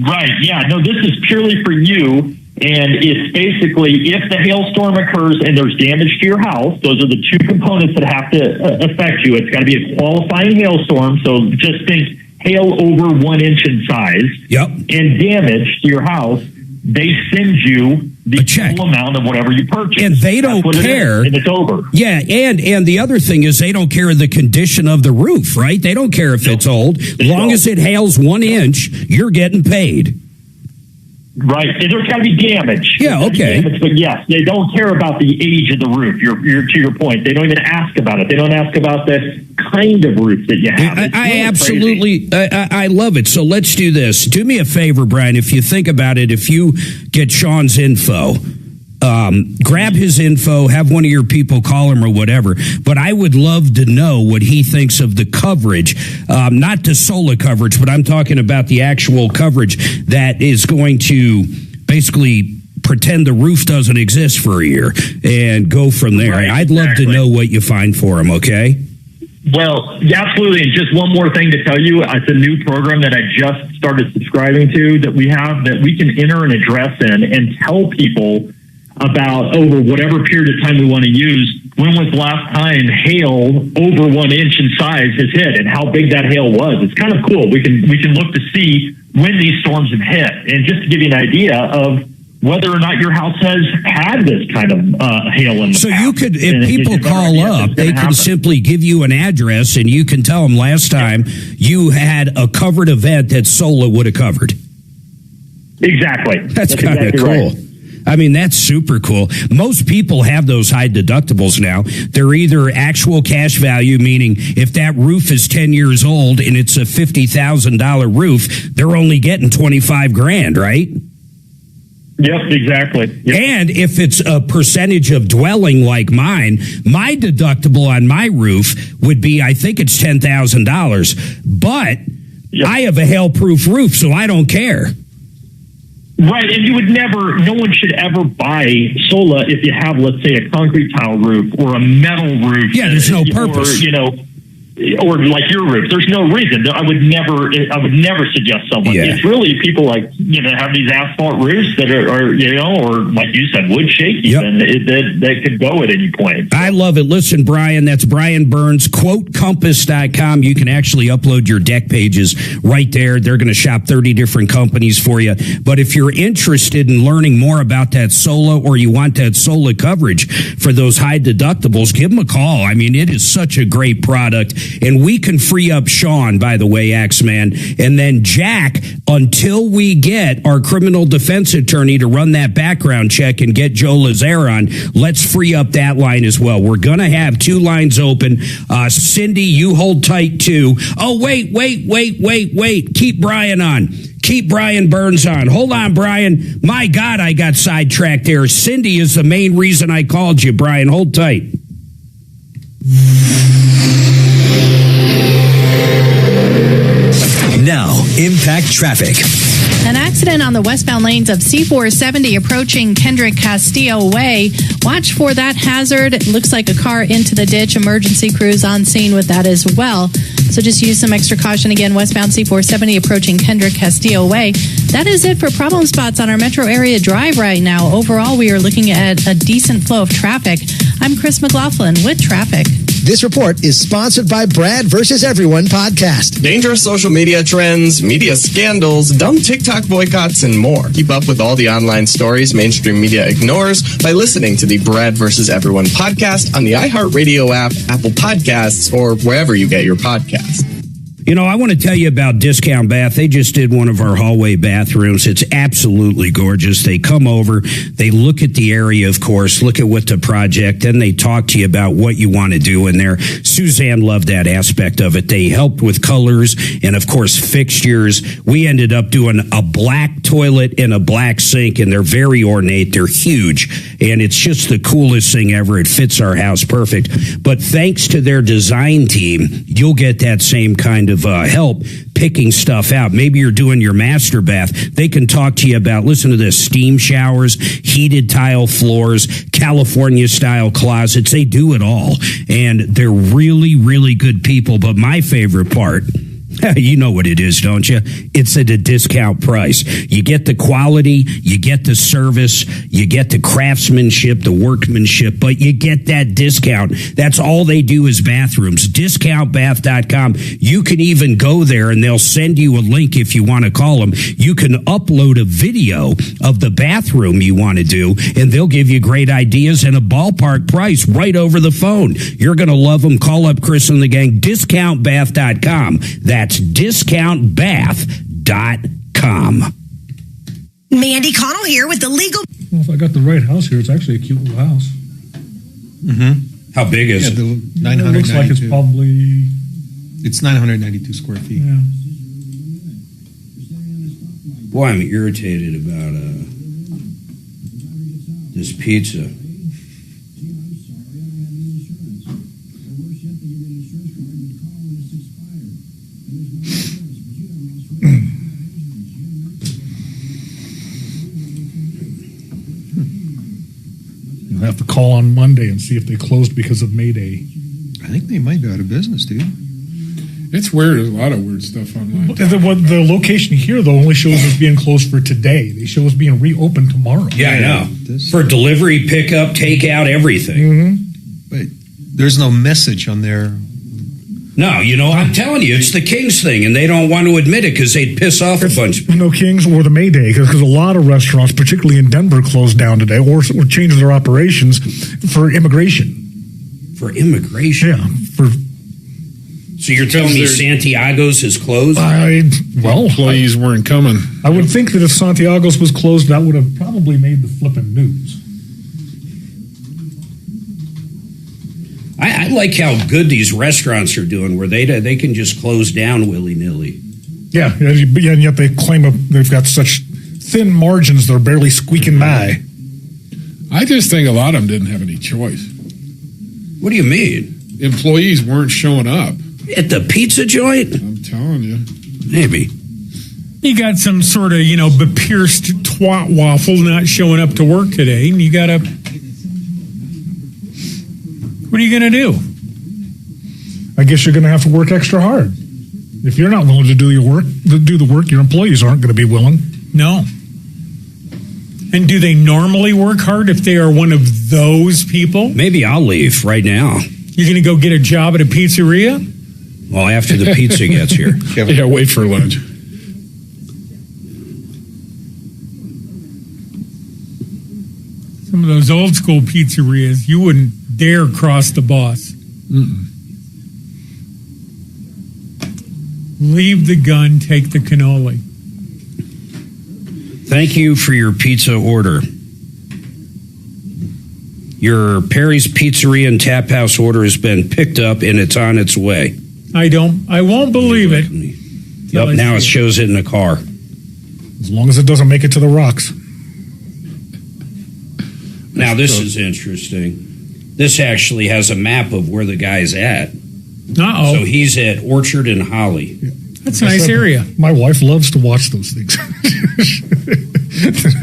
Right, yeah. No, this is purely for you. And it's basically, if the hailstorm occurs and there's damage to your house, those are the two components that have to affect you. It's got to be a qualifying hailstorm. So just think hail over 1 inch in size and damage to your house. They send you the full amount of whatever you purchase. And they don't care. And it's over. Yeah, and the other thing is they don't care the condition of the roof, right? They don't care if it's old. As long as it hails 1 inch, you're getting paid. Right. There's got to be damage. Yeah, okay. But yes, they don't care about the age of the roof. You're to your point. They don't even ask about it. They don't ask about the kind of roof that you have. I absolutely, I love it. So let's do this. Do me a favor, Brian, if you think about it, if you get Sean's info, grab his info, have one of your people call him or whatever. But I would love to know what he thinks of the coverage, not the SOLA coverage, but I'm talking about the actual coverage that is going to basically pretend the roof doesn't exist for a year and go from there. Right, I'd love to know what you find for him, okay? Well, absolutely. And just one more thing to tell you, it's a new program that I just started subscribing to that we have that we can enter an address in and tell people about over whatever period of time we want to use, when was the last time hail over 1 inch in size has hit and how big that hail was. It's kind of cool. We can look to see when these storms have hit, and just to give you an idea of whether or not your house has had this kind of hail in the So past. you could, if people call up, they can simply give you an address and you can tell them last time you had a covered event that Sola would have covered. Exactly. That's kind of exactly cool. Right. I mean, that's super cool. Most people have those high deductibles now. They're either actual cash value, meaning if that roof is 10 years old and it's a $50,000 roof, they're only getting $25,000, right? Yep, exactly. Yep. And if it's a percentage of dwelling like mine, my deductible on my roof would be, I think it's $10,000. But I have a hail-proof roof, so I don't care. Right, and you would never, no one should ever buy Sola if you have, let's say, a concrete tile roof or a metal roof. Yeah, there's no purpose. Or like your roof. There's no reason. I would never suggest someone. Yeah. It's really people like, have these asphalt roofs that are or like you said, wood shake even, that could go at any point. I love it. Listen, Brian, that's Brian Burns, quotecompass.com. You can actually upload your deck pages right there. They're going to shop 30 different companies for you. But if you're interested in learning more about that Sola, or you want that Sola coverage for those high deductibles, give them a call. I mean, it is such a great product. And we can free up Sean, by the way, Axeman, and then Jack, until we get our criminal defense attorney to run that background check and get Joe Lazare on. Let's free up that line as well. We're going to have 2 lines open. Cindy, you hold tight too. Oh, wait. Keep Brian on. Keep Brian Burns on. Hold on, Brian. My God, I got sidetracked there. Cindy is the main reason I called you, Brian. Hold tight. Now, impact traffic. An accident on the westbound lanes of C470 approaching Kendrick Castillo Way. Watch for that hazard. It looks like a car into the ditch. Emergency crews on scene with that as well. So just use some extra caution. Again, westbound C470 approaching Kendrick Castillo Way. That is it for problem spots on our metro area drive right now. Overall, we are looking at a decent flow of traffic. I'm Chris McLaughlin with traffic. This report is sponsored by Brad vs. Everyone podcast. Dangerous social media trends, media scandals, dumb TikTok boycotts, and more. Keep up with all the online stories mainstream media ignores by listening to the Brad vs. Everyone podcast on the iHeartRadio app, Apple Podcasts, or wherever you get your podcasts. You know, I want to tell you about Discount Bath. They just did one of our hallway bathrooms. It's absolutely gorgeous. They come over, they look at the area, of course, look at what the project, then they talk to you about what you want to do in there. Suzanne loved that aspect of it. They helped with colors and, of course, fixtures. We ended up doing a black toilet and a black sink, and they're very ornate. They're huge, and it's just the coolest thing ever. It fits our house perfect. But thanks to their design team, you'll get that same kind of help picking stuff out. Maybe you're doing your master bath. They can talk to you about, listen to this, steam showers, heated tile floors, California style closets. They do it all. And they're really, really good people. But my favorite part, you know what it is, don't you? It's at a discount price. You get the quality, you get the service, you get the craftsmanship, the workmanship, but you get that discount. That's all they do is bathrooms. Discountbath.com. You can even go there and they'll send you a link if you want to call them. You can upload a video of the bathroom you want to do, and they'll give you great ideas and a ballpark price right over the phone. You're going to love them. Call up Chris and the gang. Discountbath.com. That's discountbath.com. Mandy Connell here with the legal. Well, if I got the right house here, it's actually a cute little house. Mm-hmm. How big is it? It looks like it's probably... It's 992 square feet. Yeah. Boy, I'm irritated about this pizza. You'll have to call on Monday and see if they closed because of May Day. I think they might be out of business, dude. It's weird. There's a lot of weird stuff online. The location here, though, only shows us being closed for today. They show us being reopened tomorrow. Yeah, I know. For delivery, pickup, takeout, everything. But there's no message on there. No, I'm telling you, it's the Kings thing, and they don't want to admit it because they'd piss off a bunch. Kings or the May Day, because a lot of restaurants, particularly in Denver, closed down today or changed their operations for immigration. For immigration? Yeah. So you're telling me Santiago's is closed? Employees weren't coming. I would think that if Santiago's was closed, that would have probably made the flipping news. I like how good these restaurants are doing, where they can just close down willy-nilly. Yeah, and yet they claim they've got such thin margins they're barely squeaking by. I just think a lot of them didn't have any choice. What do you mean? Employees weren't showing up. At the pizza joint? I'm telling you. Maybe. You got some sort of, bepierced twat waffle not showing up to work today, and you got to... What are you going to do? I guess you're going to have to work extra hard. If you're not willing to do the work, your employees aren't going to be willing. No. And do they normally work hard if they are one of those people? Maybe I'll leave right now. You're going to go get a job at a pizzeria? Well, after the pizza gets here. Yeah, wait for lunch. Some of those old school pizzerias, you wouldn't dare cross the boss. Leave the gun, take the cannoli. Thank you for your pizza order. Your Perry's Pizzeria and Tap House order has been picked up and it's on its way. I won't believe it. Yep, now it shows it in the car. As long as it doesn't make it to the rocks. Now this is interesting. This actually has a map of where the guy's at. Uh-oh. So he's at Orchard and Holly. That's a nice area. My wife loves to watch those things.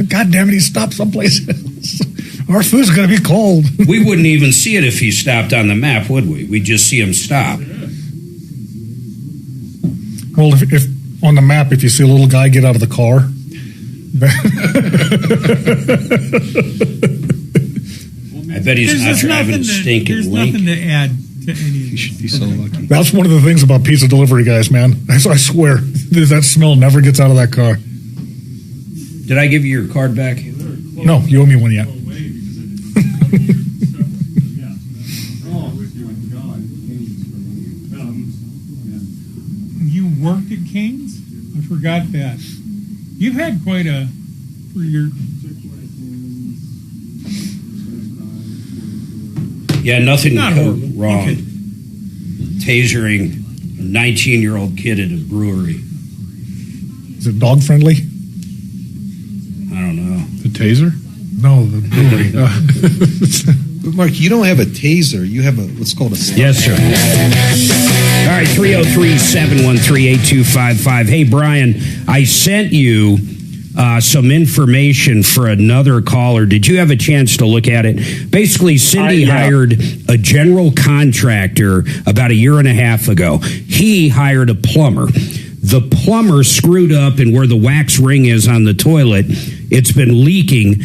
God damn it, he stopped someplace else. Our food's going to be cold. We wouldn't even see it if he stopped on the map, would we? We'd just see him stop. Well, if on the map, if you see a little guy get out of the car... I bet he's not driving a stinking There's Link. nothing to add to any of He should be so lucky. That's one of the things about pizza delivery guys, man. I swear, that smell never gets out of that car. Did I give you your card back? No, you owe me one yet. You worked at King's? I forgot that. You've had quite a... for your... Yeah, nothing Not horrible. wrong. Okay. Tasering a 19-year-old kid at a brewery. Is it dog friendly? I don't know. The taser? No, the brewery. But Mark, you don't have a taser. You have what's called a... Yes, sir. All right, 303-713-8255. Hey, Brian, I sent you some information for another caller. Did you have a chance to look at it? Basically, Cindy hired a general contractor about a year and a half ago. He hired a plumber. The plumber screwed up, and where the wax ring is on the toilet, it's been leaking,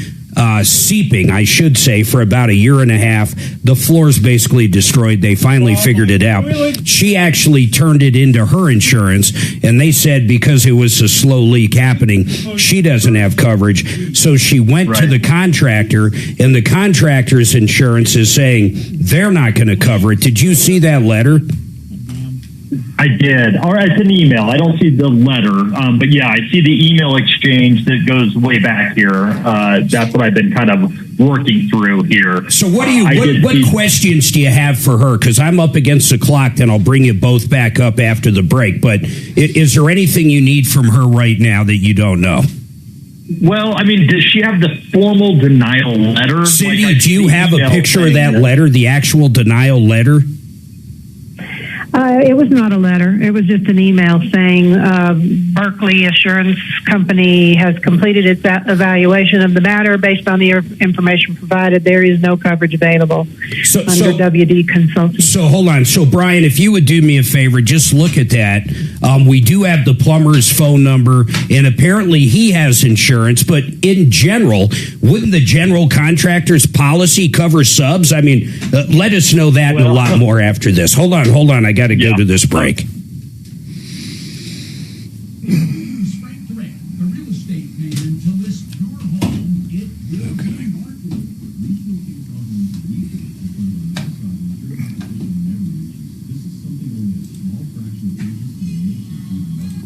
seeping, I should say, for about a year and a half. The floor's basically destroyed. They finally figured it out. She actually turned it into her insurance, and they said because it was a slow leak happening, she doesn't have coverage. So she went to the contractor, and the contractor's insurance is saying they're not going to cover it. Did you see that letter? I did. Or it's an email. I don't see the letter, but yeah, I see the email exchange that goes way back here. That's what I've been kind of working through here. So what do you? What questions do you have for her? Because I'm up against the clock. Then I'll bring you both back up after the break. But is there anything you need from her right now that you don't know? Well, I mean, does she have the formal denial letter? Cindy, do you have a picture of that letter, the actual denial letter? It was not a letter. It was just an email saying Berkeley Assurance Company has completed its evaluation of the matter. Based on the information provided, there is no coverage available under WD Consulting. So hold on. So Brian, if you would do me a favor, just look at that. We do have the plumber's phone number, and apparently he has insurance. But in general, wouldn't the general contractor's policy cover subs? I mean, let us know that and a lot more after this. Hold on. I got to go to this break.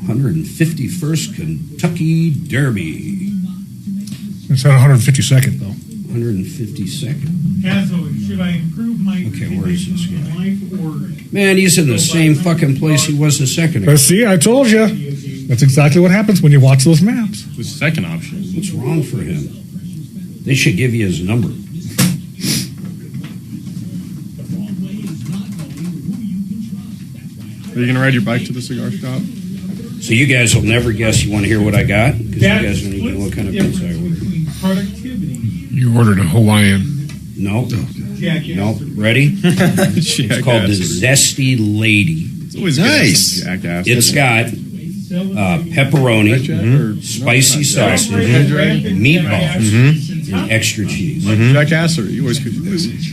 $151st Kentucky Derby. It's at 152nd, though. 152nd. Should I improve my where is this guy? life or... Man, he's in the same fucking place he was a second ago. See, I told you. That's exactly what happens when you watch those maps. The second option. What's wrong for him? They should give you his number. Are you going to ride your bike to the cigar shop? So you guys will never guess. You want to hear what I got? Because you guys don't even know what kind of pizza I ordered. Productivity. You ordered a Hawaiian. Nope. Nope. Ready? It's called the Zesty Lady. It's always nice. Jackass. It's got pepperoni, spicy sausage, meatballs, and extra cheese. Jackassery.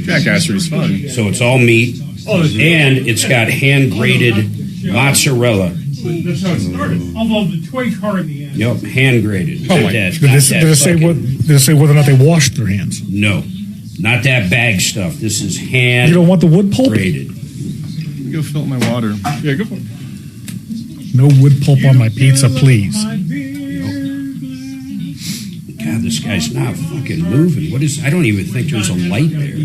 Jackassery is fun. So it's all meat, and it's got hand-grated mozzarella. That's how it started. Although the toy car in the end. Yep, hand-grated. Oh my! Did it say whether or not they washed their hands? No, not that bag stuff. This is hand. You don't want the wood pulp? Grated. Go fill up my water. Yeah, go for it. No wood pulp on my pizza, please. God, this guy's not fucking moving. What is? I don't even think there's a light there.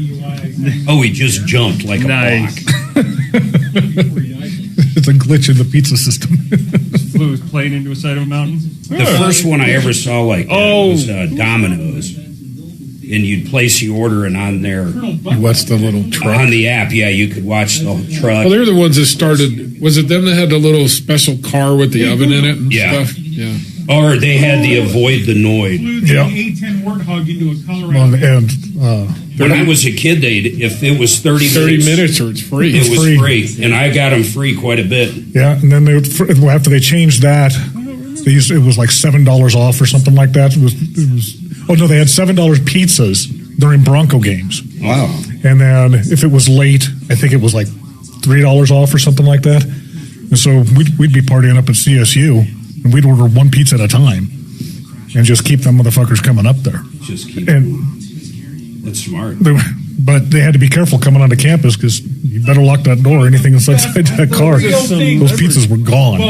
Oh, he just jumped like a block. It's a glitch in the pizza system. Flew his plane into a side of a mountain. The first one I ever saw like that was Domino's. And you'd place the order, and on there, what's the little truck on the app? Yeah, you could watch the truck. Well, they're the ones that started. Was it them that had the little special car with the oven in it and stuff? Yeah. Or they had the avoid the noid. Flew the A10 Warthog into a Colorado. When I was a kid, if it was 30 minutes or it's free. It was free, and I got them free quite a bit. Yeah, and then after they changed that, it was like $7 off or something like that. It was. Oh no, they had $7 pizzas during Bronco games. Wow! And then if it was late, I think it was like $3 off or something like that. And so we'd be partying up at CSU, and we'd order one pizza at a time, and just keep them motherfuckers coming up there. Just keep. That's smart. But they had to be careful coming onto campus because you better lock that door or anything inside that car. Those pizzas were gone.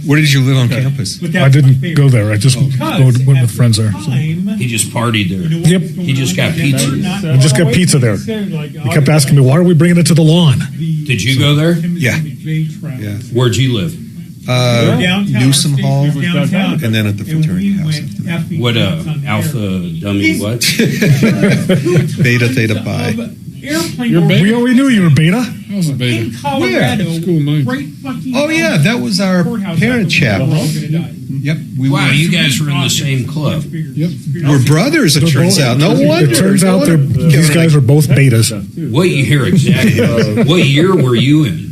Where did you live on campus? I didn't go there. I just went with friends there. So. He just partied there. Yep. He just got pizza. I just got pizza there. He kept asking me, why are we bringing it to the lawn? Did you go there? Yeah. Where'd you live? Newsom Hall, and then at the fraternity house. What Alpha Dummy? What? Beta Theta Pi. We knew you were beta. I was a beta. In Colorado. School mine. Oh yeah, that was our parent chapel. Yep. Wow, you guys were in the same club. Yep. We're brothers, it turns out. No wonder. It turns out these guys are both betas. What year exactly? What year were you in?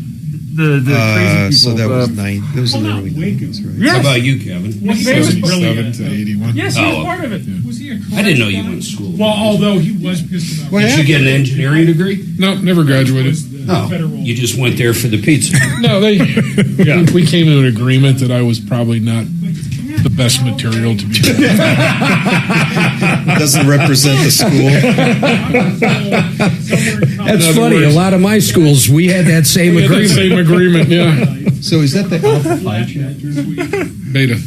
The crazy so people. that was that was in the early 90s, right? How about you, Kevin? 77 to 81. Yes, he was part of it. Was he a I didn't know you went to school. Well, although he was pissed about it. Did you get an engineering degree? No, never graduated. No, you just went there for the pizza. No, we came to an agreement that I was probably not the best material to be there. Doesn't represent the school. That's funny. A lot of my schools, we had that same agreement. Same agreement, yeah. So is that the Alpha Phi chapter? Beta.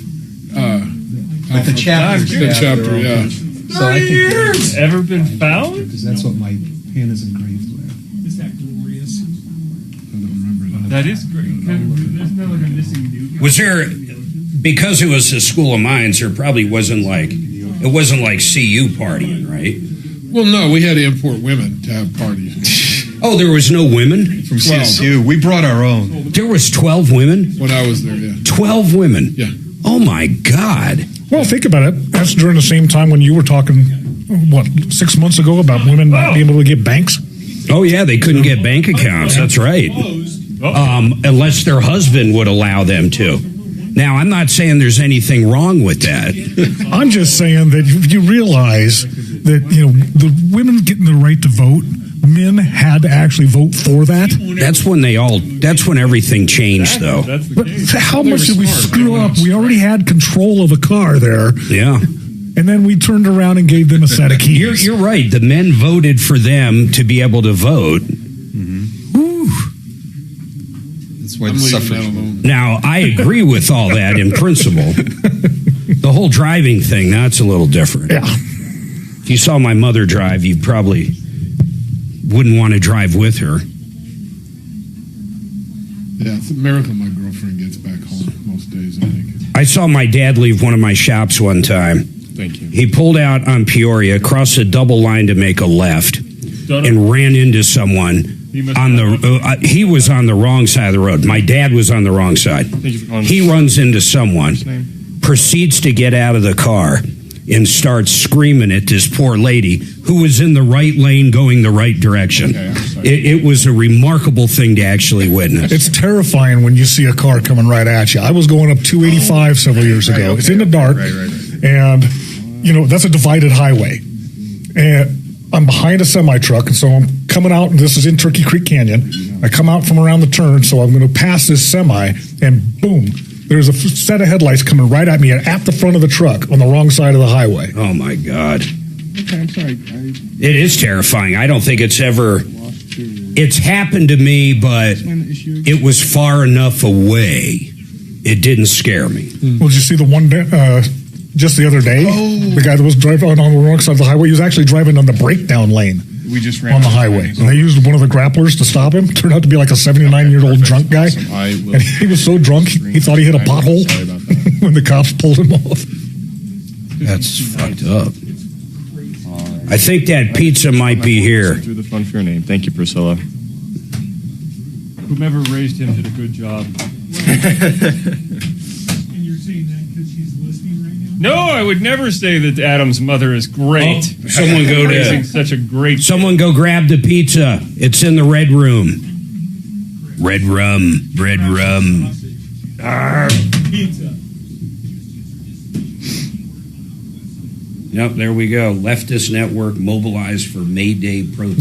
But the chapter. The chapter, yeah. So I think years. Ever been found? Because that's what my pen is engraved with. Is that glorious? I don't remember that. That is great. There's no like a missing dude. Was there, because it was a school of mines, there probably wasn't like CU partying, right? Well, no, we had to import women to have parties. Oh, there was no women? From CSU. We brought our own. There was 12 women? When I was there, yeah. 12 women? Yeah. Oh, my God. Well, think about it. That's during the same time when you were talking, 6 months ago about women not being able to get banks? Oh, yeah, they couldn't get bank accounts. That's right. Unless their husband would allow them to. Now, I'm not saying there's anything wrong with that. I'm just saying that you realize that, the women getting the right to vote, men had to actually vote for that. That's when everything changed, though. But how much did we screw up? We already had control of a car there. Yeah. And then we turned around and gave them a set of keys. You're right. The men voted for them to be able to vote. That's why the suffrage. Now, I agree with all that in principle. The whole driving thing, that's a little different. Yeah. If you saw my mother drive, you probably wouldn't want to drive with her. Yeah, it's a miracle my girlfriend gets back home most days, I think. I saw my dad leave one of my shops one time. Thank you. He pulled out on Peoria, crossed a double line to make a left, and ran into someone on the. He was on the wrong side of the road. My dad was on the wrong side. He runs into someone, proceeds to get out of the car, and starts screaming at this poor lady who was in the right lane going the right direction. It was a remarkable thing to actually witness. It's terrifying when you see a car coming right at you. I was going up 285 several years ago. It's in the dark, and that's a divided highway. And I'm behind a semi-truck, and so I'm coming out, and this is in Turkey Creek Canyon. I come out from around the turn, so I'm going to pass this semi, and boom, there's a set of headlights coming right at me at the front of the truck on the wrong side of the highway. Oh, my God. Okay, I'm sorry. It is terrifying. I don't think it's happened to me, but it was far enough away. It didn't scare me. Well, did you see the one just the other day? The guy that was driving on the wrong side of the highway, he was actually driving on the breakdown lane. We just ran on the highway. And they used one of the grapplers to stop him. Turned out to be like a 79-year-old drunk guy. And he was so drunk, he thought he hit a pothole when the cops pulled him off. That's fucked up. I think that pizza might be here. Through the fun for your name. Thank you, Priscilla. Whomever raised him did a good job. And you're saying that because she's listening right now? No, I would never say that Adam's mother is great. Someone go to such a great. Someone go grab the pizza. It's in the red room. Red rum. Pizza. Yep, there we go. Leftist network mobilized for May Day protest.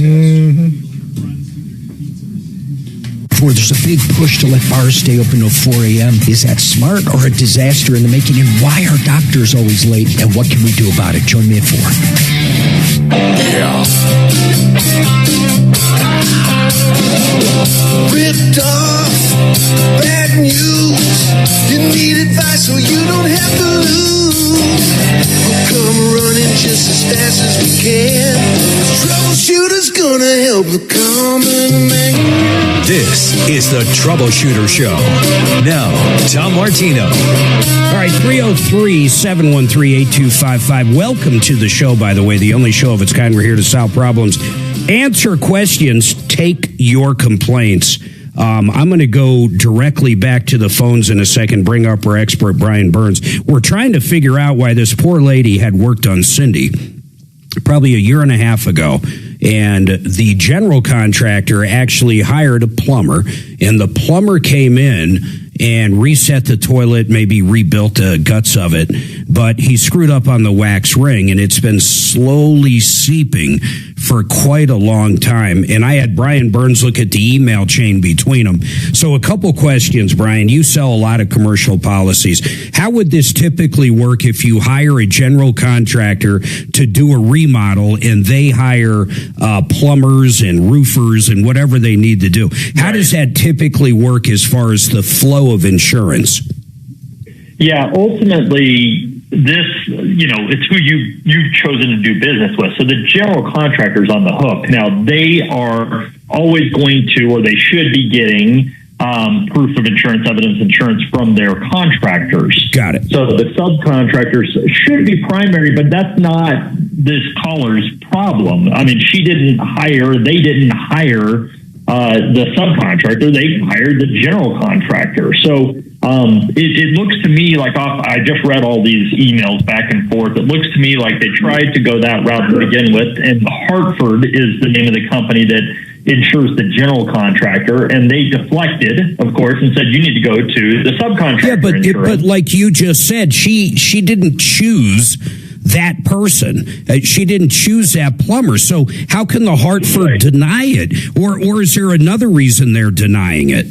Where there's a big push to let bars stay open till 4 a.m. Is that smart or a disaster in the making? And why are doctors always late? And what can we do about it? Join me at 4. Yeah. Ripped off, bad news. You need advice so you don't have to lose. We'll come running just as fast as we can. Troubleshooter's gonna help the common man. This is the Troubleshooter Show. Now, Tom Martino. All right, 303-713-8255. Welcome to the show, by the way, the only show of its kind. We're here to solve problems, answer questions, take your complaints. I'm going to go directly back to the phones in a second, bring up our expert, Brian Burns. We're trying to figure out why this poor lady had worked on Cindy probably a year and a half ago. And the general contractor actually hired a plumber, and the plumber came in and reset the toilet, maybe rebuilt the guts of it, but he screwed up on the wax ring, and it's been slowly seeping for quite a long time. And I had Brian Burns look at the email chain between them. So a couple questions, Brian. You sell a lot of commercial policies. How would this typically work if you hire a general contractor to do a remodel and they hire plumbers and roofers and whatever they need to do? How does that typically work as far as the flow of insurance? Yeah, ultimately, this, it's who you've chosen to do business with. So the general contractor's on the hook. Now, they are always going to, or they should be getting, proof of insurance, evidence insurance from their contractors. Got it. So the subcontractors should be primary, but that's not this caller's problem. I mean, they didn't hire the subcontractor, they hired the general contractor. So it looks to me like I just read all these emails back and forth. It looks to me like they tried to go that route to begin with, and Hartford is the name of the company that insures the general contractor, and they deflected, of course, and said you need to go to the subcontractor. Yeah, but like you just said, she didn't choose that person. She didn't choose that plumber. So how can the Hartford deny it? Or is there another reason they're denying it?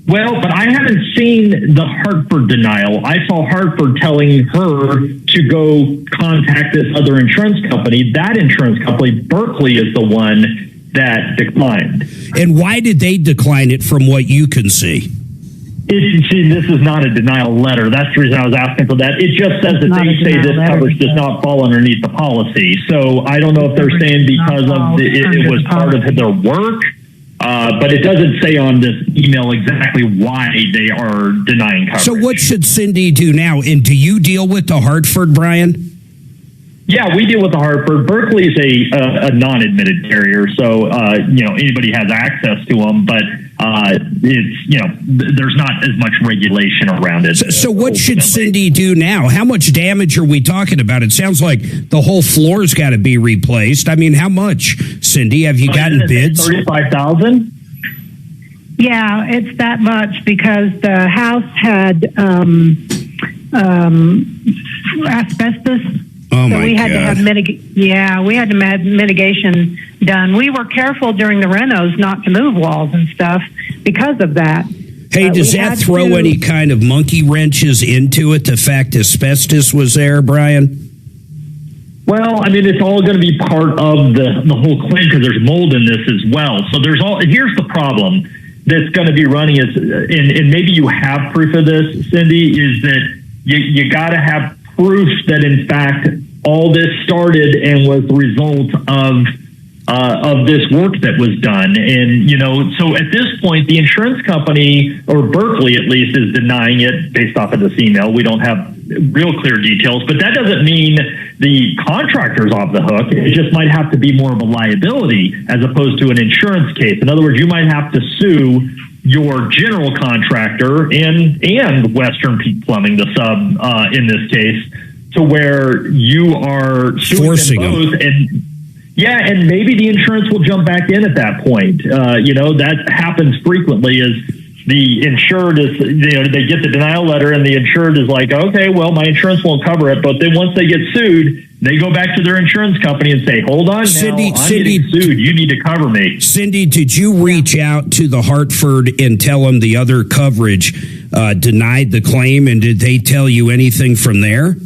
Well, but I haven't seen the Hartford denial. I saw Hartford telling her to go contact this other insurance company. That insurance company, Berkeley, is the one that declined. And why did they decline it from what you can see? This is not a denial letter. That's the reason I was asking for that. It just says that they say this coverage does not fall underneath the policy. So I don't know if they're saying because of it was part of their work, but it doesn't say on this email exactly why they are denying coverage. So what should Cindy do now? And do you deal with the Hartford, Brian? Yeah, we deal with the Hartford. Berkeley is a non-admitted carrier, so anybody has access to them, but it's there's not as much regulation around it. So what should Cindy do now? How much damage are we talking about? It sounds like the whole floor's got to be replaced. I mean, how much, Cindy? Have you gotten bids? $35,000. Yeah, it's that much because the house had asbestos. Oh, so we had to have mitigation done. We were careful during the renos not to move walls and stuff because of that. Hey, does that throw any kind of monkey wrenches into it, the fact asbestos was there, Brian? Well, I mean, it's all going to be part of the whole claim because there's mold in this as well. So here's the problem that's going to be running is, and maybe you have proof of this, Cindy, is that you got to have proof that in fact all this started and was the result of this work that was done. And so at this point the insurance company, or Berkeley at least, is denying it based off of this email. We don't have real clear details, but that doesn't mean the contractor's off the hook. It just might have to be more of a liability as opposed to an insurance case. In other words, you might have to sue your general contractor and Western Peak Plumbing, the sub in this case, to where you are suing them both. And maybe the insurance will jump back in at that point. That happens frequently. Is the insured is they get the denial letter and the insured is like, okay, well, my insurance won't cover it. But then once they get sued, they go back to their insurance company and say, hold on, Cindy, I'm getting sued. You need to cover me. Cindy, did you reach out to the Hartford and tell them the other coverage denied the claim? And did they tell you anything from there?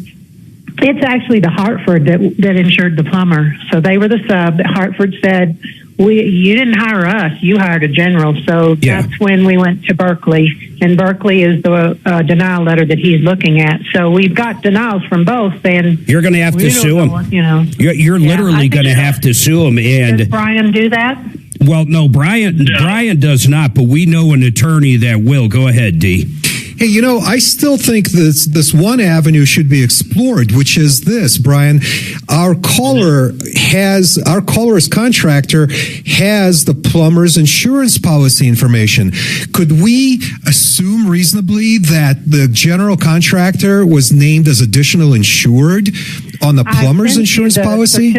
It's actually the Hartford that insured the plumber. So they were the sub. Hartford said, you didn't hire us, you hired a general. So that's when we went to Berkeley, and Berkeley is the denial letter that he's looking at. So we've got denials from both. And you're going to have to sue him. You're literally going to have to sue him. And does Brian do that? Well, no, Brian does not, but we know an attorney that will. Go ahead, D. Hey, I still think this one avenue should be explored, which is this, Brian. Our caller's contractor has the plumber's insurance policy information. Could we assume reasonably that the general contractor was named as additional insured on the plumber's insurance policy?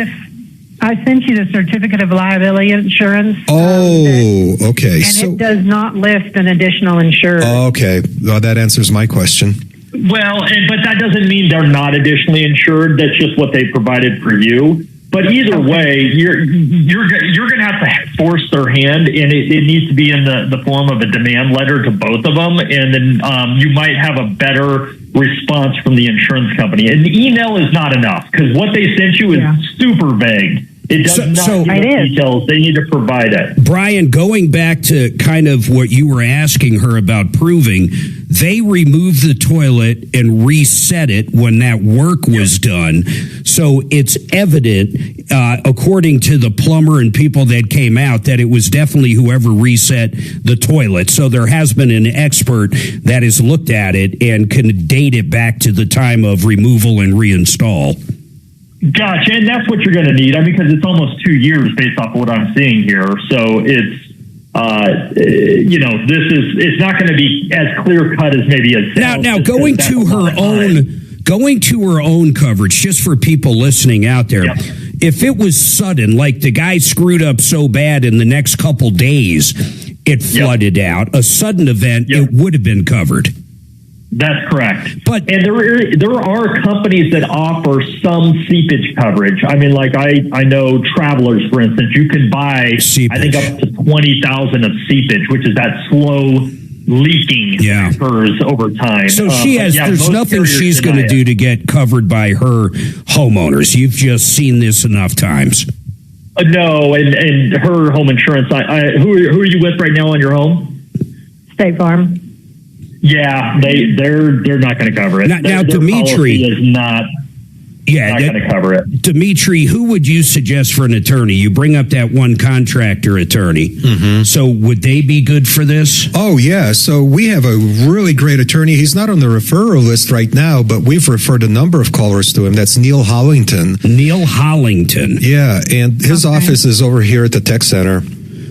I sent you the certificate of liability insurance. Oh, okay. And it does not list an additional insured. Okay. Well, that answers my question. Well, but that doesn't mean they're not additionally insured. That's just what they provided for you. But either way, you're going to have to force their hand, and it needs to be in the form of a demand letter to both of them, and then you might have a better response from the insurance company. And the email is not enough because what they sent you is super vague. It does not give details. They need to provide it. Brian, going back to kind of what you were asking her about proving, they removed the toilet and reset it when that work was done. So it's evident, according to the plumber and people that came out, that it was definitely whoever reset the toilet. So there has been an expert that has looked at it and can date it back to the time of removal and reinstall. Gotcha, and that's what you're going to need. I mean, because it's almost 2 years based off of what I'm seeing here. So it's, it's not going to be as clear cut as maybe as now going to her own coverage, just for people listening out there. Yep. If it was sudden, like the guy screwed up so bad in the next couple days, it flooded out. A sudden event, it would have been covered. That's correct. And there are companies that offer some seepage coverage. I mean, like I know Travelers, for instance, you can buy, seepage. I think up to 20,000 of seepage, which is that slow leaking that occurs over time. So there's nothing she's going to do to get covered by her homeowners. You've just seen this enough times. No, and her home insurance. Who are you with right now on your home? State Farm. Yeah, they're not going to cover it. Now Dimitri is not going to cover it. Dimitri, who would you suggest for an attorney? You bring up that one contractor attorney. Mm-hmm. So would they be good for this? Oh, yeah. So we have a really great attorney. He's not on the referral list right now, but we've referred a number of callers to him. That's Neil Hollington. Neil Hollington. Yeah, and his office is over here at the Tech Center.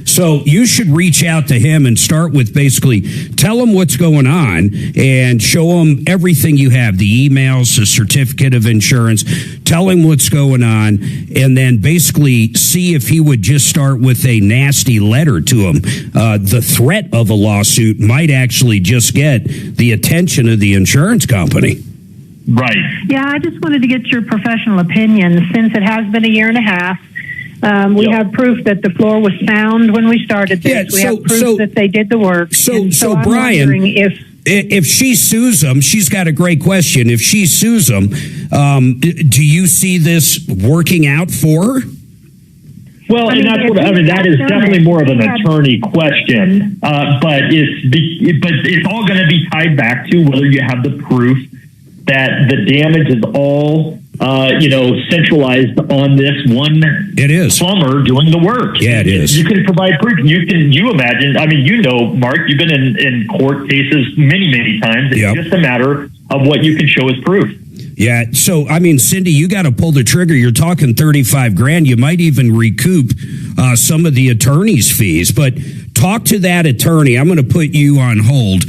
So you should reach out to him and start with basically tell him what's going on and show him everything you have, the emails, the certificate of insurance, tell him what's going on, and then basically see if he would just start with a nasty letter to him. The threat of a lawsuit might actually just get the attention of the insurance company. Right. Yeah, I just wanted to get your professional opinion since it has been a year and a half. We have proof that the floor was sound when we started this. We have proof that they did the work. So I'm Brian, wondering if she sues them, she's got a great question. If she sues them, do you see this working out for her? Well, that is definitely more of an attorney question. But it's all going to be tied back to whether you have the proof that the damage is all centralized on this one plumber doing the work. Yeah, it is. You can provide proof. You imagine, I mean, Mark, you've been in court cases many, many times. It's just a matter of what you can show as proof. Yeah. So, I mean, Cindy, you got to pull the trigger. You're talking $35,000. You might even recoup some of the attorney's fees, but talk to that attorney. I'm going to put you on hold.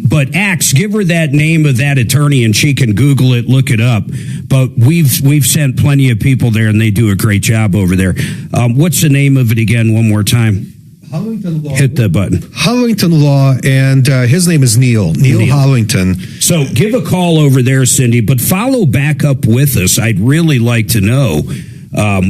But Axe, give her that name of that attorney and she can Google it, look it up. But we've sent plenty of people there and they do a great job over there. What's the name of it again? One more time. Hollington Law. Hit the button. Hollington Law, and his name is Neil Hollington. So give a call over there, Cindy, but follow back up with us. I'd really like to know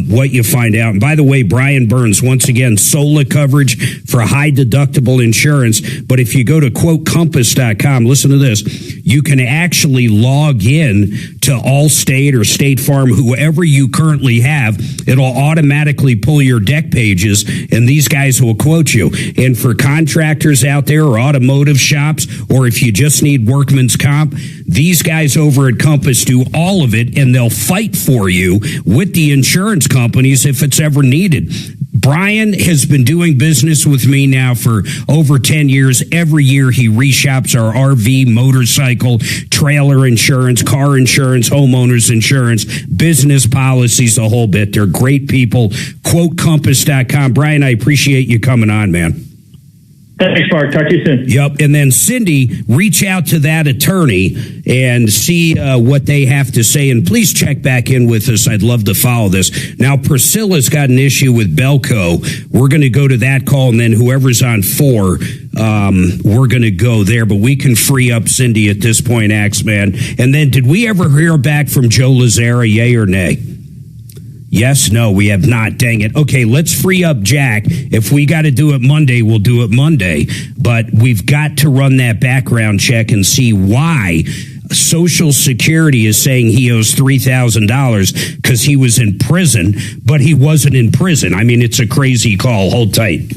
what you find out. And by the way, Brian Burns, once again, SOLA coverage for high deductible insurance. But if you go to quotecompass.com, listen to this, you can actually log in to Allstate or State Farm, whoever you currently have. It'll automatically pull your deck pages and these guys will quote you. And for contractors out there or automotive shops, or if you just need workman's comp, these guys over at Compass do all of it and they'll fight for you with the insurance companies if it's ever needed. Brian has been doing business with me now for over 10 years. Every year he reshops our RV, motorcycle, trailer insurance, car insurance, homeowners insurance, business policies, the whole bit. They're great people. QuoteCompass.com. Brian, I appreciate you coming on, man. Thanks, Mark. Talk to you soon. Yep. And then, Cindy, reach out to that attorney and see what they have to say. And please check back in with us. I'd love to follow this. Now, Priscilla's got an issue with Belco. We're going to go to that call, and then whoever's on 4, we're going to go there. But we can free up Cindy at this point, Axeman. And then, did we ever hear back from Joe Lazzara, yay or nay? Yes, no, we have not. Dang it. Okay, let's free up Jack. If we got to do it Monday, we'll do it Monday. But we've got to run that background check and see why Social Security is saying he owes $3,000 because he was in prison, but he wasn't in prison. I mean, it's a crazy call. Hold tight.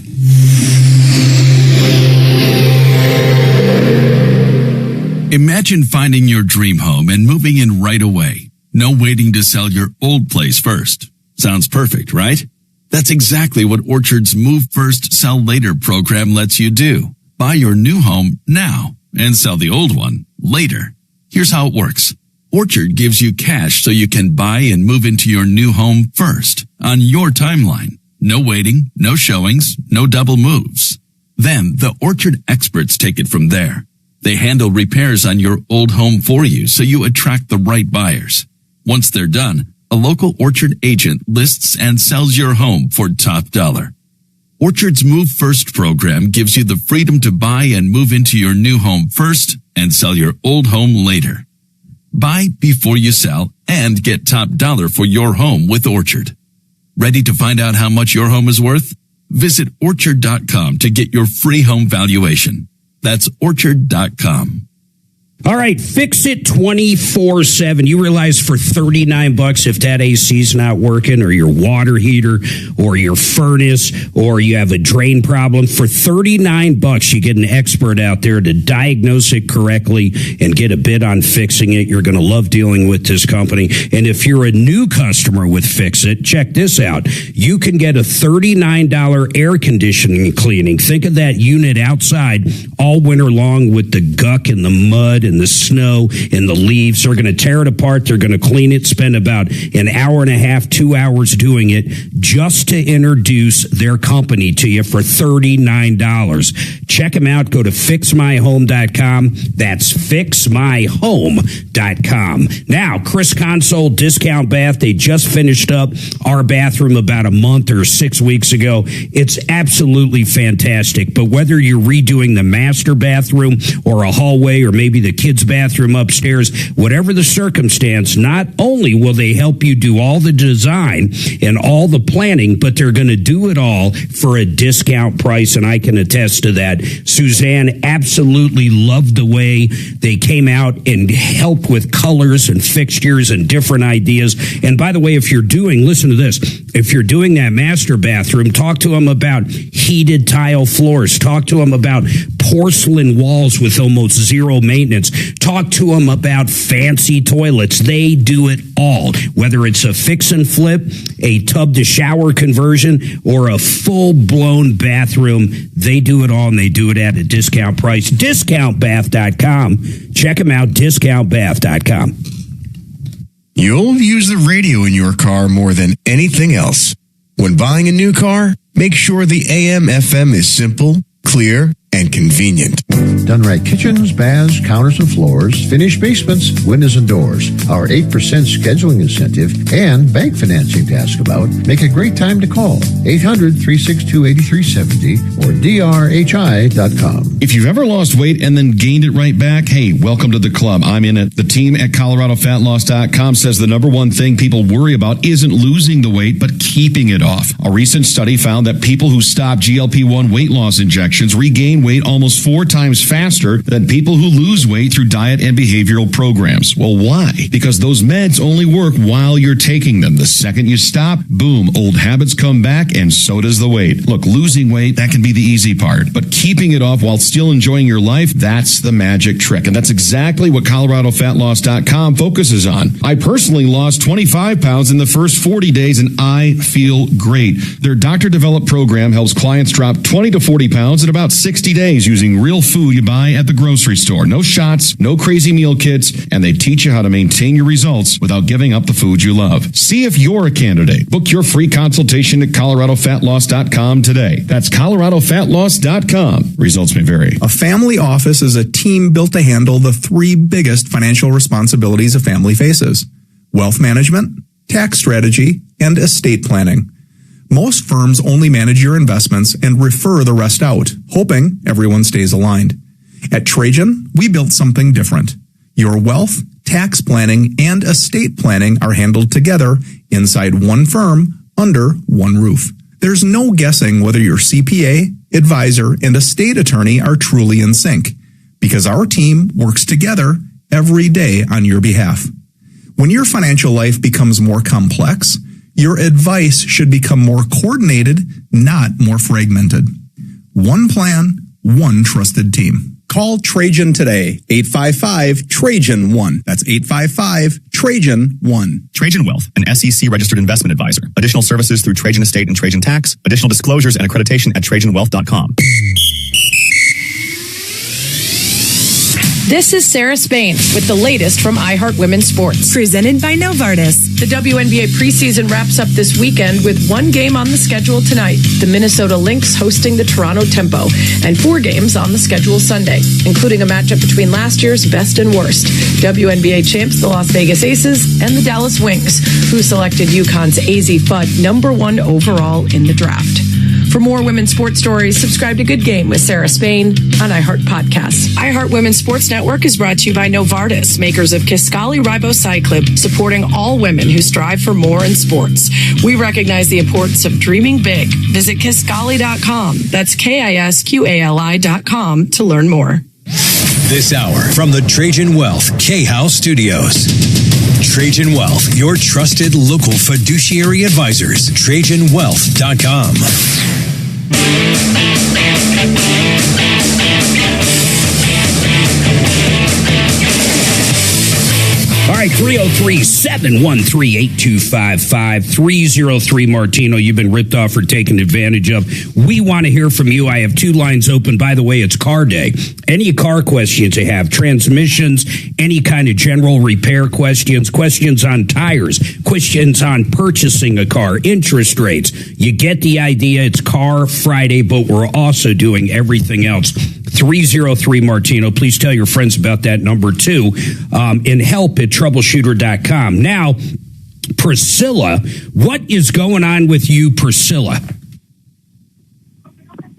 Imagine finding your dream home and moving in right away. No waiting to sell your old place first. Sounds perfect, right? That's exactly what Orchard's Move First, Sell Later program lets you do. Buy your new home now and sell the old one later. Here's how it works. Orchard gives you cash so you can buy and move into your new home first, on your timeline. No waiting, no showings, no double moves. Then the Orchard experts take it from there. They handle repairs on your old home for you so you attract the right buyers. Once they're done, a local Orchard agent lists and sells your home for top dollar. Orchard's Move First program gives you the freedom to buy and move into your new home first and sell your old home later. Buy before you sell and get top dollar for your home with Orchard. Ready to find out how much your home is worth? Visit Orchard.com to get your free home valuation. That's Orchard.com. All right, fix it 24/7. You realize for $39, if that AC's not working, or your water heater, or your furnace, or you have a drain problem, for $39, you get an expert out there to diagnose it correctly and get a bid on fixing it. You're going to love dealing with this company. And if you're a new customer with Fix It, check this out. You can get a $39 air conditioning cleaning. Think of that unit outside all winter long with the guck and the mud and the snow and the leaves. They're going to tear it apart. They're going to clean it, spend about an hour and a half, 2 hours doing it just to introduce their company to you for $39. Check them out. Go to fixmyhome.com. That's fixmyhome.com. Now, Chris Console Discount Bath. They just finished up our bathroom about a month or 6 weeks ago. It's absolutely fantastic. But whether you're redoing the master bathroom or a hallway or maybe the kids' bathroom upstairs, whatever the circumstance, not only will they help you do all the design and all the planning, but they're going to do it all for a discount price, and I can attest to that. Suzanne absolutely loved the way they came out and helped with colors and fixtures and different ideas. And by the way, if you're doing, listen to this, if you're doing that master bathroom, talk to them about heated tile floors. Talk to them about porcelain walls with almost zero maintenance. Talk to them about fancy toilets. They do it all. Whether it's a fix and flip, a tub to shower conversion, or a full-blown bathroom, they do it all, and they do it at a discount price. DiscountBath.com. Check them out, DiscountBath.com. You'll use the radio in your car more than anything else. When buying a new car, make sure the AM/FM is simple, clear, and convenient. Done right kitchens, baths, counters and floors, finished basements, windows and doors. Our 8% scheduling incentive and bank financing to ask about make a great time to call. 800-362-8370 or drhi.com. If you've ever lost weight and then gained it right back, hey, welcome to the club. I'm in it. The team at ColoradoFatLoss.com says the number one thing people worry about isn't losing the weight, but keeping it off. A recent study found that people who stop GLP-1 weight loss injections regain weight almost 4 times faster than people who lose weight through diet and behavioral programs. Well, why? Because those meds only work while you're taking them. The second you stop, boom, old habits come back, and so does the weight. Look, losing weight, that can be the easy part, but keeping it off while still enjoying your life, that's the magic trick. And that's exactly what ColoradoFatLoss.com focuses on. I personally lost 25 pounds in the first 40 days, and I feel great. Their doctor-developed program helps clients drop 20 to 40 pounds in about 60 days using real food you buy at the grocery store. No shots, no crazy meal kits, and they teach you how to maintain your results without giving up the food you love. See if you're a candidate. Book your free consultation at ColoradoFatLoss.com today. That's ColoradoFatLoss.com. Results may vary. A family office is a team built to handle the 3 biggest financial responsibilities a family faces: wealth management, tax strategy, and estate planning. Most firms only manage your investments and refer the rest out, hoping everyone stays aligned. At Trajan, we built something different. Your wealth, tax planning, and estate planning are handled together inside one firm under one roof. There's no guessing whether your CPA, advisor, and estate attorney are truly in sync, because our team works together every day on your behalf. When your financial life becomes more complex, your advice should become more coordinated, not more fragmented. One plan, one trusted team. Call Trajan today, 855-TRAJAN-1. That's 855-TRAJAN-1. Trajan Wealth, an SEC-registered investment advisor. Additional services through Trajan Estate and Trajan Tax. Additional disclosures and accreditation at TrajanWealth.com. This is Sarah Spain with the latest from iHeart Women's Sports. Presented by Novartis. The WNBA preseason wraps up this weekend with one game on the schedule tonight. The Minnesota Lynx hosting the Toronto Tempo, and 4 games on the schedule Sunday, including a matchup between last year's best and worst. WNBA champs, the Las Vegas Aces, and the Dallas Wings, who selected UConn's AZ Fudd #1 overall in the draft. For more women's sports stories, subscribe to Good Game with Sarah Spain on iHeart Podcasts. iHeart Women's Sports Network is brought to you by Novartis, makers of Kisqali Ribociclib, supporting all women who strive for more in sports. We recognize the importance of dreaming big. Visit Kisqali.com. That's KISQALI.com to learn more. This hour from the Trajan Wealth K-House Studios. Trajan Wealth, your trusted local fiduciary advisors. TrajanWealth.com. All right, 303-713-8255, 303 Martino. You've been ripped off or taken advantage of. We want to hear from you. I have 2 lines open. By the way, it's car day. Any car questions you have, transmissions, any kind of general repair questions, questions on tires, questions on purchasing a car, interest rates. You get the idea. It's Car Friday, but we're also doing everything else. 303 Martino. Please tell your friends about that number too. And help at troubleshooter.com. Now, Priscilla, what is going on with you, Priscilla?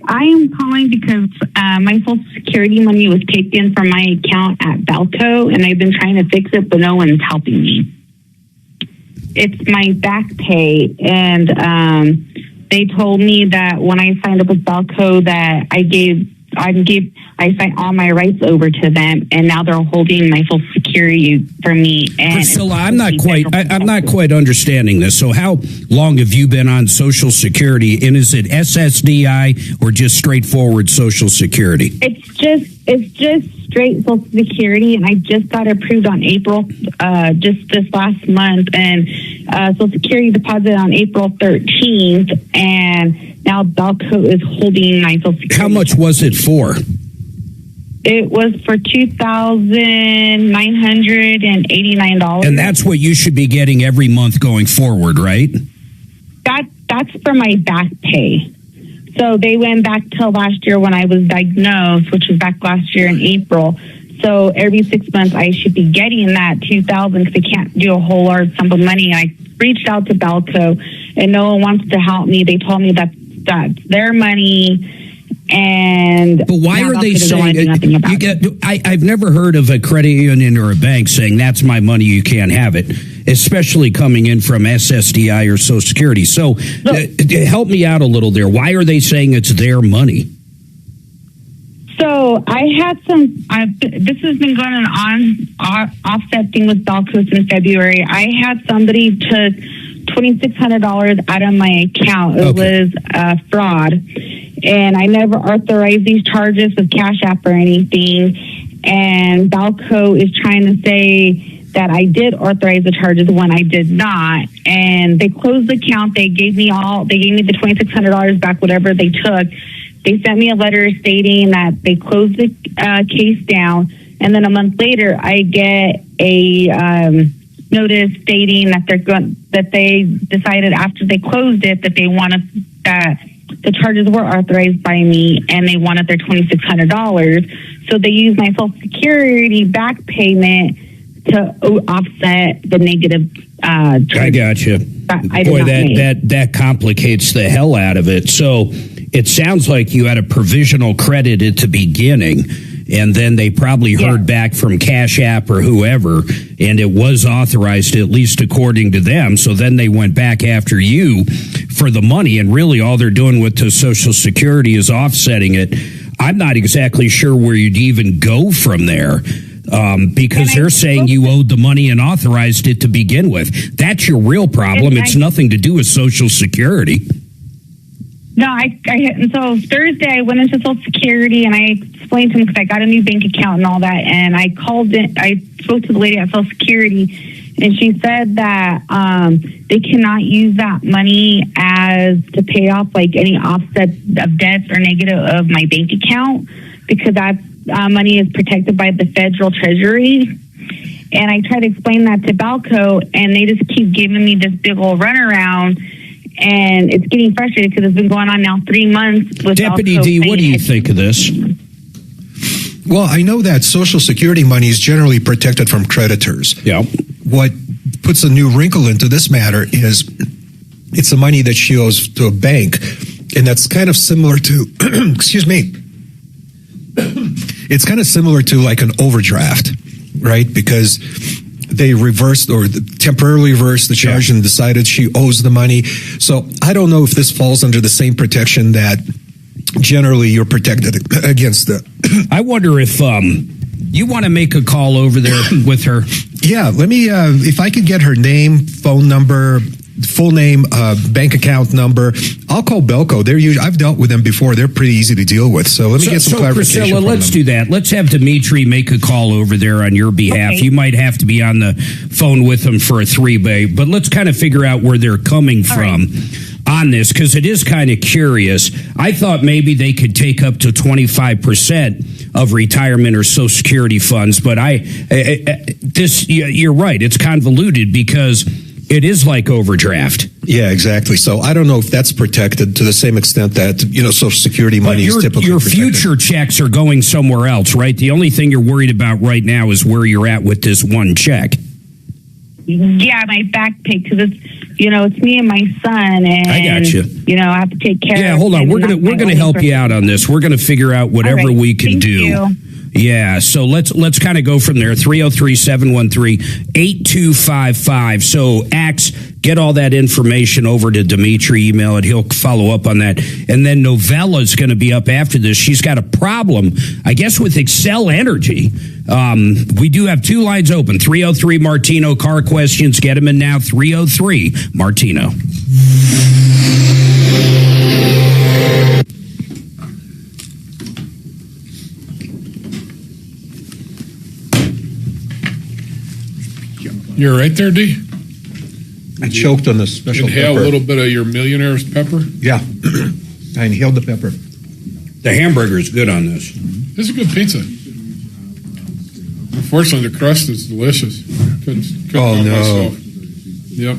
I am calling because my Social Security money was taken from my account at Balco, and I've been trying to fix it, but no one's helping me. It's my back pay, and they told me that when I signed up with Balco that I signed all my rights over to them, and now they're holding my Social Security for me. And Priscilla, I'm not quite understanding this. So, how long have you been on Social Security, and is it SSDI or just straightforward Social Security? It's just straight Social Security, and I just got approved on April, just this last month, and Social Security deposited on April 13th, and now Balco is holding my Social Security. How much was it for? It was for $2,989. And that's what you should be getting every month going forward, right? That's for my back pay. So they went back till last year when I was diagnosed, which was back last year in April. So every 6 months I should be getting that $2,000 because I can't do a whole large sum of money. I reached out to Balco and no one wants to help me. They told me that's their money. But why are they saying I've never heard of a credit union or a bank saying that's my money, you can't have it, especially coming in from SSDI or Social Security. So help me out a little there. Why are they saying it's their money? So I had this has been going on offset thing with Balco since February. I had somebody took $2,600 out of my account. It was fraud. And I never authorized these charges with Cash App or anything. And Balco is trying to say that I did authorize the charges when I did not. And they closed the account. They gave me the $2,600 back, whatever they took. They sent me a letter stating that they closed the case down. And then a month later, I get a notice stating that they decided after they closed it that they wanted that the charges were authorized by me and they wanted their $2,600. So they used my Social Security back payment to offset the negative charges. I got you. Boy, that complicates the hell out of it. So it sounds like you had a provisional credit at the beginning, and then they probably heard back from Cash App or whoever, and it was authorized, at least according to them. So then they went back after you for the money, and really all they're doing with the Social Security is offsetting it. I'm not exactly sure where you'd even go from there, because they're saying you owed the money and authorized it to begin with. That's your real problem. It's nothing to do with Social Security. No, and so Thursday I went into Social Security and I explained to them because I got a new bank account and all that, and I spoke to the lady at Social Security, and she said that they cannot use that money to pay off like any offset of debts or negative of my bank account, because money is protected by the federal treasury. And I try to explain that to Balco, and they just keep giving me this big old runaround. And it's getting frustrated because it's been going on now 3 months. With Deputy D, what do you think of this? Well, I know that Social Security money is generally protected from creditors. Yeah. What puts a new wrinkle into this matter is it's the money that she owes to a bank. And that's kind of similar to, excuse me, it's kind of similar to like an overdraft, right? Because they reversed or temporarily reversed the charge and decided she owes the money. So I don't know if this falls under the same protection that generally you're protected against the. I wonder if you want to make a call over there with her. Yeah, let me, if I could get her name, phone number, full name, bank account number. I'll call Belco. They're usually, I've dealt with them before. They're pretty easy to deal with. So let me get some clarification. Priscilla, let's do that. Let's have Dimitri make a call over there on your behalf. Okay. You might have to be on the phone with them for a 3-way, but let's kind of figure out where they're coming from on this, because it is kind of curious. I thought maybe they could take up to 25% of retirement or Social Security funds, but you're right. It's convoluted because it is like overdraft. Yeah, exactly. So I don't know if that's protected to the same extent that, Social Security money is typically your protected. Future checks are going somewhere else, right? The only thing you're worried about right now is where you're at with this one check. Yeah, my back pay, because it's me and my son, and I got you. I have to take care of. Yeah, hold on. We're gonna help you out on this. We're gonna figure out whatever we can do. You. Yeah, so let's kind of go from there. 303-713-8255. So Axe, get all that information over to Dimitri, email it. He'll follow up on that. And then Novella's going to be up after this. She's got a problem, I guess, with Excel Energy. We do have 2 lines open. 303 Martino, car questions. Get them in now. 303 Martino. You're right there, D? I choked on the special Inhale pepper. a little bit of your millionaire's pepper? Yeah. I inhaled the pepper. The hamburger is good on this. This is a good pizza. Unfortunately, the crust is delicious. Couldn't Oh, help no. myself. Yep.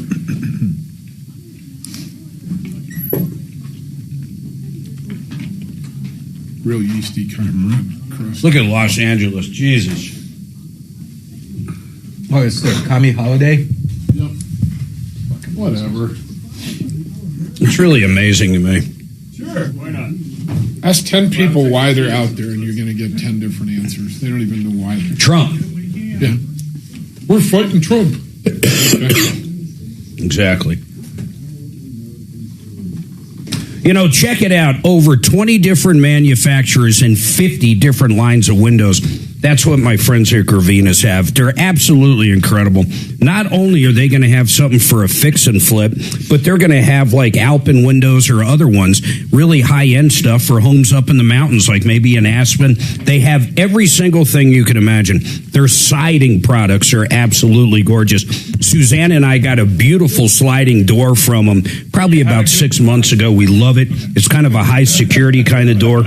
Real yeasty kind of crust. Look at Los Angeles. Jesus. Oh, it's the Kami holiday? Yep. Whatever. It's really amazing to me. Sure, why not? Ask 10 people why they're out there, and you're going to get 10 different answers. They don't even know why. Trump. Yeah. We're fighting Trump. Exactly. Check it out. Over 20 different manufacturers and 50 different lines of windows. That's what my friends here at Gravina's have. They're absolutely incredible. Not only are they going to have something for a fix and flip, but they're going to have like Alpine windows or other ones, really high-end stuff for homes up in the mountains, like maybe in Aspen. They have every single thing you can imagine. Their siding products are absolutely gorgeous. Suzanne and I got a beautiful sliding door from them probably about 6 months ago. We love it. It's kind of a high security kind of door.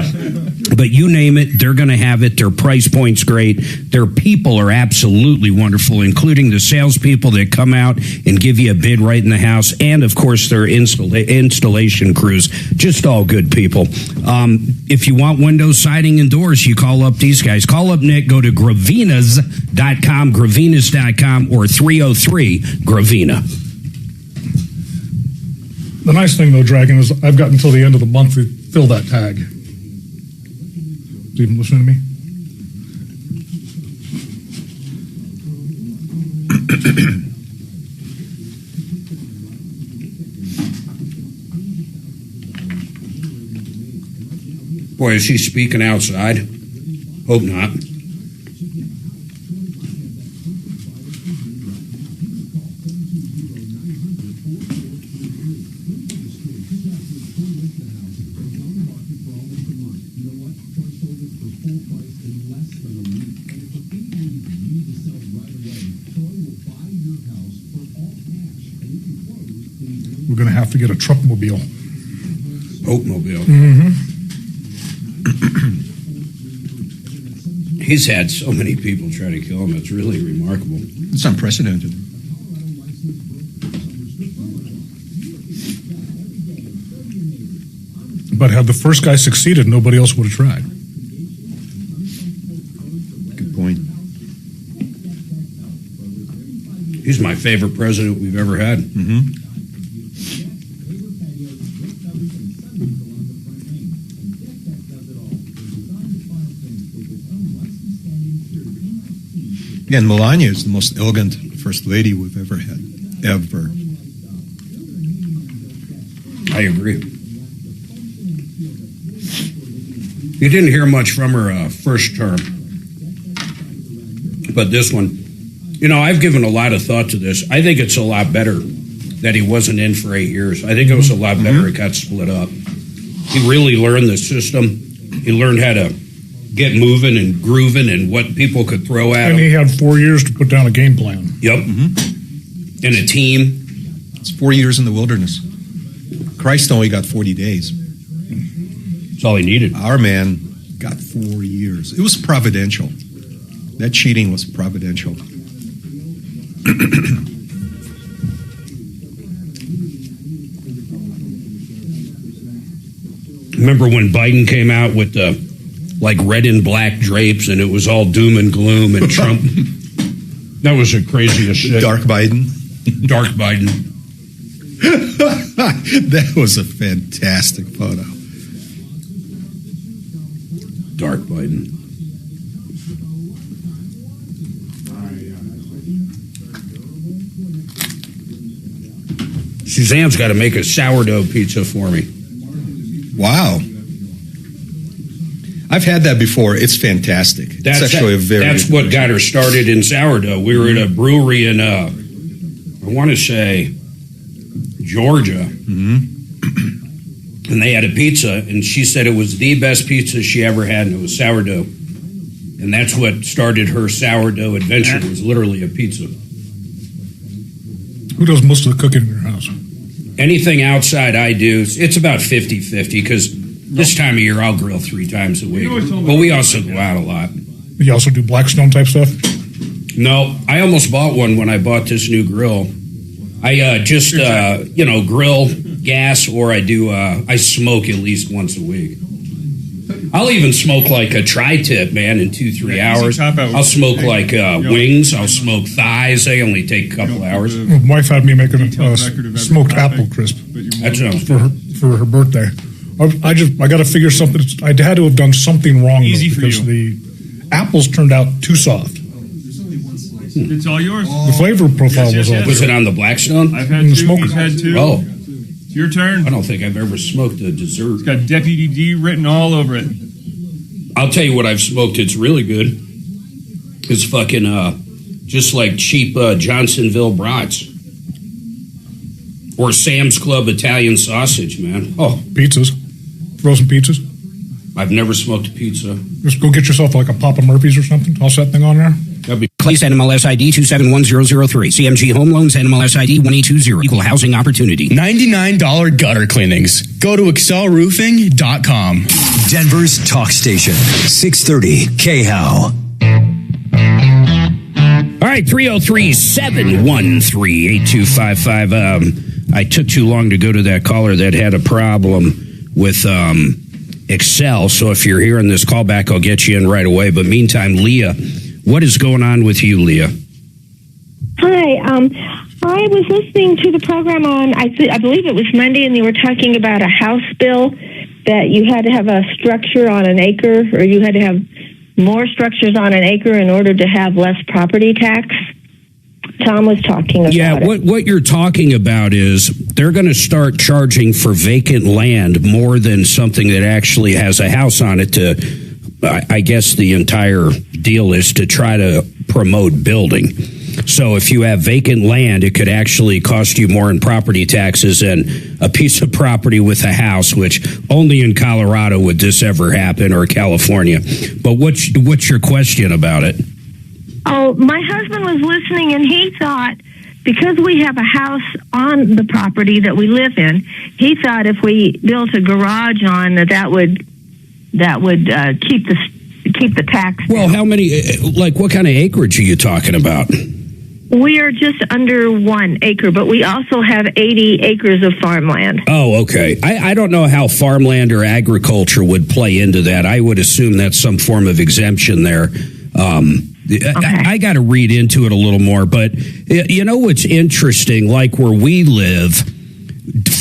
But you name it, they're going to have it. Their price point's great. Their people are absolutely wonderful, including the salespeople that come out and give you a bid right in the house. And, of course, their installation crews. Just all good people. If you want windows, siding, and doors, you call up these guys. Call up Nick. Go to Gravinas.com, Gravinas.com, or 303-GRAVINA. The nice thing, though, Dragon, is I've got until the end of the month to fill that tag. Even listening to me? Boy, is she speaking outside? Hope not. We're going to have to get a truckmobile. Oatmobile. Mm-hmm. He's had so many people try to kill him. It's really remarkable. It's unprecedented. But had the first guy succeeded, nobody else would have tried. Good point. He's my favorite president we've ever had. Mm-hmm. Yeah, and Melania is the most elegant first lady we've ever had, ever. I agree. You didn't hear much from her first term, but this one, I've given a lot of thought to this. I think it's a lot better that he wasn't in for 8 years. I think it was a lot better it got split up. He really learned the system. He learned how to get moving and grooving and what people could throw at him. And he had 4 years to put down a game plan. Yep. And a team. It's 4 years in the wilderness. Christ only got 40 days. That's all he needed. Our man got 4 years. It was providential. That cheating was providential. Remember when Biden came out with the red and black drapes and it was all doom and gloom and Trump? That was the craziest shit. Dark Biden. Dark Biden. That was a fantastic photo. Dark Biden. Suzanne's got to make a sourdough pizza for me. Wow. I've had that before. It's fantastic. It's actually That's what got her started in sourdough. We were at a brewery in, I want to say, Georgia. And they had a pizza, and she said it was the best pizza she ever had, and it was sourdough. And that's what started her sourdough adventure. It was literally a pizza. Who does most of the cooking in your house? Anything outside I do, it's about 50-50, because this time of year I'll grill 3 times a week. But we also go out a lot. You also do Blackstone type stuff? No, I almost bought one when I bought this new grill. I just, grill gas, or I smoke at least once a week. I'll even smoke like a tri-tip, man, in 2-3 hours. I'll smoke like wings. I'll smoke thighs. They only take a couple hours. My wife had me making a smoked apple crisp for her birthday. I got to figure something. I had to have done something wrong because the apples turned out too soft. It's all yours. The flavor profile was off. Was it on the Blackstone? I've had 2. He's had 2. Oh. It's your turn. I don't think I've ever smoked a dessert. It's got Deputy D written all over it. I'll tell you what I've smoked. It's really good. It's fucking just like cheap Johnsonville brats. Or Sam's Club Italian sausage, man. Oh. Pizzas. Frozen pizzas. I've never smoked a pizza. Just go get yourself like a Papa Murphy's or something. Toss that thing on there. That'd be Place NMLS ID 271003. CMG Home Loans NMLS ID 1820. Equal housing opportunity. $99 gutter cleanings. Go to excelroofing.com. Denver's talk station. 630 KHOW. All right, 303-713-8255. I took too long to go to that caller that had a problem with Excel. So if you're hearing this callback, I'll get you in right away. But meantime, Leah, what is going on with you, Leah? Hi. I was listening to the program on, I believe it was Monday, and they were talking about a House bill that you had to have a structure on an acre, or you had to have more structures on an acre in order to have less property tax. Tom was talking about it. What you're talking about is they're going to start charging for vacant land more than something that actually has a house on it. I guess the entire deal is to try to promote building. So if you have vacant land, it could actually cost you more in property taxes than a piece of property with a house, which only in Colorado would this ever happen, or California. But what's your question about it? Oh, my husband was listening, and he thought, because we have a house on the property that we live in, he thought if we built a garage on that would keep the tax. Well, how many, what kind of acreage are you talking about? We are just under 1 acre, but we also have 80 acres of farmland. Oh, okay. I don't know how farmland or agriculture would play into that. I would assume that's some form of exemption there. I got to read into it a little more, but you know what's interesting, like where we live,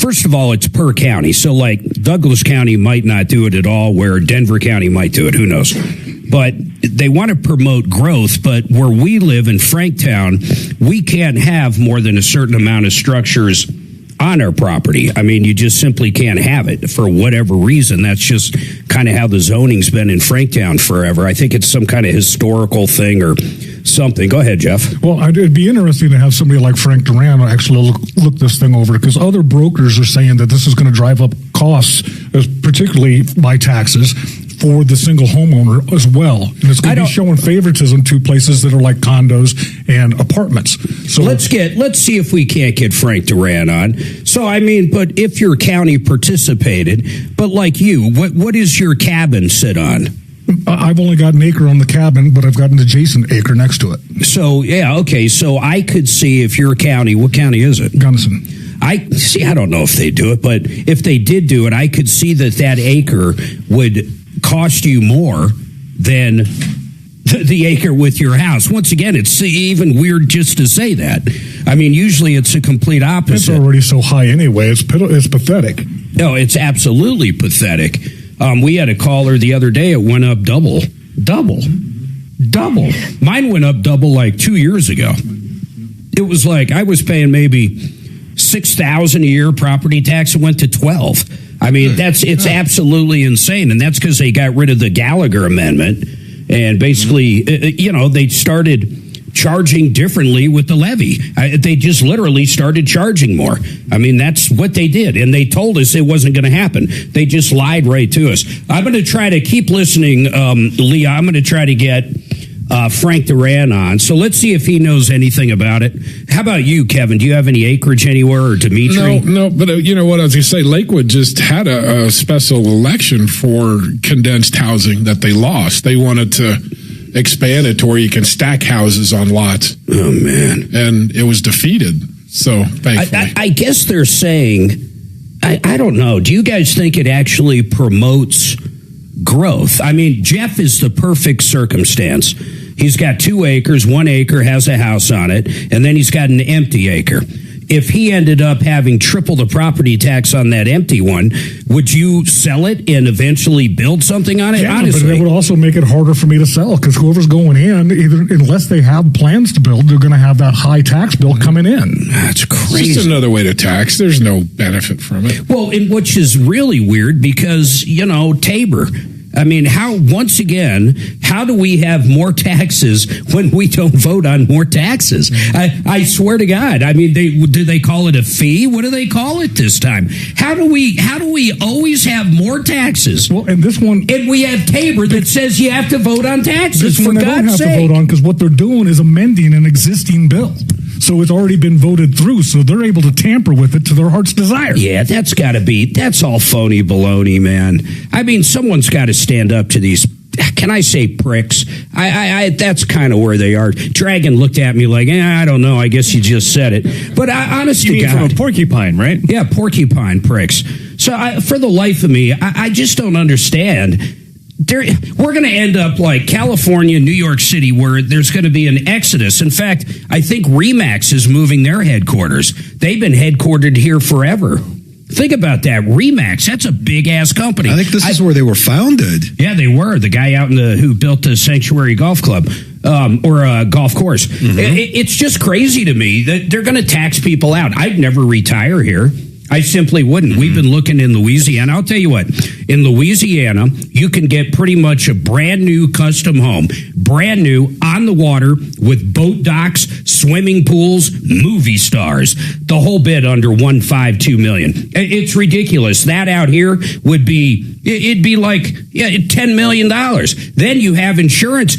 first of all, it's per county. So like Douglas County might not do it at all, where Denver County might do it. Who knows? But they want to promote growth. But where we live in Franktown, we can't have more than a certain amount of structures on our property. I mean, you just simply can't have it for whatever reason. That's just kind of how the zoning's been in Franktown forever. I think it's some kind of historical thing or something. Go ahead, Jeff. Well, it'd be interesting to have somebody like Frank Duran actually look this thing over, because other brokers are saying that this is going to drive up costs, particularly by taxes, for the single homeowner as well. And it's going to be showing favoritism to places that are like condos and apartments. So let's see if we can't get Frank Duran on. So, I mean, but if your county participated, but like you, what does your cabin sit on? I've only got an acre on the cabin, but I've got an adjacent acre next to it. So, yeah, okay. So I could see if your county, what county is it? Gunnison. I don't know if they do it, but if they did do it, I could see that acre would cost you more than the acre with your house. Once again, it's even weird just to say that. I mean, usually it's a complete opposite. It's already so high anyway. It's pathetic. No, it's absolutely pathetic. We had a caller the other day. It went up double. Mine went up double like 2 years ago. It was like I was paying maybe $6,000 a year property tax. It went to $12,000. I mean, it's absolutely insane, and that's because they got rid of the Gallagher Amendment, and basically, they started charging differently with the levy. They just literally started charging more. I mean, that's what they did, and they told us it wasn't going to happen. They just lied right to us. I'm going to try to keep listening, Leah. I'm going to try to get Frank Duran on. So let's see if he knows anything about it. How about you, Kevin? Do you have any acreage anywhere, or Dimitri? No, but you know what? As you say, Lakewood just had a special election for condensed housing that they lost. They wanted to expand it to where you can stack houses on lots. Oh, man. And it was defeated. So, thankfully. I guess they're saying, I don't know. Do you guys think it actually promotes growth? I mean, Jeff is the perfect circumstance. He's got 2 acres. 1 acre has a house on it, and then he's got an empty acre. If he ended up having triple the property tax on that empty one, would you sell it and eventually build something on it? Yeah, honestly, but it would also make it harder for me to sell, because whoever's going in, either unless they have plans to build, they're going to have that high tax bill coming in. That's crazy. It's just another way to tax. There's no benefit from it. Well, and which is really weird because, Tabor. I mean, once again, how do we have more taxes when we don't vote on more taxes? I swear to God. I mean, do they call it a fee? What do they call it this time? How do we always have more taxes? Well, and this one, and we have Tabor that says you have to vote on taxes. This one for they God's don't have sake. to vote on, because what they're doing is amending an existing bill. So it's already been voted through, so they're able to tamper with it to their heart's desire. Yeah, that's all phony baloney, man. I mean, someone's got to stand up to these, can I say pricks? That's kind of where they are. Dragon looked at me like, I don't know, I guess you just said it. But honest to God. From a porcupine, right? Yeah, porcupine pricks. So for the life of me, I just don't understand. We're going to end up like California, New York City, where there's going to be an exodus. In fact, I think Remax is moving their headquarters. They've been headquartered here forever. Think about that. Remax, that's a big-ass company. I think this is where they were founded. Yeah, they were. The guy out who built the Sanctuary Golf Club, or a golf course. Mm-hmm. It's just crazy to me that they're going to tax people out. I'd never retire here. I simply wouldn't. Mm-hmm. We've been looking in Louisiana. I'll tell you what, in Louisiana, you can get pretty much a brand new custom home, brand new, on the water, with boat docks, swimming pools, movie stars, the whole bit under $1.52 million. It's ridiculous. That out here would be, it'd be like $10 million. Then you have insurance.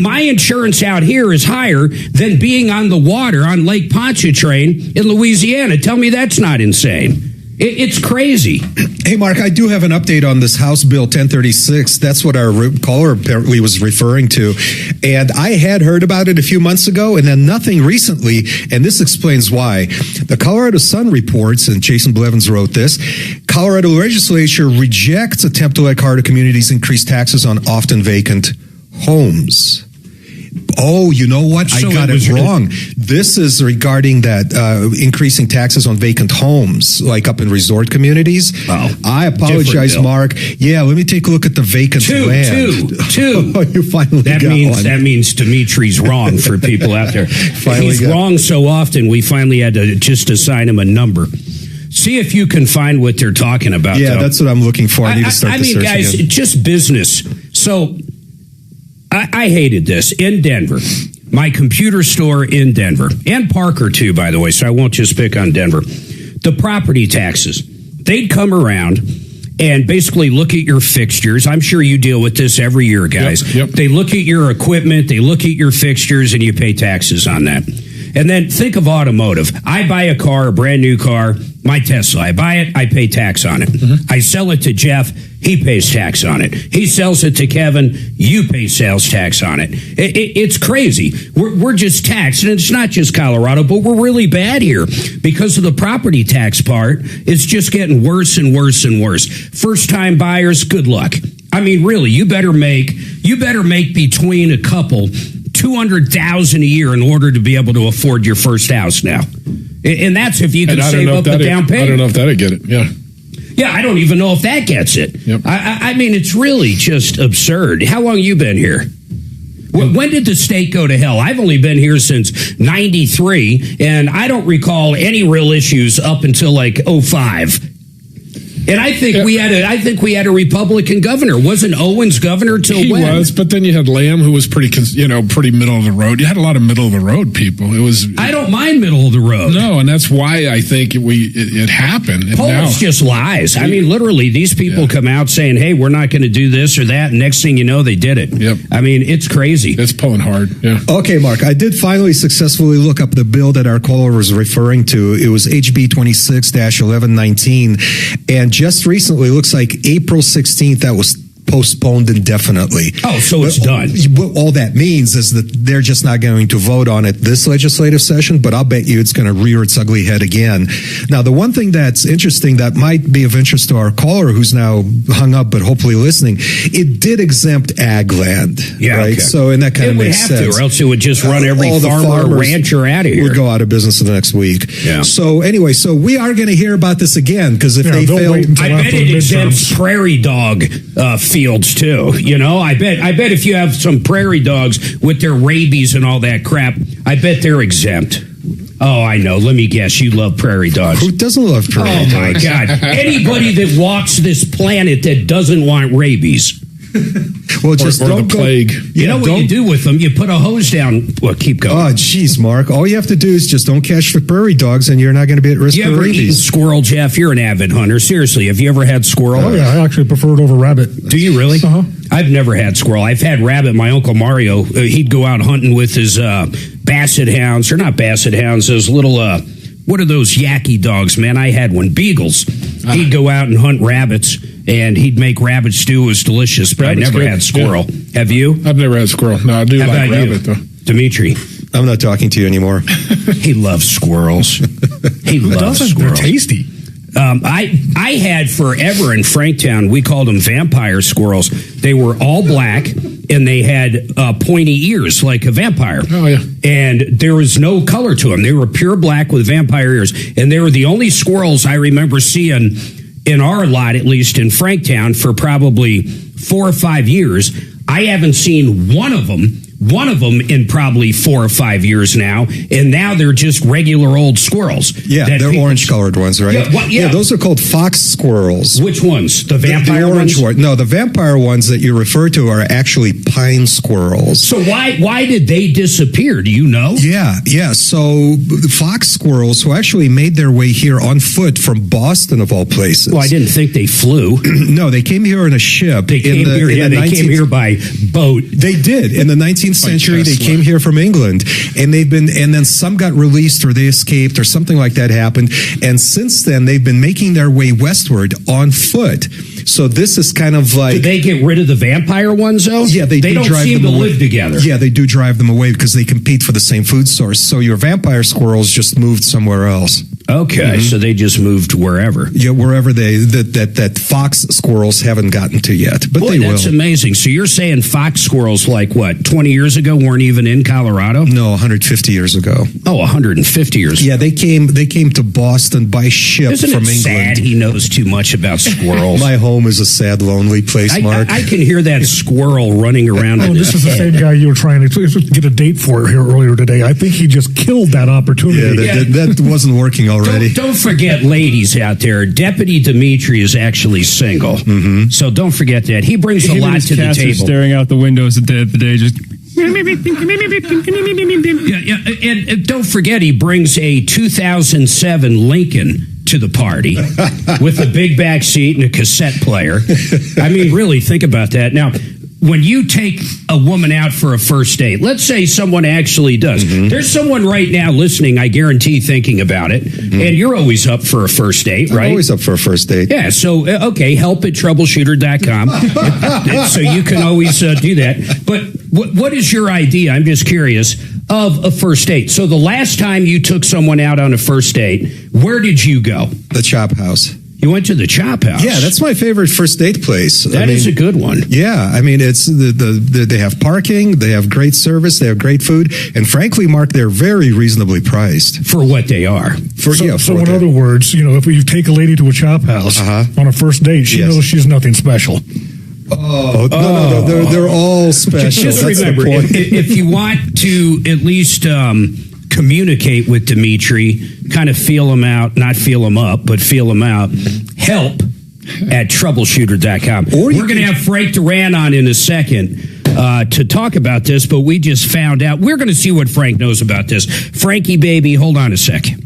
My insurance out here is higher than being on the water on Lake Pontchartrain in Louisiana. Tell me that's not insane. It's crazy. Hey, Mark, I do have an update on this House Bill 1036. That's what our caller apparently was referring to. And I had heard about it a few months ago and then nothing recently. And this explains why. The Colorado Sun reports, and Jason Blevins wrote this, Colorado legislature rejects attempt to let Colorado communities increase taxes on often vacant homes. Oh, you know what? I got it wrong. This is regarding that increasing taxes on vacant homes, like up in resort communities. Oh, I apologize, Mark. Yeah, let me take a look at the vacant land. Two. Oh, you finally got one. That means Dimitri's wrong for people out there. He's wrong so often, we finally had to just assign him a number. See if you can find what they're talking about. Yeah, that's what I'm looking for. I need to start the search guys, again. Just business. So I hated this in Denver. My computer store in Denver, and Parker too, by the way, so I won't just pick on Denver. The property taxes, they'd come around and basically look at your fixtures. I'm sure you deal with this every year, guys. Yep. They look at your equipment, they look at your fixtures, and you pay taxes on that. And then think of automotive. I buy a car, a brand new car, my Tesla. I buy it, I pay tax on it. Mm-hmm. I sell it to Jeff, he pays tax on it. He sells it to Kevin, you pay sales tax on it. It's crazy. We're just taxed, and it's not just Colorado, but we're really bad here because of the property tax part. It's just getting worse and worse and worse. First-time buyers, good luck. I mean, really, you better make between a couple $200,000 a year in order to be able to afford your first house now. And that's if you can save up the down payment. I don't know if that'd get it. Yeah. Yeah, I don't even know if that gets it. Yep. I mean, it's really just absurd. How long you been here? When did the state go to hell? I've only been here since 93, and I don't recall any real issues up until like 05. And I think we had a Republican governor. Wasn't Owens governor till when? He was, but then you had Lamb, who was pretty middle of the road. You had a lot of middle of the road people. I don't mind middle of the road. No, and that's why I think it happened. Polls just lies. I mean, literally, these people come out saying, "Hey, we're not going to do this or that." And next thing you know, they did it. Yep. I mean, it's crazy. It's pulling hard. Yeah. Okay, Mark, I did finally successfully look up the bill that our caller was referring to. It was HB 26-1119, and just recently, looks like April 16th, that was postponed indefinitely. Oh, so it's done. All that means is that they're just not going to vote on it this legislative session, but I'll bet you it's going to rear its ugly head again. Now, the one thing that's interesting that might be of interest to our caller who's now hung up but hopefully listening, it did exempt ag land. Yeah, right? Okay. So, and that kind of makes sense. Or else it would just run every farmer or rancher out of here. Would go out of business in the next week. Yeah. So anyway, we are going to hear about this again because if they fail, I bet it exempts prairie dog fields too. You know, I bet if you have some prairie dogs with their rabies and all that crap, I bet they're exempt. Oh, I know. Let me guess. You love prairie dogs. Who doesn't love prairie dogs? Oh my God! Anybody that walks this planet that doesn't want rabies. Well, just or don't the plague. You know what you do with them? You put a hose down. Well, keep going. Oh, geez, Mark. All you have to do is just don't catch the prairie dogs, and you're not going to be at risk you for ever rabies. Eaten squirrel, Jeff? You're an avid hunter. Seriously, have you ever had squirrel? Oh yeah, I actually prefer it over rabbit. Do you really? Uh-huh. I've never had squirrel. I've had rabbit. My Uncle Mario, he'd go out hunting with his basset hounds, or not basset hounds, those little, what are those yacky dogs, man? I had one. Beagles. He'd go out and hunt rabbits, and he'd make rabbit stew. It was delicious, but I never had squirrel. Yeah. Have you? I've never had squirrel. No, I do like rabbit, though. Dimitri. I'm not talking to you anymore. He loves squirrels. He loves squirrels. They're tasty. I had forever in Franktown, we called them vampire squirrels. They were all black, and they had pointy ears like a vampire. Oh, yeah. And there was no color to them. They were pure black with vampire ears. And they were the only squirrels I remember seeing in our lot, at least in Franktown, for probably 4 or 5 years. I haven't seen one of them in probably 4 or 5 years now, and now they're just regular old squirrels. Yeah, they're orange-colored ones, right? Yeah, those are called fox squirrels. Which ones? The vampire the orange ones? one. No, the vampire ones that you refer to are actually pine squirrels. So why did they disappear? Do you know? Yeah. So the fox squirrels who actually made their way here on foot from Boston, of all places. Well, I didn't think they flew. No, they came here in a ship. They came here by boat. They did. In the 19th century. They Tesla. came here from England, and then some got released or they escaped or something like that happened. And since then, they've been making their way westward on foot. So this is kind of like... Do they get rid of the vampire ones, though? Yeah, they don't drive seem them to away. live together. Yeah, they do drive them away because they compete for the same food source. So your vampire squirrels just moved somewhere else. Okay, so they just moved wherever. Yeah, wherever that fox squirrels haven't gotten to yet, but Boy, they will. that's amazing. So you're saying fox squirrels, like what, 20 years ago, weren't even in Colorado? No, 150 years ago. Oh, 150 years ago. Yeah, they came to Boston by ship Isn't from it England. sad he knows too much about squirrels? My home is a sad, lonely place, Mark. I can hear that squirrel running around in his This is the head. same guy you were trying to get a date for here earlier today. I think he just killed that opportunity. Yeah, that wasn't working already. Don't forget, ladies out there, Deputy Dimitri is actually single. Mm-hmm. So don't forget that. He brings a Him and lot his to the cats are table. staring out the windows at the end of the day, just... Yeah, and don't forget, he brings a 2007 Lincoln to the party with a big back seat and a cassette player. I mean, really, think about that. Now, when you take a woman out for a first date, let's say someone actually does. Mm-hmm. There's someone right now listening, I guarantee, thinking about it. Mm-hmm. And you're always up for a first date, right? I'm always up for a first date. Yeah, so, okay, help at troubleshooter.com. So you can always do that. But what is your idea? I'm just curious of a first date. So the last time you took someone out on a first date, where did you go? The Chop House. You went to the Chop House. Yeah, that's my favorite first date place. That is a good one. Yeah, I mean, it's they have parking, they have great service, they have great food, and frankly, Mark, they're very reasonably priced for what they are. So in other words, if you take a lady to a Chop House on a first date, she knows she's nothing special. No, they're all special. Just remember, if you want to at least communicate with Dimitri, kind of feel him out, not feel him up, but feel him out, help at troubleshooter.com. We're going to have Frank Duran on in a second to talk about this, but we just found out. We're going to see what Frank knows about this. Frankie, baby, hold on a second.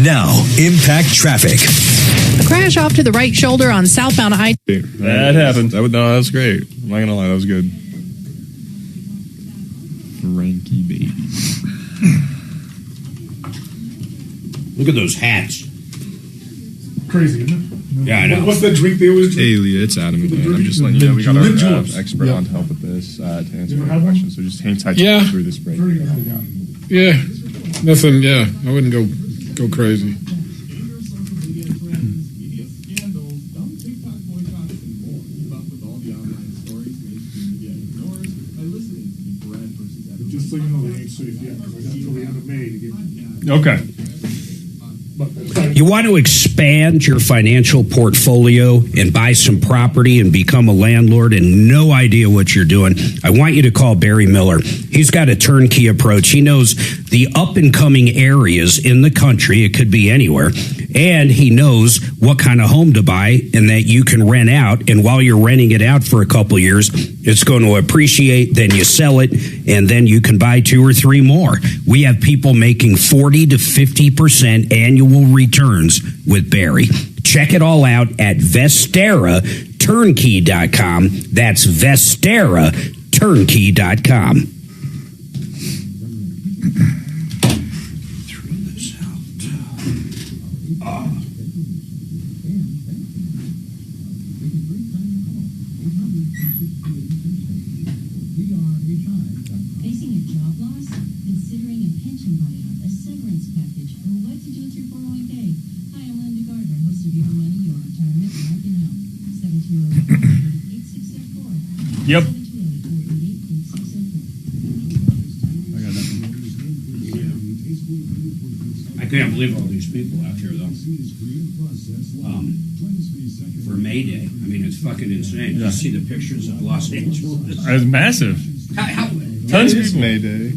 Now, impact traffic. A crash off to the right shoulder on southbound I. That happened. That was great. I'm not gonna lie, that was good. Frankie baby. Look at those hats. Crazy, isn't it? Yeah, I know. What's that drink they always drink? Hey, Leah, it's Adam again. I'm just letting you know we got our expert on to help with this to answer your questions. So just hang tight through this break. Yeah, nothing. Yeah, I wouldn't go crazy. Just so you know, they ain't safe yet. Because I got till the end of May to get. Okay. You want to expand your financial portfolio and buy some property and become a landlord and no idea what you're doing? I want you to call Barry Miller. He's got a turnkey approach. He knows the up and coming areas in the country. It could be anywhere. And he knows what kind of home to buy and that you can rent out. And while you're renting it out for a couple years, it's going to appreciate. Then you sell it and then you can buy 2 or 3 more. We have people making 40 to 50% annual returns with Barry. Check it all out at VesteraTurnkey.com. That's VesteraTurnkey.com. Yep. I can't believe all these people out here, though. For May Day. I mean, it's fucking insane. Yeah. You see the pictures of Los Angeles. It's massive. Tons of people. May Day.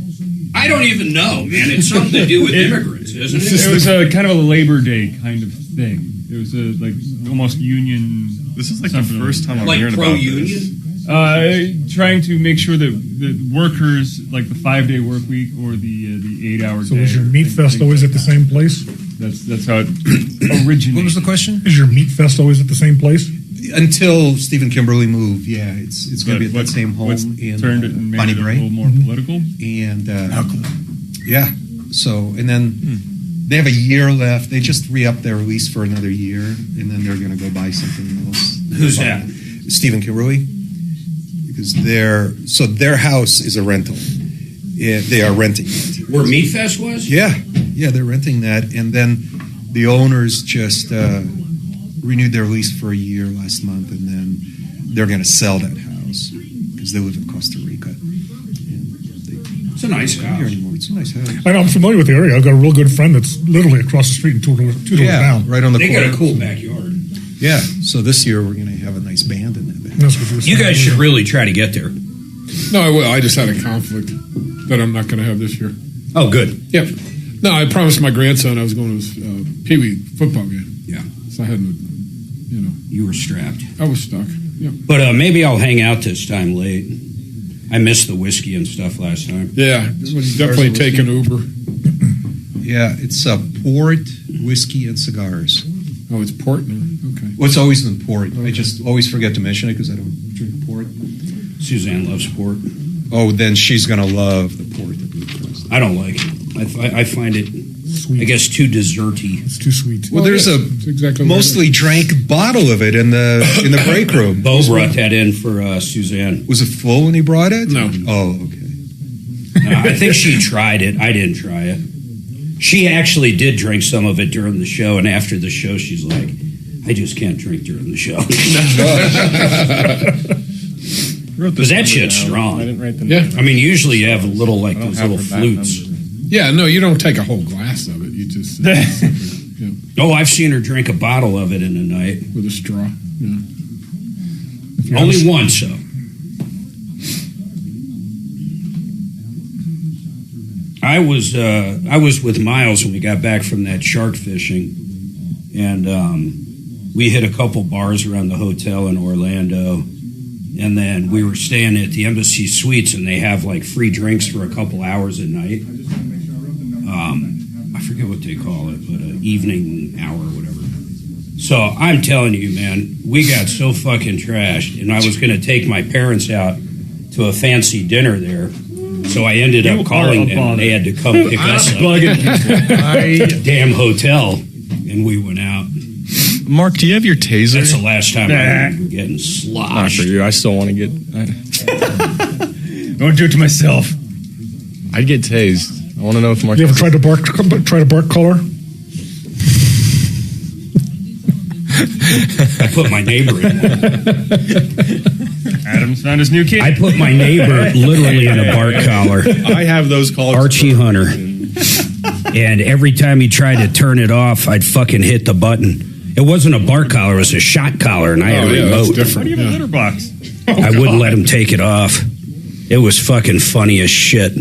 I don't even know, man. It's something to do with immigrants, isn't it? It was a kind of a Labor Day kind of thing. It was a like almost union. This is like the first time I'm like hearing about this. Trying to make sure that the workers, like the 5-day work week or the 8-hour day. So is your meat fest always at the same place? That's how it originated. What was the question? Is your meat fest always at the same place? Until Steve and Kimberly move, yeah, it's going to be at that same home in turned it and made Bonnie it a Bray. little more political. And yeah, so and then they have a year left. They just re-upped their lease for another year, and then they're going to go buy something else. Who's that? Steve and Kimberly, because their house is a rental. They are renting it. Where Meat Fest was? Yeah, they're renting that, and then the owners just renewed their lease for a year last month, and then they're going to sell that house because they live in Costa Rica. It's a nice house. It's a nice house. I'm familiar with the area. I've got a real good friend that's literally across the street and two doors down. Right on the corner. They got a cool backyard. Yeah, so this year we're going to have a nice band in that band. You guys should really try to get there. No, I will. I just had a conflict that I'm not going to have this year. Oh, good. Yep. No, I promised my grandson I was going to his Pee Wee football game. Yeah. So I hadn't, You were strapped. I was stuck. Yeah. But maybe I'll hang out this time late. I missed the whiskey and stuff last time. Yeah, definitely take an Uber. Yeah, it's port, whiskey, and cigars. Oh, it's port now? Okay. Well, it's always been port. I just always forget to mention it because I don't drink port. Suzanne loves port. Oh, then she's going to love the port. I don't like it. I find it, sweet. I guess, too desserty. It's too sweet. Well, there's a mostly drank bottle of it in the break room. Bo brought that in for Suzanne. Was it full when he brought it? No. Oh, okay. No, I think she tried it. I didn't try it. She actually did drink some of it during the show, and after the show, she's like, I just can't drink during the show. Because that shit's strong. I didn't write them down. I mean, usually you have a little, like, those little flutes. Yeah, no, you don't take a whole glass of it. You just... Oh, I've seen her drink a bottle of it in a night. With a straw. Yeah. Only once, though. I was with Miles when we got back from that shark fishing, and we hit a couple bars around the hotel in Orlando, and then we were staying at the Embassy Suites, and they have like free drinks for a couple hours at night. I forget what they call it, but an evening hour or whatever. So I'm telling you, man, we got so fucking trashed, and I was going to take my parents out to a fancy dinner there. So I ended up calling them, and they had to come pick us up. Damn hotel, and we went out. Mark, do you have your taser? That's the last time I remember getting sloshed. Not for you. I still want to get... I want to do it to myself. I'd get tased. I want to know if Mark... You ever tried to bark collar? I put my neighbor in one. Adam's found his new kid. I put my neighbor literally in a bark collar. I have those collars. Archie Hunter. And every time he tried to turn it off, I'd fucking hit the button. It wasn't a bark collar, it was a shot collar, and I had a remote. Why do you have a litter box? I wouldn't let him take it off. It was fucking funny as shit.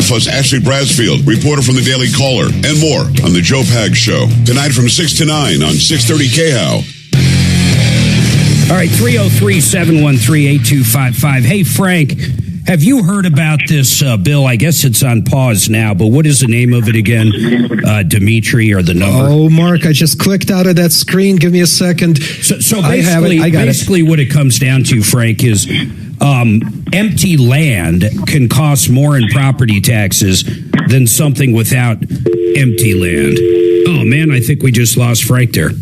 Plus Ashley Brasfield, reporter from the Daily Caller, and more on the Joe Pags Show. Tonight from 6 to 9 on 630 KHOW. All right, 303-713-8255. Hey, Frank, have you heard about this bill? I guess it's on pause now, but what is the name of it again? Dimitri, or the number? Oh, Mark, I just clicked out of that screen. Give me a second. So basically what it comes down to, Frank, is empty land can cost more in property taxes than something without empty land. Oh, man, I think we just lost Frank there.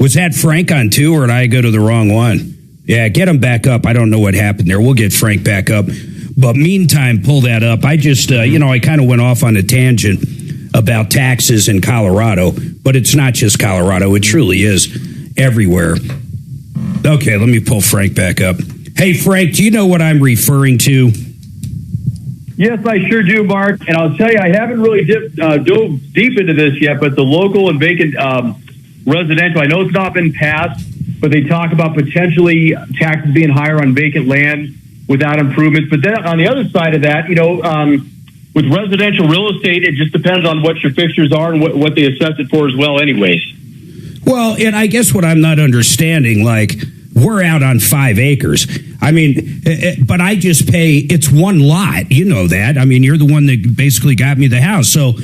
Was that Frank on two, or did I go to the wrong one? Yeah, get him back up. I don't know what happened there. We'll get Frank back up. But meantime, pull that up. I just, I kind of went off on a tangent about taxes in Colorado, but it's not just Colorado. It truly is everywhere. Okay, let me pull Frank back up. Hey, Frank, do you know what I'm referring to? Yes, I sure do, Mark. And I'll tell you, I haven't really dove deep into this yet, but the local and vacant residential, I know it's not been passed, but they talk about potentially taxes being higher on vacant land without improvements. But then on the other side of that, with residential real estate, it just depends on what your fixtures are and what they assess it for as well anyways. Well, and I guess what I'm not understanding, like We're out on 5 acres. I mean, but I just pay, it's one lot. You know that. I mean, you're the one that basically got me the house. So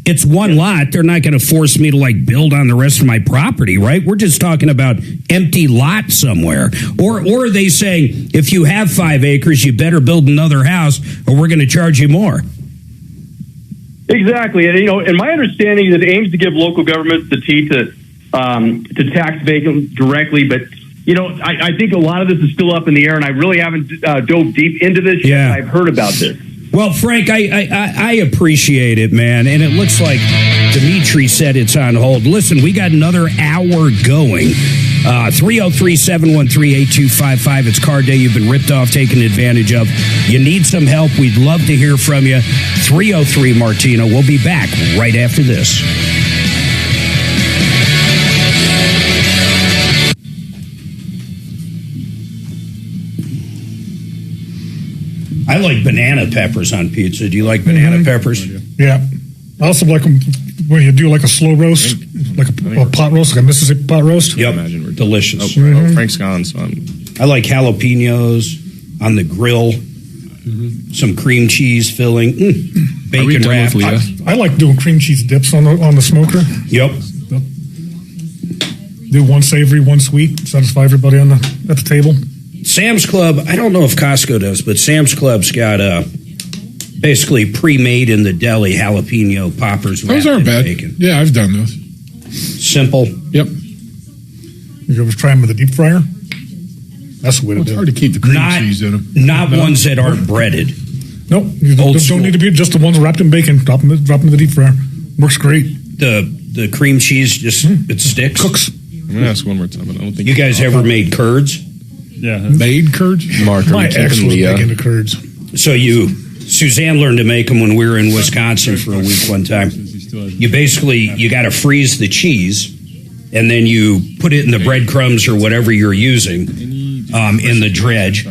it's one lot. They're not going to force me to like build on the rest of my property, right? We're just talking about empty lot somewhere. Or are they saying, if you have 5 acres, you better build another house or we're going to charge you more? Exactly. And, and my understanding is it aims to give local governments the teeth to tax vacant directly. But, I think a lot of this is still up in the air, and I really haven't dove deep into this yet. I've heard about this. Well, Frank, I appreciate it, man. And it looks like Dimitri said it's on hold. Listen, we got another hour going. 303-713-8255. It's car day. You've been ripped off, taken advantage of. You need some help. We'd love to hear from you. 303 Martino. We'll be back right after this. I like banana peppers on pizza. Do you like banana peppers? Yeah. I also like them when you do like a slow roast, like a pot roast, like a Mississippi pot roast. Yep. Delicious. Frank's gone, so I like jalapenos on the grill. Some cream cheese filling. Bacon wrap. I like doing cream cheese dips on the smoker. Yep. Do one savory, one sweet, satisfy everybody at the table. Sam's Club, I don't know if Costco does, but Sam's Club's got basically pre-made in the deli jalapeno poppers. Those aren't bad. Bacon. Yeah, I've done those. Simple. Yep. You ever try them with the deep fryer? That's the way to do it. It's hard to keep the cream cheese in them. Not ones that aren't breaded. Nope. You don't need to be just the ones wrapped in bacon. Drop them in the deep fryer. Works great. The cream cheese just it sticks. Cooks. I'm gonna ask one more time. I don't think you guys ever made curds. Yeah, made curds. Mark, my ex was making the curds. So Suzanne learned to make them when we were in Wisconsin for a week one time. You got to freeze the cheese, and then you put it in the breadcrumbs or whatever you're using in the dredge.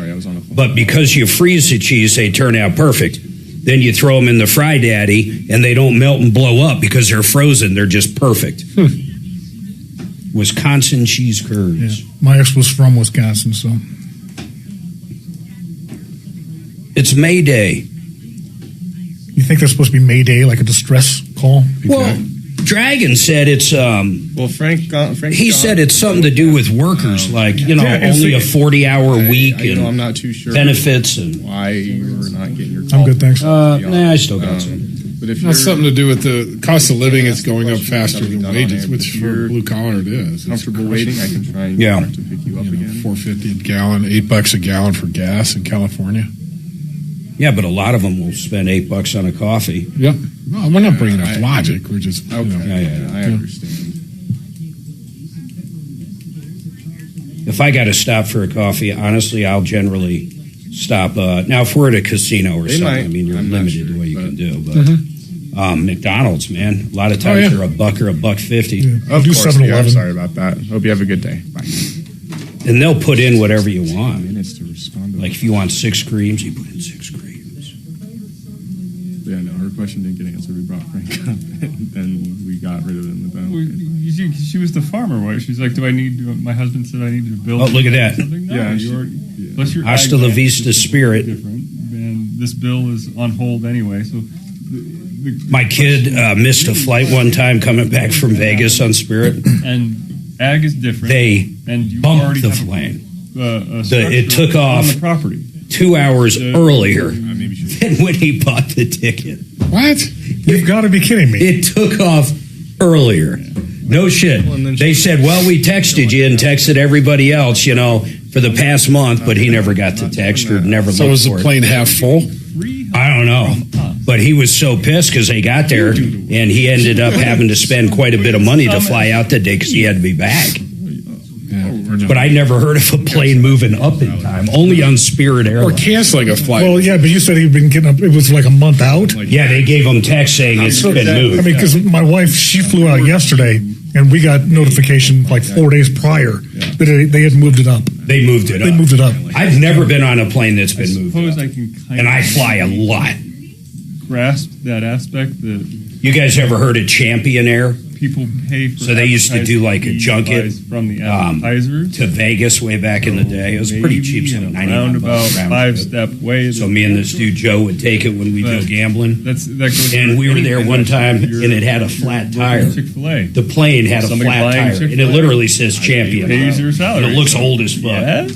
But because you freeze the cheese, they turn out perfect. Then you throw them in the Fry Daddy, and they don't melt and blow up because they're frozen. They're just perfect. Wisconsin cheese curds. Yeah. My ex was from Wisconsin, so. It's May Day. You think that's supposed to be May Day, like a distress call? Well, Dragon said it's. Well, Frank said it's something to do with workers, like only a 40-hour week and I'm not too sure benefits and why you're not getting your call. I'm good, thanks. I still got some. But if that's something to do with the cost of living, it's going up faster than wages, which for blue collar it is. Comfortable waiting, I can try and to pick you up again. $4.50 a gallon, $8 a gallon for gas in California. Yeah, but a lot of them will spend $8 on a coffee. Yep. No, we're not bringing up logic. We're just I understand. If I got to stop for a coffee, honestly, I'll generally stop. Now, if we're at a casino or something, I mean, you're limited to what you can do. But McDonald's, man, a lot of times they're $1 or $1.50. Yeah. I'll do 7-Eleven. I'm sorry about that. Hope you have a good day. Bye. And they'll put in whatever you want. Minutes to respond. Like if you want 6 creams, you put in 6 creams. Yeah, no, her question didn't get answered. We brought Frank up, and then we got rid of him with that. Well, she was the farmer wife. She's like, my husband said I need to build. Oh, look at that. No, plus your Hasta la vista spirit. Different, and this bill is on hold anyway. So my kid missed a flight one time coming back from Vegas on Spirit. And ag is different. They bumped the plane. It took off on the property 2 hours earlier than when he bought the ticket. What? You've got to be kidding me. It took off earlier. No shit. They said, well, we texted you and texted everybody else, for the past month, but he never got the text or never looked for it. So was the plane half full? I don't know. But he was so pissed because they got there, and he ended up having to spend quite a bit of money to fly out that day because he had to be back. But I never heard of a plane moving up in time, only on Spirit Airlines. Or canceling a flight. Well, yeah, but you said he'd been getting up, it was like a month out? Yeah, they gave him text saying it's been moved. I mean, because my wife, she flew out yesterday, and we got notification like 4 days prior that they had moved it up. They moved it up. They moved it up. I've never been on a plane that's been moved up. I can and I fly a lot. Grasp that aspect. You guys ever heard of Champion Air? people pay for. So they used to do like a junket from the advertisers to Vegas way back in the day. It was pretty cheap, so roundabout 5-step way. So me and this dude Joe would take it when we do gambling. That goes. And we were there one time, and it had a flat tire. Chick-fil-A. The plane had a flat tire, and it literally says champion. Pays your salary. And it looks old as fuck. Yeah?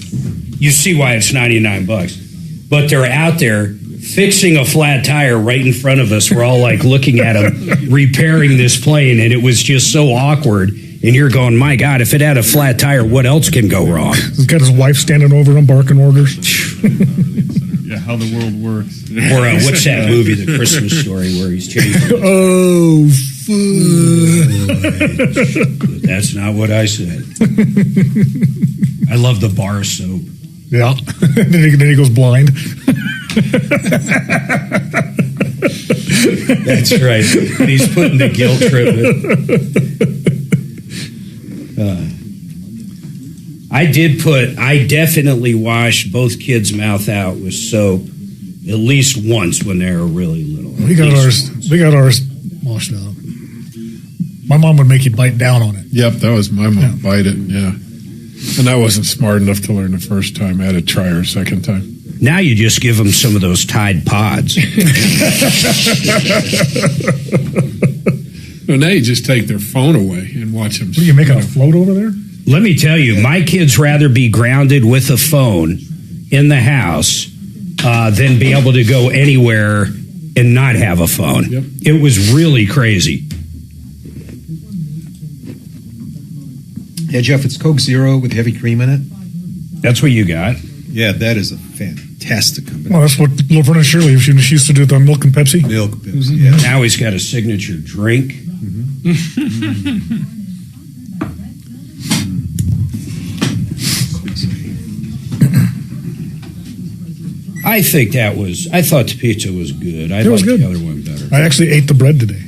You see why it's $99. But they're out there fixing a flat tire right in front of us. We're all like looking at them repairing this plane, and it was just so awkward. And you're going, my God, if it had a flat tire, what else can go wrong? He's got his wife standing over him barking orders. Yeah, how the world works. Or what's that movie, The Christmas Story, where he's changing? Oh, fuck. That's not what I said. I love the bar soap. Yeah. then he goes blind. That's right. And he's putting the guilt trip in. I definitely washed both kids' mouth out with soap at least once when they were really little. We got ours washed out. My mom would make you bite down on it. Yep, that was my mom. Yeah. Bite it, yeah. And I wasn't smart enough to learn the first time. I had to try her a second time. Now you just give them some of those Tide Pods. Well, now you just take their phone away and watch them. What, are you making a float over there? Let me tell you, my kids rather be grounded with a phone in the house than be able to go anywhere and not have a phone. Yep. It was really crazy. Yeah, Jeff, it's Coke Zero with heavy cream in it. That's what you got. Yeah, that is a fantastic company. Well, that's what Laverne and Shirley, she used to do the milk and Pepsi. Milk and Pepsi, yeah. Now he's got a signature drink. I thought the pizza was good. I liked the other one better. I actually ate the bread today.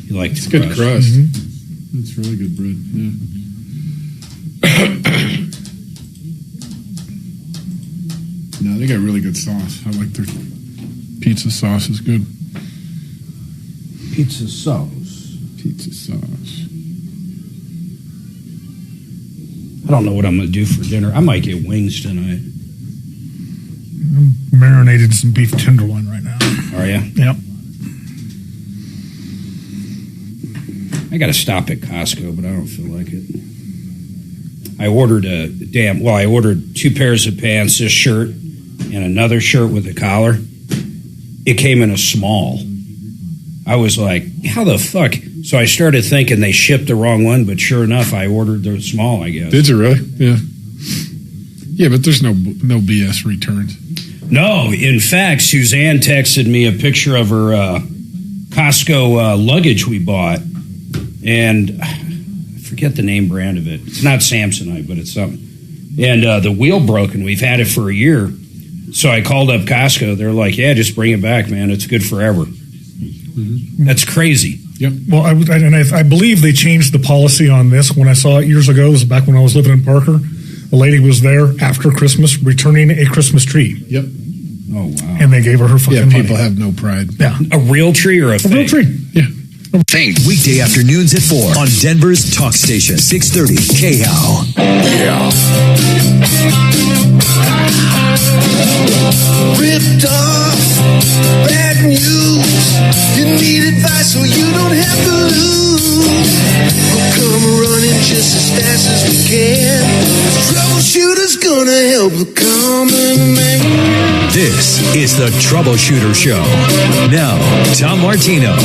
You liked it's the good crust. Mm-hmm. It's really good bread. Yeah. No, they got really good sauce. I like their pizza sauce is good. Pizza sauce. Pizza sauce. I don't know what I'm going to do for dinner. I might get wings tonight. I'm marinating some beef tenderloin right now. Are you? Yep. I got to stop at Costco, but I don't feel like it. I ordered I ordered 2 pairs of pants, this shirt, and another shirt with a collar. It came in a small. I was like, how the fuck? So I started thinking they shipped the wrong one, but sure enough, I ordered the small, I guess. Did you really? Yeah. Yeah, but there's no BS returns. No, in fact, Suzanne texted me a picture of her Costco luggage we bought, and I forget the name brand of it. It's not Samsonite, but it's something. And the wheel broken. We've had it for a year. So I called up Costco. They're like, yeah, just bring it back, man. It's good forever. Mm-hmm. That's crazy. Yep. Well, I believe they changed the policy on this. When I saw it years ago, it was back when I was living in Parker. A lady was there after Christmas returning a Christmas tree. Yep. Oh, wow. And they gave her fucking money. People have no pride. Yeah. A real tree or a fake? Real tree. Yeah. Think. Weekday afternoons at 4 on Denver's Talk Station, 630 KHOW. Yeah. Ripped off, bad news. You need advice so you don't have to lose. We'll come running just as fast as we can. Troubleshooter's gonna help the common man. This is the Troubleshooter Show. Now, Tom Martino.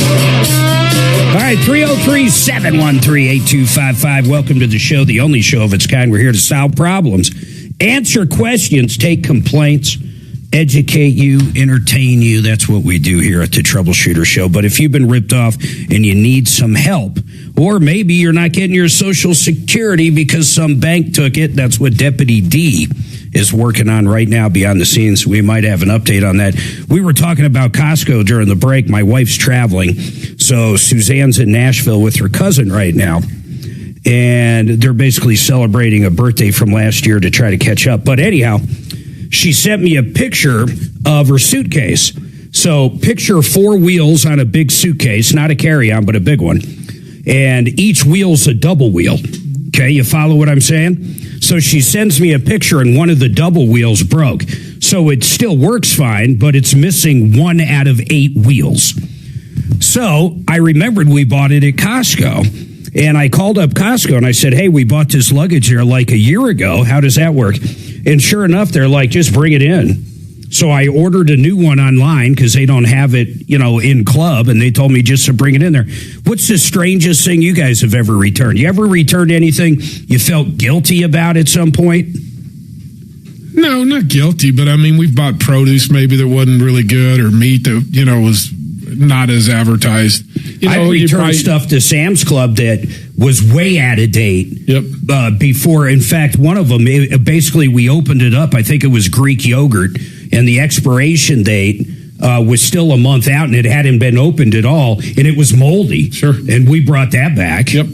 All right, 303-713-8255. Welcome to the show, the only show of its kind. We're here to solve problems, answer questions, take complaints, educate you, entertain you. That's what we do here at the Troubleshooter Show. But if you've been ripped off and you need some help, or maybe you're not getting your Social Security because some bank took it, that's what Deputy D is working on right now behind the scenes. We might have an update on that. We were talking about Costco during the break. My wife's traveling, so Suzanne's in Nashville with her cousin right now. And they're basically celebrating a birthday from last year to try to catch up. But anyhow, she sent me a picture of her suitcase. So picture 4 wheels on a big suitcase, not a carry-on, but a big one. and each wheel's a double wheel. Okay, you follow what I'm saying? So she sends me a picture, and one of the double wheels broke. So it still works fine, but it's missing 1 out of 8 wheels. So I remembered we bought it at Costco, and I called up Costco and I said, hey, we bought this luggage there like a year ago. How does that work? And sure enough, they're like, just bring it in. So I ordered a new one online because they don't have it, in club, and they told me just to bring it in there. What's the strangest thing you guys have ever returned? You ever returned anything you felt guilty about at some point? No, not guilty, but I mean, we've bought produce maybe that wasn't really good, or meat that, was not as advertised. I returned stuff to Sam's Club that was way out of date. Yep. Before, in fact, one of them, basically we opened it up. I think it was Greek yogurt, and the expiration date was still a month out, and it hadn't been opened at all, and it was moldy. Sure. And we brought that back. Yep.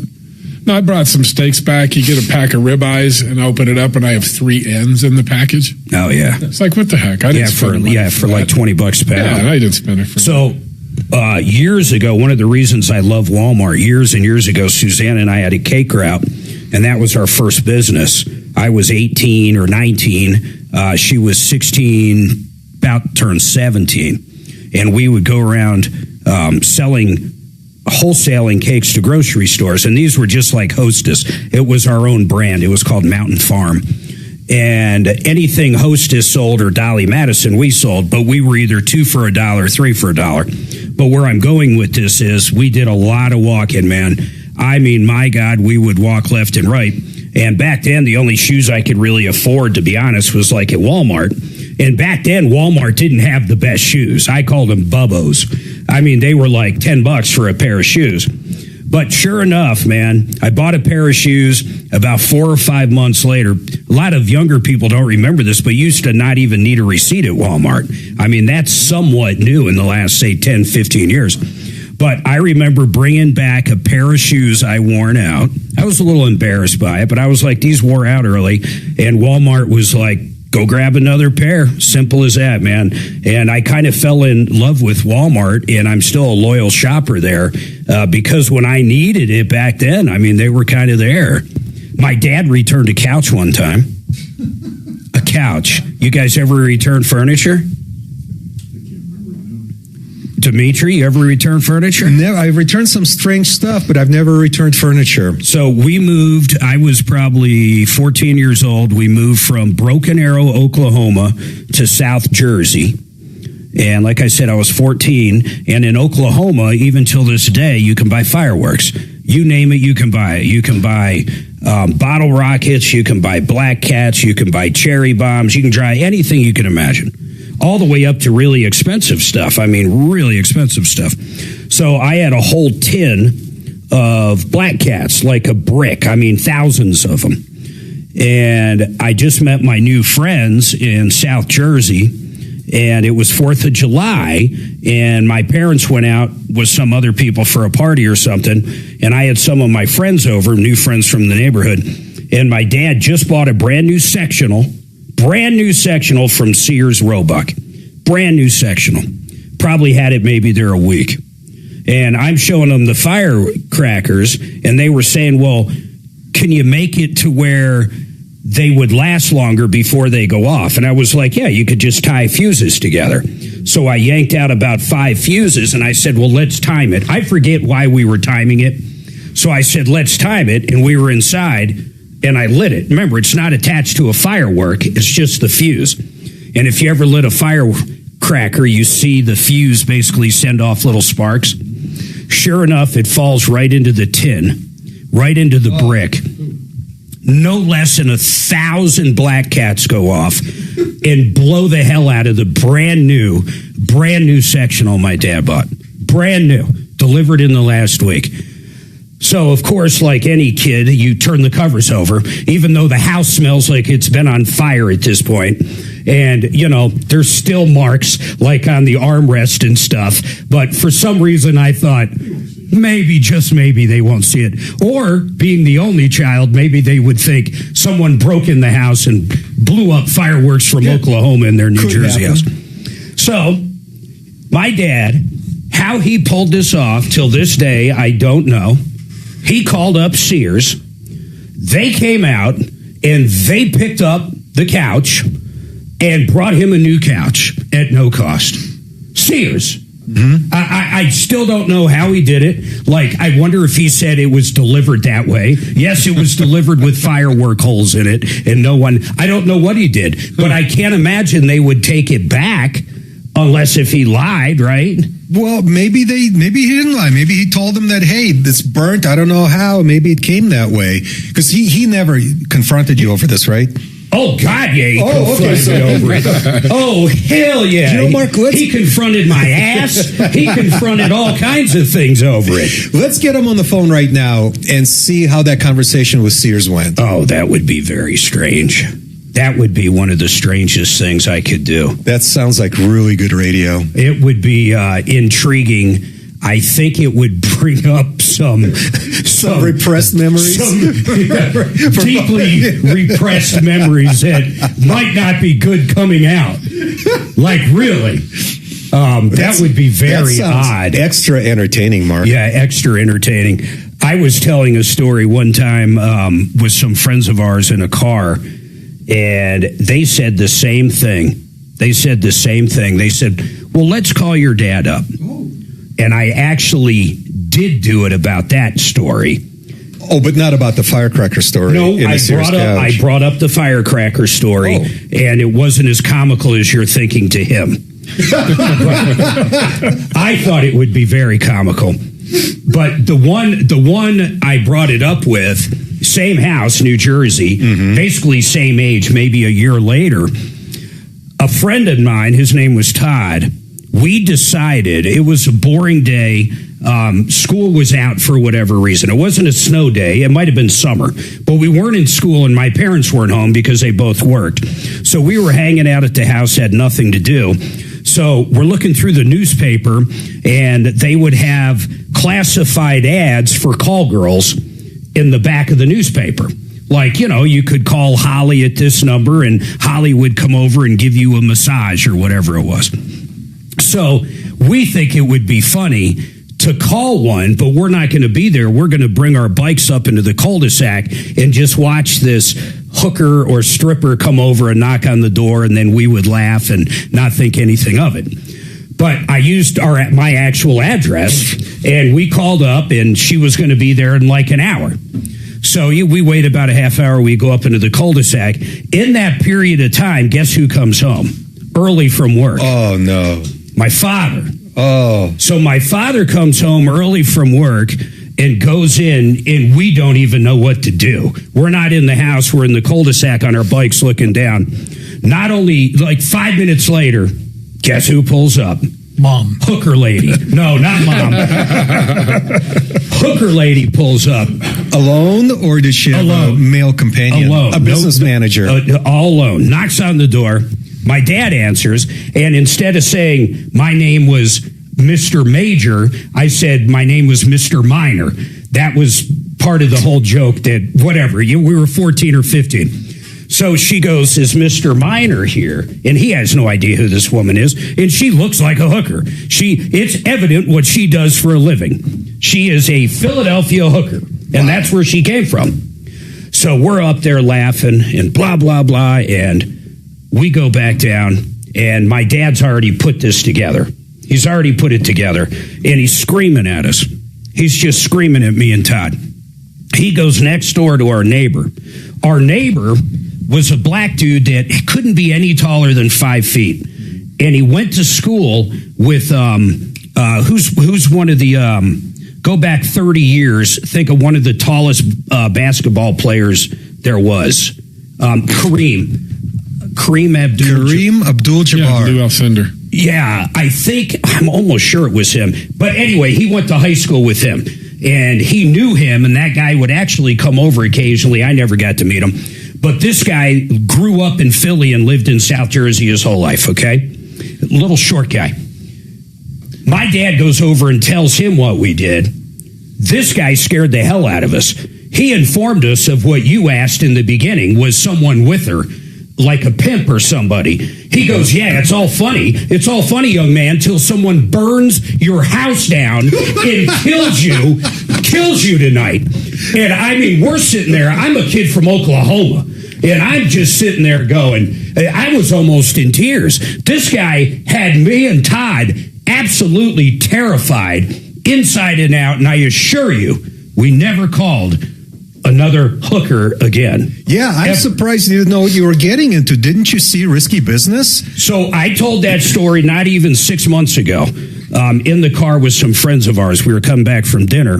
No, I brought some steaks back. You get a pack of ribeyes and open it up, and I have 3 ends in the package. Oh, yeah. It's like, what the heck? I didn't spend money for like $20 a pound. Yeah, I didn't spend it for So, years ago, one of the reasons I love Walmart, years and years ago, Suzanne and I had a cake route, and that was our first business. I was 18 or 19. She was 16, about turned 17. And we would go around wholesaling cakes to grocery stores. And these were just like Hostess. It was our own brand. It was called Mountain Farm. And anything Hostess sold or Dolly Madison, we sold, but we were either 2 for $1, 3 for $1. But where I'm going with this is we did a lot of walking, man. I mean, my God, we would walk left and right. And back then, the only shoes I could really afford, to be honest, was like at Walmart. And back then, Walmart didn't have the best shoes. I called them Bubbos. I mean, they were like $10 for a pair of shoes. But sure enough, man, I bought a pair of shoes about 4 or 5 months later. A lot of younger people don't remember this, but used to not even need a receipt at Walmart. I mean, that's somewhat new in the last, say, 10, 15 years. But I remember bringing back a pair of shoes I worn out. I was a little embarrassed by it, but I was like, these wore out early. And Walmart was like, go grab another pair. Simple as that, man. And I kind of fell in love with Walmart, and I'm still a loyal shopper there because when I needed it back then, I mean, they were kind of there. My dad returned a couch one time. A couch. You guys ever return furniture? Dimitri, you ever return furniture? Never. I've returned some strange stuff, but I've never returned furniture. So we moved, I was probably 14 years old. We moved from Broken Arrow, Oklahoma to South Jersey. And like I said, I was 14. And in Oklahoma, even till this day, you can buy fireworks. You name it, you can buy it. You can buy bottle rockets. You can buy black cats. You can buy cherry bombs. You can try anything you can imagine. All the way up to really expensive stuff. I mean, really expensive stuff. So I had a whole tin of black cats, like a brick. I mean, thousands of them. And I just met my new friends in South Jersey, and it was 4th of July, and my parents went out with some other people for a party or something, and I had some of my friends over, new friends from the neighborhood, and my dad just bought a brand new sectional from Sears Roebuck. Brand new sectional. Probably had it maybe there a week. And I'm showing them the firecrackers, and they were saying, well, can you make it to where they would last longer before they go off? And I was like, yeah, you could just tie fuses together. So I yanked out about 5 fuses, and I said, well, let's time it. I forget why we were timing it. So I said, let's time it, and we were inside, and I lit it. Remember, it's not attached to a firework. It's just the fuse. And if you ever lit a firecracker, you see the fuse basically send off little sparks. Sure enough, it falls right into the tin, right into the brick. No less than 1,000 black cats go off and blow the hell out of the brand new sectional my dad bought. Brand new. Delivered in the last week. So, of course, like any kid, you turn the covers over, even though the house smells like it's been on fire at this point. And, there's still marks like on the armrest and stuff. But for some reason, I thought maybe, just maybe, they won't see it. Or, being the only child, maybe they would think someone broke in the house and blew up fireworks from Oklahoma in their New Jersey house. So, my dad, how he pulled this off till this day, I don't know. He called up Sears. They came out and they picked up the couch and brought him a new couch at no cost. Sears. Mm-hmm. I still don't know how he did it. Like, I wonder if he said it was delivered that way. Yes, it was delivered with firework holes in it, and I don't know what he did, but I can't imagine they would take it back unless if he lied, right? Well, maybe he didn't lie. Maybe he told them that, hey, this burnt. I don't know how. Maybe it came that way. Because he never confronted you over this, right? Oh, God, yeah. He confronted me over it. Oh, hell yeah. You know, Mark, he confronted my ass. He confronted all kinds of things over it. Let's get him on the phone right now and see how that conversation with Sears went. Oh, that would be very strange. That would be one of the strangest things I could do. That sounds like really good radio. It would be intriguing. I think it would bring up some repressed memories, deeply repressed memories that might not be good coming out. Like, really, that would be very odd. Extra entertaining, Mark. Yeah, extra entertaining. I was telling a story one time with some friends of ours in a car, and they said the same thing. They said, well, let's call your dad up. And I actually did do it about that story. Oh, but not about the firecracker story. No, I brought up the firecracker story, and it wasn't as comical as you're thinking to him. I thought it would be very comical. But the one I brought it up with, same house, New Jersey, basically same age, maybe a year later. A friend of mine, his name was Todd. We decided it was a boring day. School was out for whatever reason. It wasn't a snow day. It might have been summer, but we weren't in school and my parents weren't home because they both worked. So we were hanging out at the house, had nothing to do. So we're looking through the newspaper and they would have classified ads for call girls in the back of the newspaper. Like, you could call Holly at this number and Holly would come over and give you a massage or whatever it was. So we think it would be funny to call one, but we're not going to be there. We're going to bring our bikes up into the cul-de-sac and just watch this hooker or stripper come over and knock on the door, and then we would laugh and not think anything of it. But I used my actual address, and we called up, and she was going to be there in like an hour. So we wait about a half hour. We go up into the cul-de-sac. In that period of time, guess who comes home? Early from work. Oh, no. My father. Oh. So my father comes home early from work and goes in, and we don't even know what to do. We're not in the house. We're in the cul-de-sac on our bikes looking down. Not only, like 5 minutes later, guess who pulls up? Mom. Hooker lady. No, not mom. Hooker lady pulls up. Alone, or did she have a male companion? Alone. A business manager? All alone. Knocks on the door. My dad answers, and instead of saying my name was Mr. Major, I said my name was Mr. Minor. That was part of the whole joke that, whatever, we were 14 or 15. So she goes, is Mr. Minor here? And he has no idea who this woman is, and she looks like a hooker. It's evident what she does for a living. She is a Philadelphia hooker, and that's where she came from. So we're up there laughing and blah, blah, blah, and we go back down, and my dad's already put this together. He's already put it together, and he's screaming at us. He's just screaming at me and Todd. He goes next door to our neighbor. Our neighbor was a black dude that couldn't be any taller than 5 feet, and he went to school with who's one of the go back 30 years. Think of one of the tallest basketball players there was, Kareem Abdul-Jabbar. Yeah, I'm almost sure it was him. But anyway, he went to high school with him, and he knew him, and that guy would actually come over occasionally. I never got to meet him. But this guy grew up in Philly and lived in South Jersey his whole life, okay? Little short guy. My dad goes over and tells him what we did. This guy scared the hell out of us. He informed us of what you asked in the beginning. Was someone with her? like a pimp or somebody. He goes, yeah, it's all funny. It's all funny, young man, till someone burns your house down and kills you tonight. And I mean, we're sitting there. I'm a kid from Oklahoma. And I'm just sitting there going, I was almost in tears. This guy had me and Todd absolutely terrified, inside and out. And I assure you, we never called another hooker again. Yeah, I'm surprised you didn't know what you were getting into. Didn't you see Risky Business? So I told that story not even 6 months ago in the car with some friends of ours. We were coming back from dinner,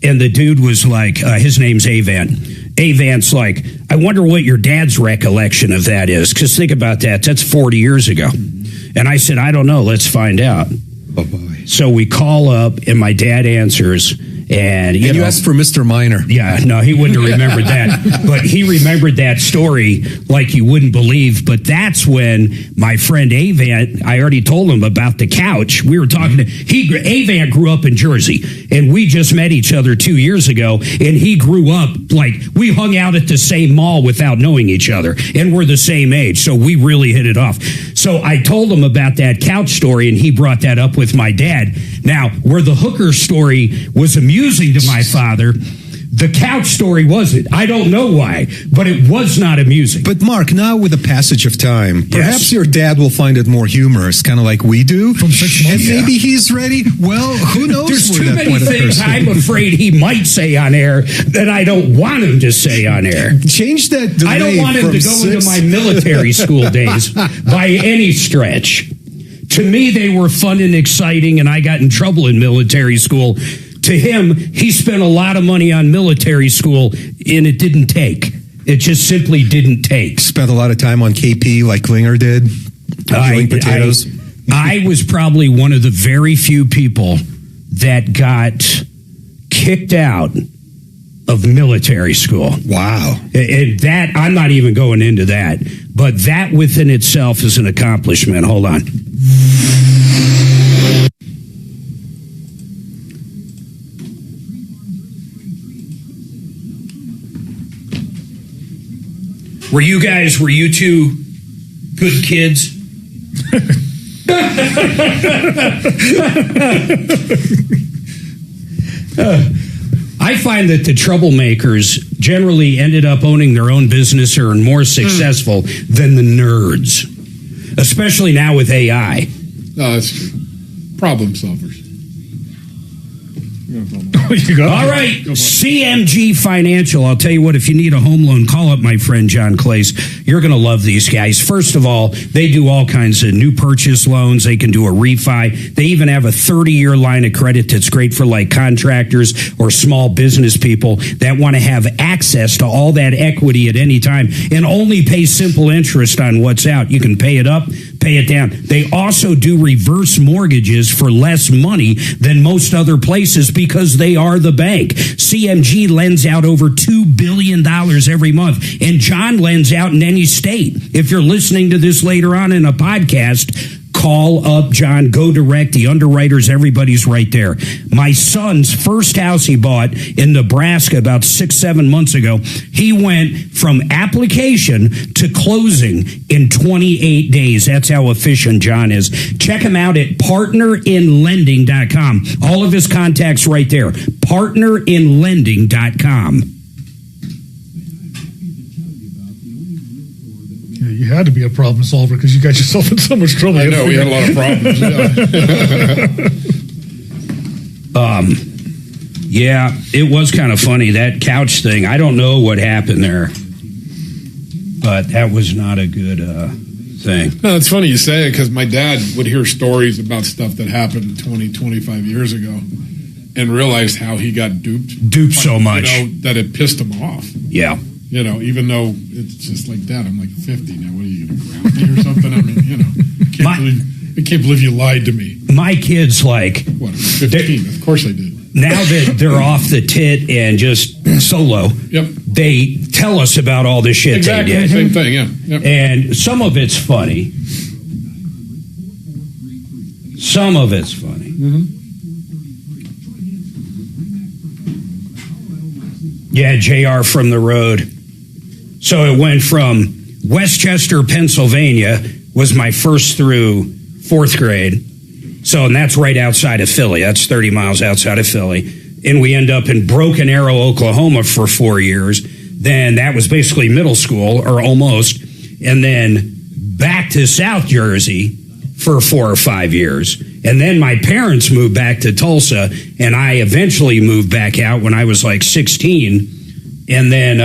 and the dude was like, his name's Avant. Avant's like, I wonder what your dad's recollection of that is, because think about that. That's 40 years ago. And I said, I don't know. Let's find out. Oh, boy. So we call up, and my dad answers. And you asked for Mr. Minor. Yeah, no, he wouldn't have remembered that. But he remembered that story like you wouldn't believe. But that's when my friend Avant, I already told him about the couch. We were talking to, Avant grew up in Jersey, and we just met each other 2 years ago. And he grew up, like, we hung out at the same mall without knowing each other. And we're the same age, so we really hit it off. So I told him about that couch story, and he brought that up with my dad. Now, where the hooker story was amusing to my father, the couch story wasn't. I don't know why, but it was not amusing. But Mark, now with the passage of time, perhaps your dad will find it more humorous, kind of like we do. From 6 months, and maybe he's ready. Well, who knows? There's where too that many point things occurs. I'm afraid he might say on air that I don't want him to say on air. Change that. I don't want him to go into my military school days by any stretch. To me, they were fun and exciting, and I got in trouble in military school. To him, he spent a lot of money on military school, and it didn't take. It just simply didn't take. Spent a lot of time on KP like Klinger did, peeling potatoes. I was probably one of the very few people that got kicked out of military school. Wow. And that, I'm not even going into that, but that within itself is an accomplishment. Hold on. Were you two good kids? I find that the troublemakers generally ended up owning their own business or are more successful than the nerds, especially now with AI. No, that's true. Problem solvers. All right, CMG Financial. I'll tell you what, if you need a home loan, call up my friend John Clays. You're going to love these guys. First of all, they do all kinds of new purchase loans. They can do a refi. They even have a 30-year line of credit that's great for like contractors or small business people that want to have access to all that equity at any time and only pay simple interest on what's out. You can pay it up, pay it down. They also do reverse mortgages for less money than most other places because they are the bank. CMG lends out over $2 billion every month, and John lends out in any state. If you're listening to this later on in a podcast, call up John, go direct. The underwriters, everybody's right there. My son's first house he bought in Nebraska about 6-7 months ago, he went from application to closing in 28 days. That's how efficient John is. Check him out at partnerinlending.com. All of his contacts right there. Partnerinlending.com. Yeah, you had to be a problem solver because you got yourself in so much trouble. I know, we had a lot of problems. Yeah, it was kind of funny, that couch thing. I don't know what happened there, but that was not a good thing. No, it's funny you say it because my dad would hear stories about stuff that happened 20, 25 years ago and realized how he got duped so much. That it pissed him off. Yeah. Even though it's just like, Dad, I'm like 50 now. What are you going to ground me or something? I mean, I can't believe you lied to me. My kids, like... What, 15? Of course I did. Now that they're off the tit and just solo, they tell us about all this shit exactly, they did. Same thing, yeah. Yep. And some of it's funny. Some of it's funny. Mm-hmm. Yeah, JR from the road. So it went from Westchester, Pennsylvania was my first through 4th grade. So, and that's right outside of Philly. That's 30 miles outside of Philly. And we end up in Broken Arrow, Oklahoma for 4 years. Then that was basically middle school, or almost. And then back to South Jersey for 4 or 5 years. And then my parents moved back to Tulsa, and I eventually moved back out when I was like 16. And then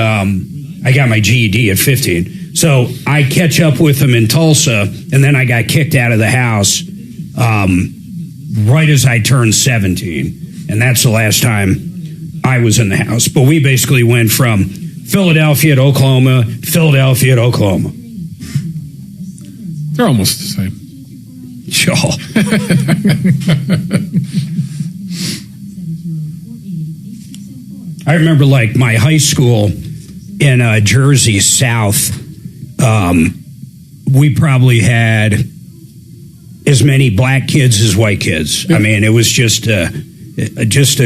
I got my GED at 15. So I catch up with them in Tulsa, and then I got kicked out of the house right as I turned 17. And that's the last time I was in the house. But we basically went from Philadelphia to Oklahoma, Philadelphia to Oklahoma. They're almost the same. Sure. I remember like my high school in Jersey South, we probably had as many black kids as white kids. I mean, it was just a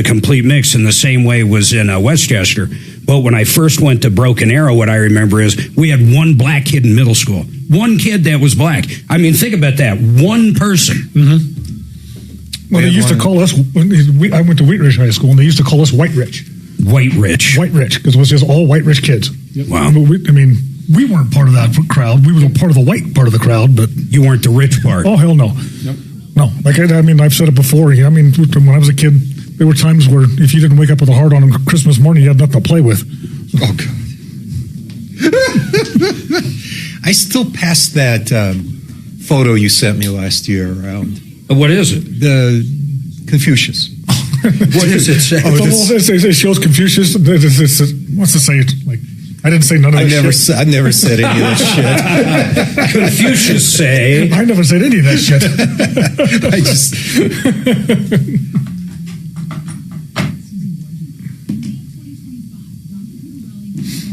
complete mix, in the same way was in Westchester. But when I first went to Broken Arrow, what I remember is we had one black kid in middle school. One kid that was black. I mean, think about that. One person. Mm-hmm. Well, they used to call us, I went to Wheat Ridge High School, and they used to call us White Rich. White Rich. White Rich, because it was just all white rich kids. Yep. Wow. We weren't part of that crowd. We were part of the white part of the crowd, but... You weren't the rich part. Oh, hell no. Yep. No. I've said it before. When I was a kid, there were times where if you didn't wake up with a heart on Christmas morning, you had nothing to play with. Oh, God. I still pass that photo you sent me last year around. What is it? The Confucius. What does it say? It shows Confucius. What's it say? Like, I didn't say none of that shit. I never said any of that shit. Confucius say. I never said any of that shit. I just...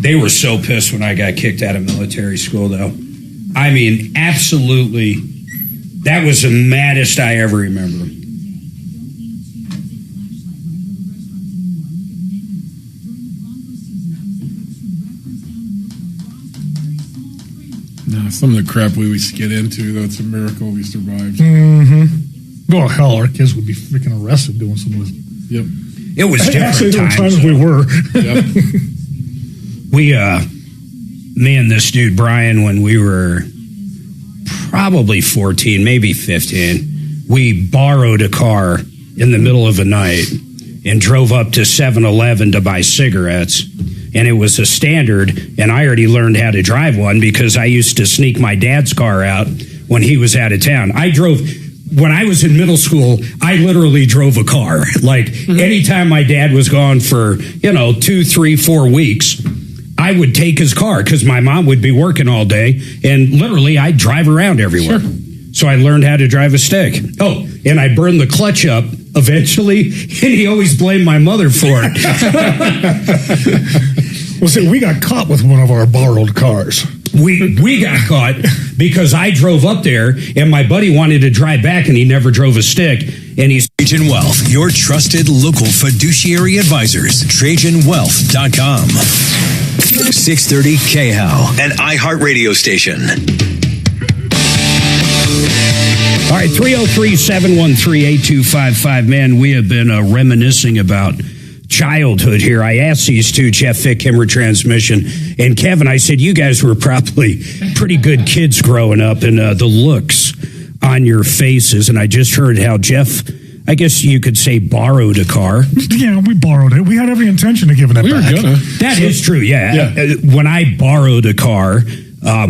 They were so pissed when I got kicked out of military school, though. I mean, absolutely. That was the maddest I ever remember. No, some of the crap we used to get into, though, it's a miracle we survived. Mm-hmm. Well, hell, our kids would be freaking arrested doing some of this. Yep. It was different Actually, there were times. times we were. Yep. Me and this dude, Brian, when we were probably 14, maybe 15, we borrowed a car in the middle of the night and drove up to 7-Eleven to buy cigarettes. And it was a Standard, and I already learned how to drive one because I used to sneak my dad's car out when he was out of town. When I was in middle school, I literally drove a car. Like, anytime my dad was gone for, 2, 3, 4 weeks, I would take his car because my mom would be working all day, and literally I'd drive around everywhere. Sure. So I learned how to drive a stick. Oh, and I burned the clutch up eventually, and he always blamed my mother for it. Well, see, we got caught with one of our borrowed cars. We got caught because I drove up there, and my buddy wanted to drive back, and he never drove a stick. And he's Trajan Wealth, your trusted local fiduciary advisors. TrajanWealth.com. 630 KHOW, an iHeartRadio station. All right, 303-713-8255. Man, we have been reminiscing about childhood here. I asked these two, Jeff Fick, Kimmer Transmission, and Kevin, I said, you guys were probably pretty good kids growing up, and the looks on your faces. And I just heard how Jeff, I guess you could say, borrowed a car. Yeah, we borrowed it. We had every intention of giving it back. That is true, yeah. When I borrowed a car,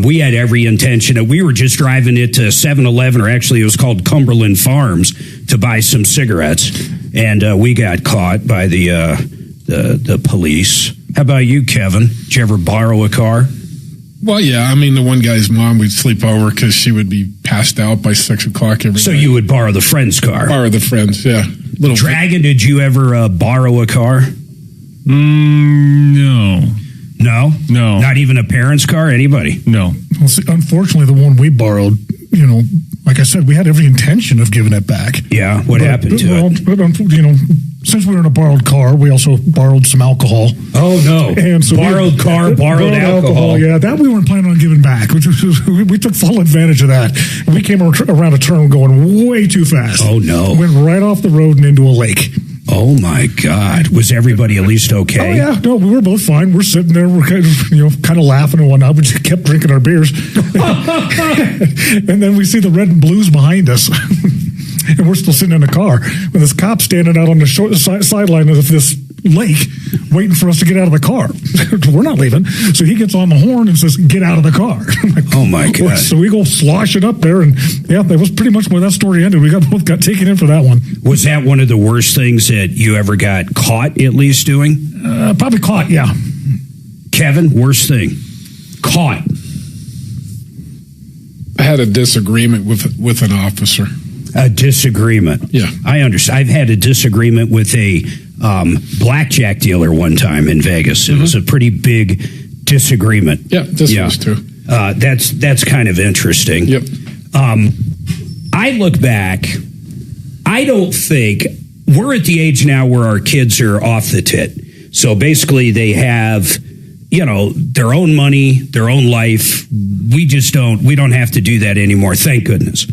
we had every intention of, we were just driving it to 7-Eleven, or actually it was called Cumberland Farms, to buy some cigarettes. And we got caught by the police. How about you, Kevin? Did you ever borrow a car? Well, yeah. The one guy's mom would sleep over because she would be passed out by 6 o'clock every So night. you would borrow the friend's car? Borrow the friend's, yeah. Dragon, did you ever borrow a car? No. No? No. Not even a parent's car? Anybody? No. Well, see, unfortunately, the one we borrowed, like I said, we had every intention of giving it back. Yeah, what happened to it? since we were in a borrowed car, we also borrowed some alcohol. Oh, no. And so borrowed alcohol. Yeah, that we weren't planning on giving back. We took full advantage of that. We came around a turn going way too fast. Oh, no. Went right off the road and into a lake. Oh, my God. Was everybody at least okay? Oh, yeah. No, we were both fine. We're sitting there. We're kind of laughing and whatnot. We just kept drinking our beers. And then we see the red and blues behind us. And we're still sitting in the car with this cop standing out on the sideline of this lake waiting for us to get out of the car. We're not leaving. So he gets on the horn and says, get out of the car. Oh, my God. So we go sloshing up there. And yeah, that was pretty much where that story ended. We both got taken in for that one. Was that one of the worst things that you ever got caught at least doing? Probably caught, yeah. Kevin, worst thing. Caught. I had a disagreement with an officer. A disagreement. Yeah. I understand. I've had a disagreement with a blackjack dealer one time in Vegas. It was a pretty big disagreement. Yeah, this was too. That's kind of interesting. Yep. I look back, I don't think, we're at the age now where our kids are off the tit. So basically they have, their own money, their own life. We don't have to do that anymore. Thank goodness.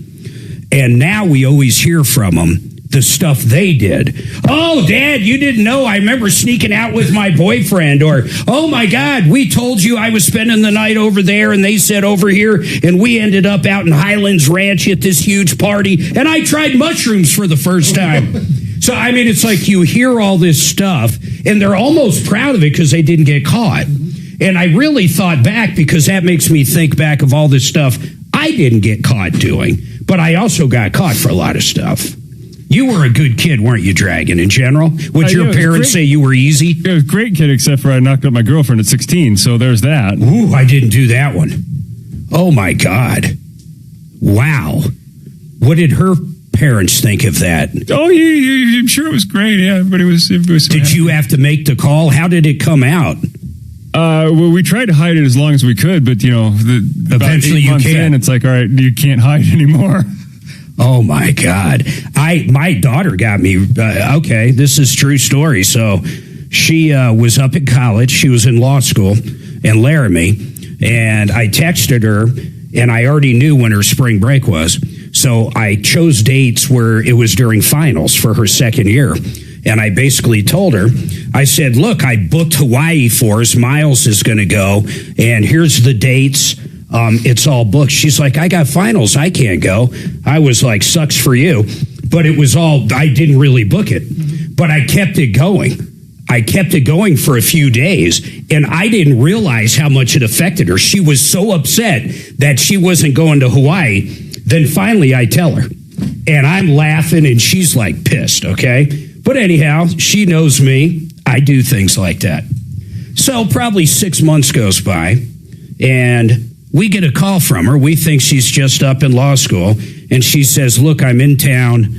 And now we always hear from them the stuff they did. Oh, Dad, you didn't know. I remember sneaking out with my boyfriend. Or, oh, my God, we told you I was spending the night over there, and they said over here, and we ended up out in Highlands Ranch at this huge party, and I tried mushrooms for the first time. So, I mean, it's like you hear all this stuff, and they're almost proud of it because they didn't get caught. And I really thought back, because that makes me think back of all this stuff I didn't get caught doing. But I also got caught for a lot of stuff. You were a good kid, weren't you, Dragon, in general? Would your parents say you were easy? I was a great kid, except for I knocked up my girlfriend at 16, so there's that. Ooh, I didn't do that one. Oh, my God. Wow. What did her parents think of that? Oh, I'm sure it was great. Yeah, everybody was so Did happy. you have to make the call? How did it come out? Well, we tried to hide it as long as we could, but eventually you can't. It's like, all right, you can't hide anymore. Oh my God! My daughter got me. Okay, this is true story. So she was up at college. She was in law school in Laramie, and I texted her, and I already knew when her spring break was. So I chose dates where it was during finals for her second year. And I basically told her, I said, look, I booked Hawaii for us. Miles is going to go. And here's the dates. It's all booked. She's like, I got finals. I can't go. I was like, sucks for you. But it was all, I didn't really book it. But I kept it going. I kept it going for a few days. And I didn't realize how much it affected her. She was so upset that she wasn't going to Hawaii. Then finally I tell her. And I'm laughing and she's like pissed, okay? But anyhow, she knows me. I do things like that. So probably 6 months goes by, and we get a call from her. We think she's just up in law school, and she says, look, I'm in town.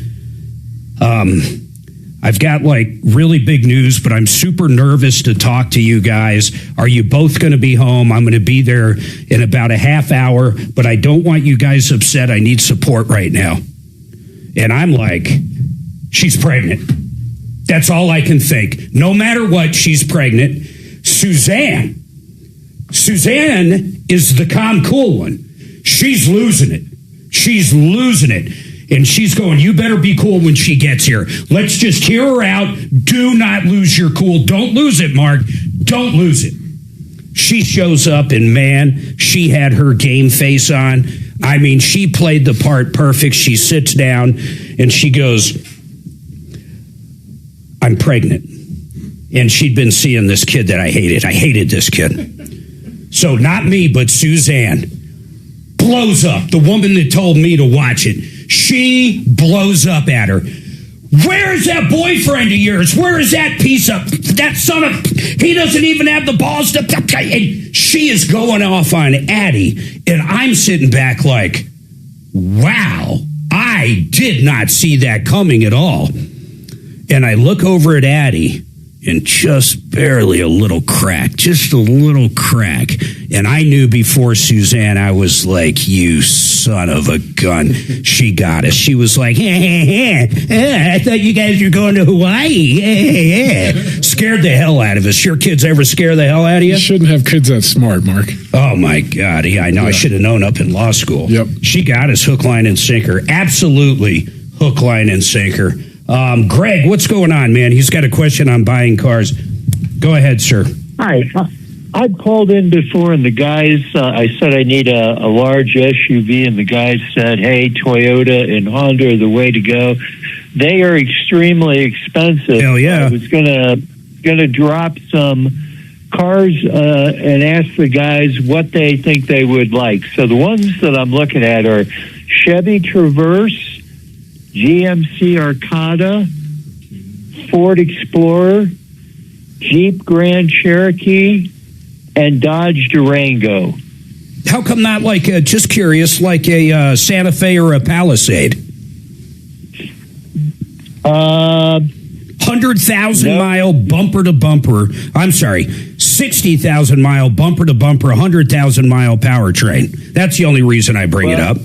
I've got like really big news, but I'm super nervous to talk to you guys. Are you both going to be home? I'm going to be there in about a half hour, but I don't want you guys upset. I need support right now. And I'm like, she's pregnant. That's all I can think. No matter what, she's pregnant. Suzanne is the calm, cool one. She's losing it. And she's going, you better be cool when she gets here. Let's just hear her out. Do not lose your cool. Don't lose it, Mark. Don't lose it. She shows up, and man, she had her game face on. I mean, she played the part perfect. She sits down, and she goes, I'm pregnant. And she'd been seeing this kid that I hated. I hated this kid. So not me, but Suzanne blows up. The woman that told me to watch it. She blows up at her. Where is that boyfriend of yours? Where is that piece of, that son of, he doesn't even have the balls to, and she is going off on Addie. And I'm sitting back like, wow, I did not see that coming at all. And I look over at Addie, and just barely a little crack, just a little crack. And I knew before Suzanne, I was like, you son of a gun. She got us. She was like, I thought you guys were going to Hawaii. Scared the hell out of us. Your kids ever scare the hell out of you? You shouldn't have kids that smart, Mark. Oh, my God. Yeah, I know. Yeah. I should have known up in law school. Yep. She got us hook, line, and sinker. Absolutely hook, line, and sinker. Greg, what's going on, man? He's got a question on buying cars. Go ahead, sir. Hi. I've called in before, and the guys, I said I need a large SUV, and the guys said, hey, Toyota and Honda are the way to go. They are extremely expensive. Hell yeah. I was gonna drop some cars and ask the guys what they think they would like. So the ones that I'm looking at are Chevy Traverse, GMC Arcada, Ford Explorer, Jeep Grand Cherokee, and Dodge Durango. How come not like, just curious, like a Santa Fe or a Palisade? 100,000 mile bumper to bumper. I'm sorry, 60,000 mile bumper to bumper, 100,000 mile powertrain. That's the only reason I bring it up.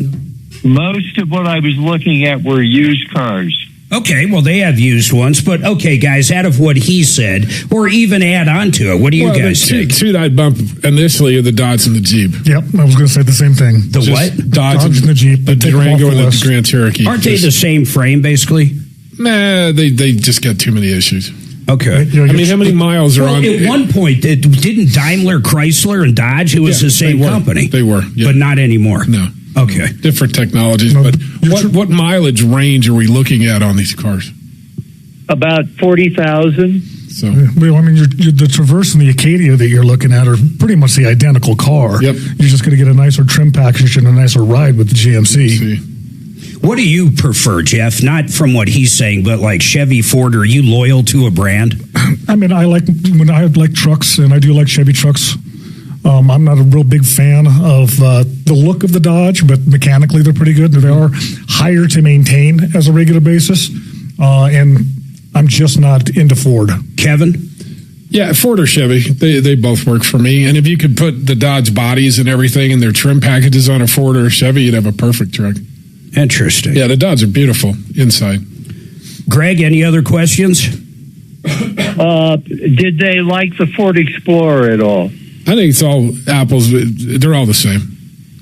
Most of what I was looking at were used cars. Okay, well, they have used ones, but okay, guys, out of what he said, or even add on to it, what do you guys think? Two that I'd bump initially are the Dodge and the Jeep. Yep, I was going to say the same thing. The what? Dodge and the Jeep. The Durango and the Grand Cherokee. Aren't they the same frame, basically? Nah, they just got too many issues. Okay. I mean, how many miles are on? At one point, didn't Daimler, Chrysler, and Dodge, it was the same company? They were. Yeah. But not anymore. No. Okay. Different technologies. But what mileage range are we looking at on these cars? About 40,000. So, well, I mean, the Traverse and the Acadia that you're looking at are pretty much the identical car. Yep. You're just going to get a nicer trim package and a nicer ride with the GMC. What do you prefer, Jeff? Not from what he's saying, but like Chevy, Ford. Are you loyal to a brand? I mean, I like trucks, and I do like Chevy trucks. I'm not a real big fan of the look of the Dodge, but mechanically they're pretty good. They are higher to maintain as a regular basis, and I'm just not into Ford. Kevin? Yeah, Ford or Chevy, they both work for me. And if you could put the Dodge bodies and everything and their trim packages on a Ford or a Chevy, you'd have a perfect truck. Interesting. Yeah, the Dodge are beautiful inside. Greg, any other questions? Did they like the Ford Explorer at all? I think it's all apples. They're all the same.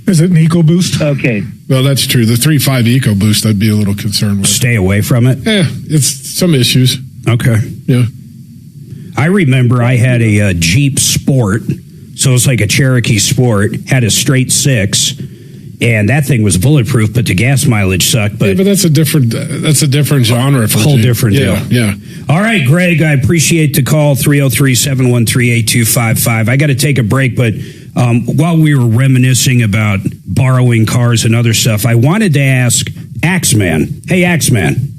Is it an EcoBoost? Okay. Well, that's true. The 3.5 EcoBoost, I'd be a little concerned with. Stay away from it? Yeah, it's some issues. Okay. Yeah. I remember I had a Jeep Sport, so it's like a Cherokee Sport, had a straight 6, and that thing was bulletproof, but the gas mileage sucked. But, yeah, but that's a different genre. For whole Jeep. Different deal. Yeah. All right, Greg, I appreciate the call, 303-713-8255. I got to take a break, but while we were reminiscing about borrowing cars and other stuff, I wanted to ask Axeman. Hey, Axeman,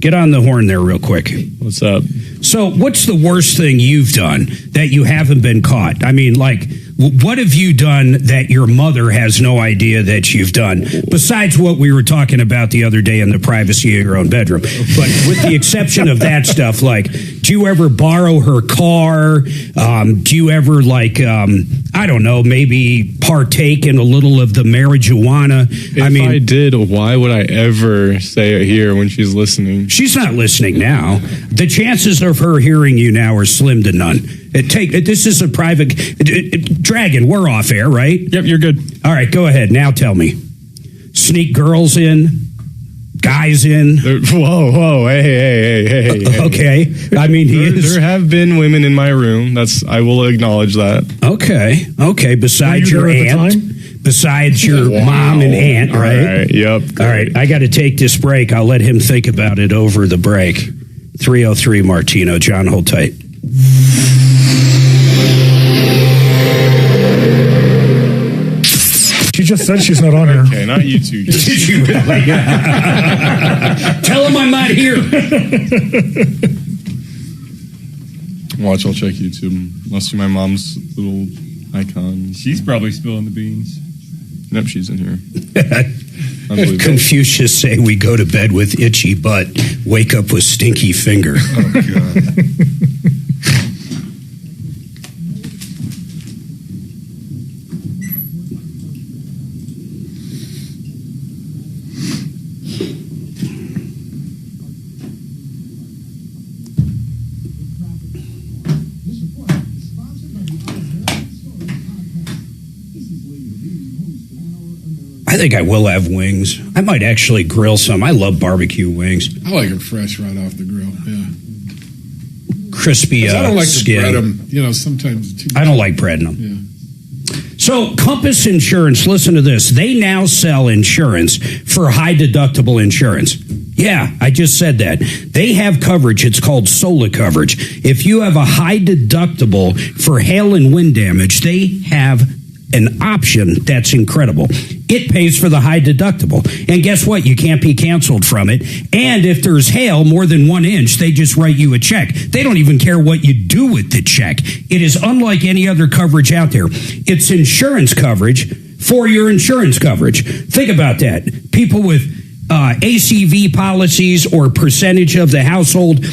get on the horn there real quick. What's up? So what's the worst thing you've done that you haven't been caught? I mean, like, what have you done that your mother has no idea that you've done, besides what we were talking about the other day in the privacy of your own bedroom? But with the exception of that stuff, like, do you ever borrow her car? Do you ever, like, I don't know, maybe partake in a little of the marijuana? If I did, why would I ever say it here when she's listening? She's not listening now. The chances of her hearing you now are slim to none. This is a private... Dragon, we're off air, right? Yep, you're good. All right, go ahead. Now tell me. Sneak girls in? Guys in? Whoa, hey. Okay. I mean, there have been women in my room. I will acknowledge that. Okay. Besides your aunt? Besides your mom and aunt, right? All right, yep. All right, I got to take this break. I'll let him think about it over the break. 303 Martino. John, hold tight. She just said she's not on here. Okay, not you two. Did you really? Tell him I'm not here. Watch, I'll check YouTube. Must see my mom's little icon. She's probably spilling the beans. Nope, she's in here. Confucius say we go to bed with itchy butt, wake up with stinky finger. Oh, God. think I will have wings. I might actually grill some. I love barbecue wings. I like them fresh right off the grill. Yeah. Crispy I don't like skin. to bread them. You know, sometimes too much. I don't like breading them. Yeah. So Compass Insurance, listen to this. They now sell insurance for high deductible insurance. Yeah, I just said that. They have coverage. It's called SOLA coverage. If you have a high deductible for hail and wind damage, they have an option that's incredible. It pays for the high deductible. And guess what? You can't be canceled from it. And if there's hail more than 1 inch, they just write you a check. They don't even care what you do with the check. It is unlike any other coverage out there. It's insurance coverage for your insurance coverage. Think about that. People with ACV policies or percentage of the household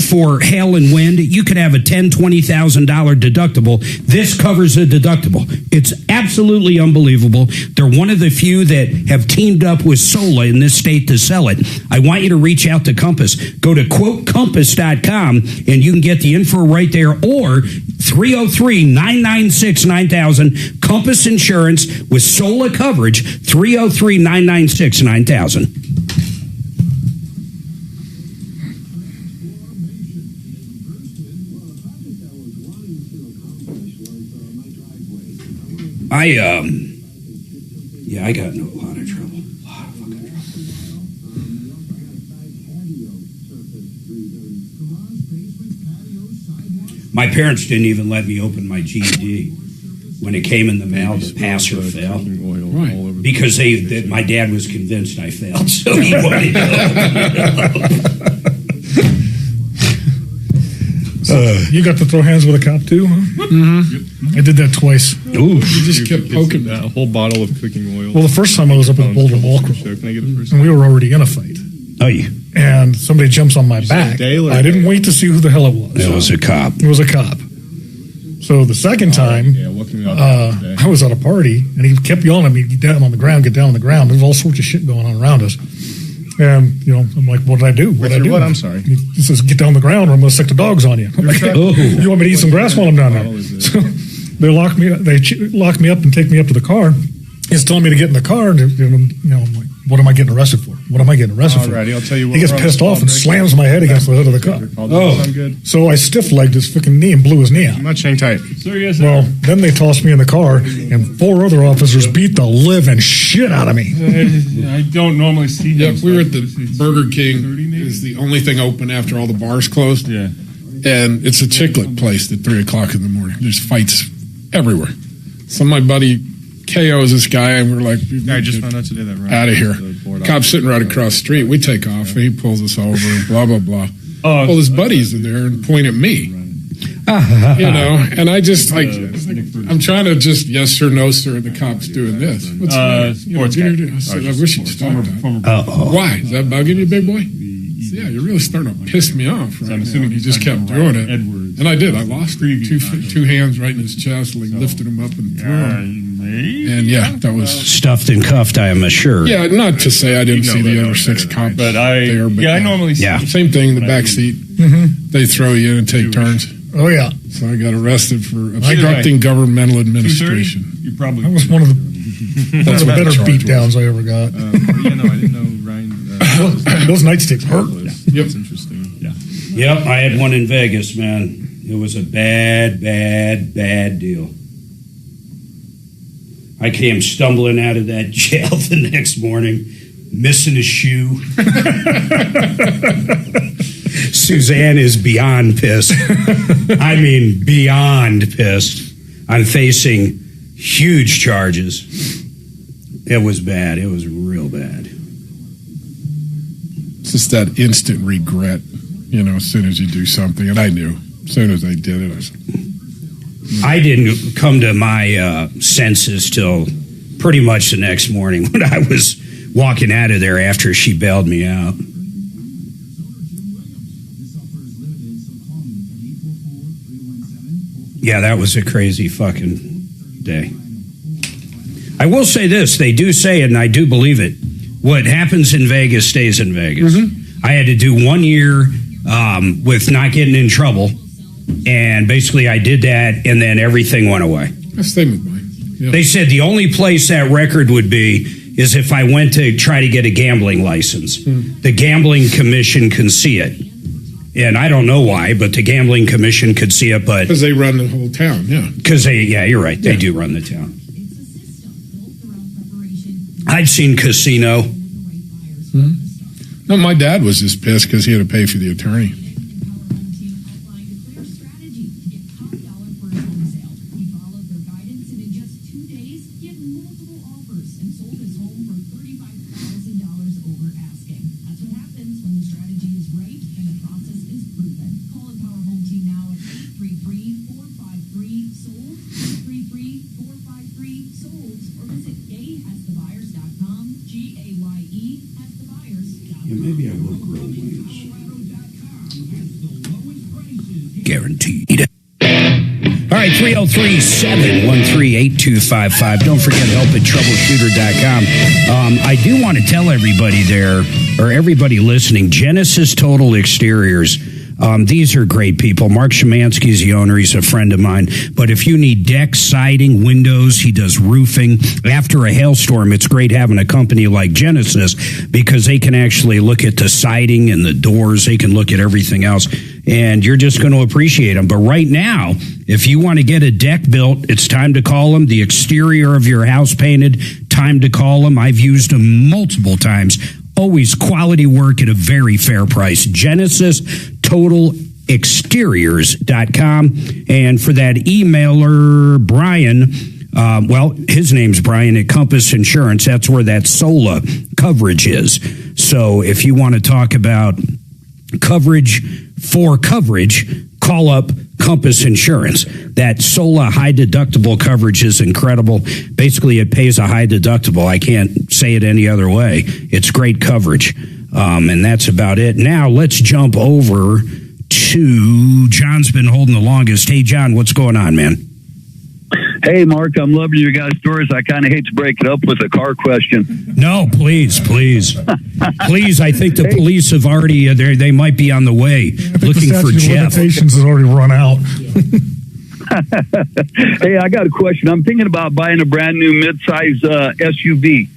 for hail and wind, you could have a $10,000, $20,000 deductible. This covers a deductible. It's absolutely unbelievable. They're one of the few that have teamed up with SOLA in this state to sell it. I want you to reach out to Compass. Go to quotecompass.com and you can get the info right there, or 303-996-9000. Compass Insurance with SOLA coverage, 303-996-9000. I got in a lot of trouble. My parents didn't even let me open my GED when it came in the mail to pass or fail. Right. Because my dad was convinced I failed, so he wanted to. You got to throw hands with a cop too, huh? Mm-hmm. I did that twice. Ooh, you just kept poking that whole bottle of cooking oil. Well, the first time I was up at Boulder Ball Club, and we were already in a fight. Oh, yeah. And somebody jumps on my back. I didn't wait to see who the hell it was. It was a cop. It was a cop. So the second time, I was at a party, and he kept yelling at me, "Get down on the ground, get down on the ground." There's all sorts of shit going on around us. And, I'm like, what did I do? What did I do? What? I'm sorry. He says, "Get down on the ground or I'm going to stick the dogs on you." I'm like, you want me to eat some grass while I'm down there? So they lock me up and take me up to the car. He's telling me to get in the car, and I'm like, what am I getting arrested for? What am I getting arrested for? I'll tell you what. He gets pissed off and slams my head against the hood of the car. I'm good. So I stiff-legged his freaking knee and blew his knee out. I'm not hang tight. Well, then they tossed me in the car, and 4 other officers beat the living shit out of me. I don't normally see them. We were at the Burger King. It's the only thing open after all the bars closed. Yeah. And it's a chicklet place at 3 o'clock in the morning. There's fights everywhere. So my buddy KO's this guy, and we're like, I just found out today that out of here. Cop's sitting right across the street. We take off, and he pulls us over, and blah, blah, blah. Well, his buddies are there and point at me. And I just I'm trying to just yes sir, no sir, the cop's doing this. What's I said, I wish you'd stop that. Why? Is that bugging you, big boy? Yeah, you're really starting to piss me off right now. And he just kept doing it. And I did. I lost two hands right in his chest, lifted him up and threw him. And that was stuffed and cuffed, I am assured. Yeah, not to say I didn't see the other 6 cops there. I normally see. Same thing in the back seat. Mm-hmm. They throw you in and take turns. Oh, yeah. So I got arrested for obstructing governmental administration. You probably that was one of the better beatdowns I ever got. I didn't know Ryan. Those nightsticks hurt. Yep. That's interesting. Yeah. Yep, I had one in Vegas, man. It was a bad deal. I came stumbling out of that jail the next morning, missing a shoe. Suzanne is beyond pissed. I mean, beyond pissed. I'm facing huge charges. It was bad. It was real bad. It's just that instant regret, as soon as you do something. And I knew. As soon as I did it, I didn't come to my senses till pretty much the next morning when I was walking out of there after she bailed me out. Yeah, that was a crazy fucking day. I will say this. They do say it, and I do believe it. What happens in Vegas stays in Vegas. Mm-hmm. I had to do 1 year with not getting in trouble. And basically I did that, and then everything went away. That's the same with mine. Yep. They said the only place that record would be is if I went to try to get a gambling license. The gambling commission can see it. And I don't know why, but the gambling commission could see it. But because they run the whole town, yeah. Because you're right. They do run the town. I've seen casino. No, my dad was just pissed because he had to pay for the attorney. Guaranteed. All right, 303-713-8255. Don't forget help at troubleshooter.com. I do want to tell everybody there, or everybody listening, Genesis Total Exteriors. These are great people. Mark Szymanski's the owner. He's a friend of mine. But if you need deck, siding, windows, he does roofing. After a hailstorm, it's great having a company like Genesis because they can actually look at the siding and the doors. They can look at everything else. And you're just going to appreciate them. But right now, if you want to get a deck built, it's time to call them. The exterior of your house painted, time to call them. I've used them multiple times. Always quality work at a very fair price. Genesis Total Exteriors.com. And for that emailer, Brian, his name's Brian at Compass Insurance. That's where that SOLA coverage is. So if you want to talk about coverage, call up Compass Insurance. That SOLA high deductible coverage is incredible. Basically, it pays a high deductible. I can't say it any other way. It's great coverage. And that's about it. Now, let's jump over to John's been holding the longest. Hey, John, what's going on, man? Hey, Mark, I'm loving your guys' stories. I kind of hate to break it up with a car question. No, please. Please, I think the police have already, they might be on the way looking for Jeff. Limitations has already run out. Hey, I got a question. I'm thinking about buying a brand new midsize SUV,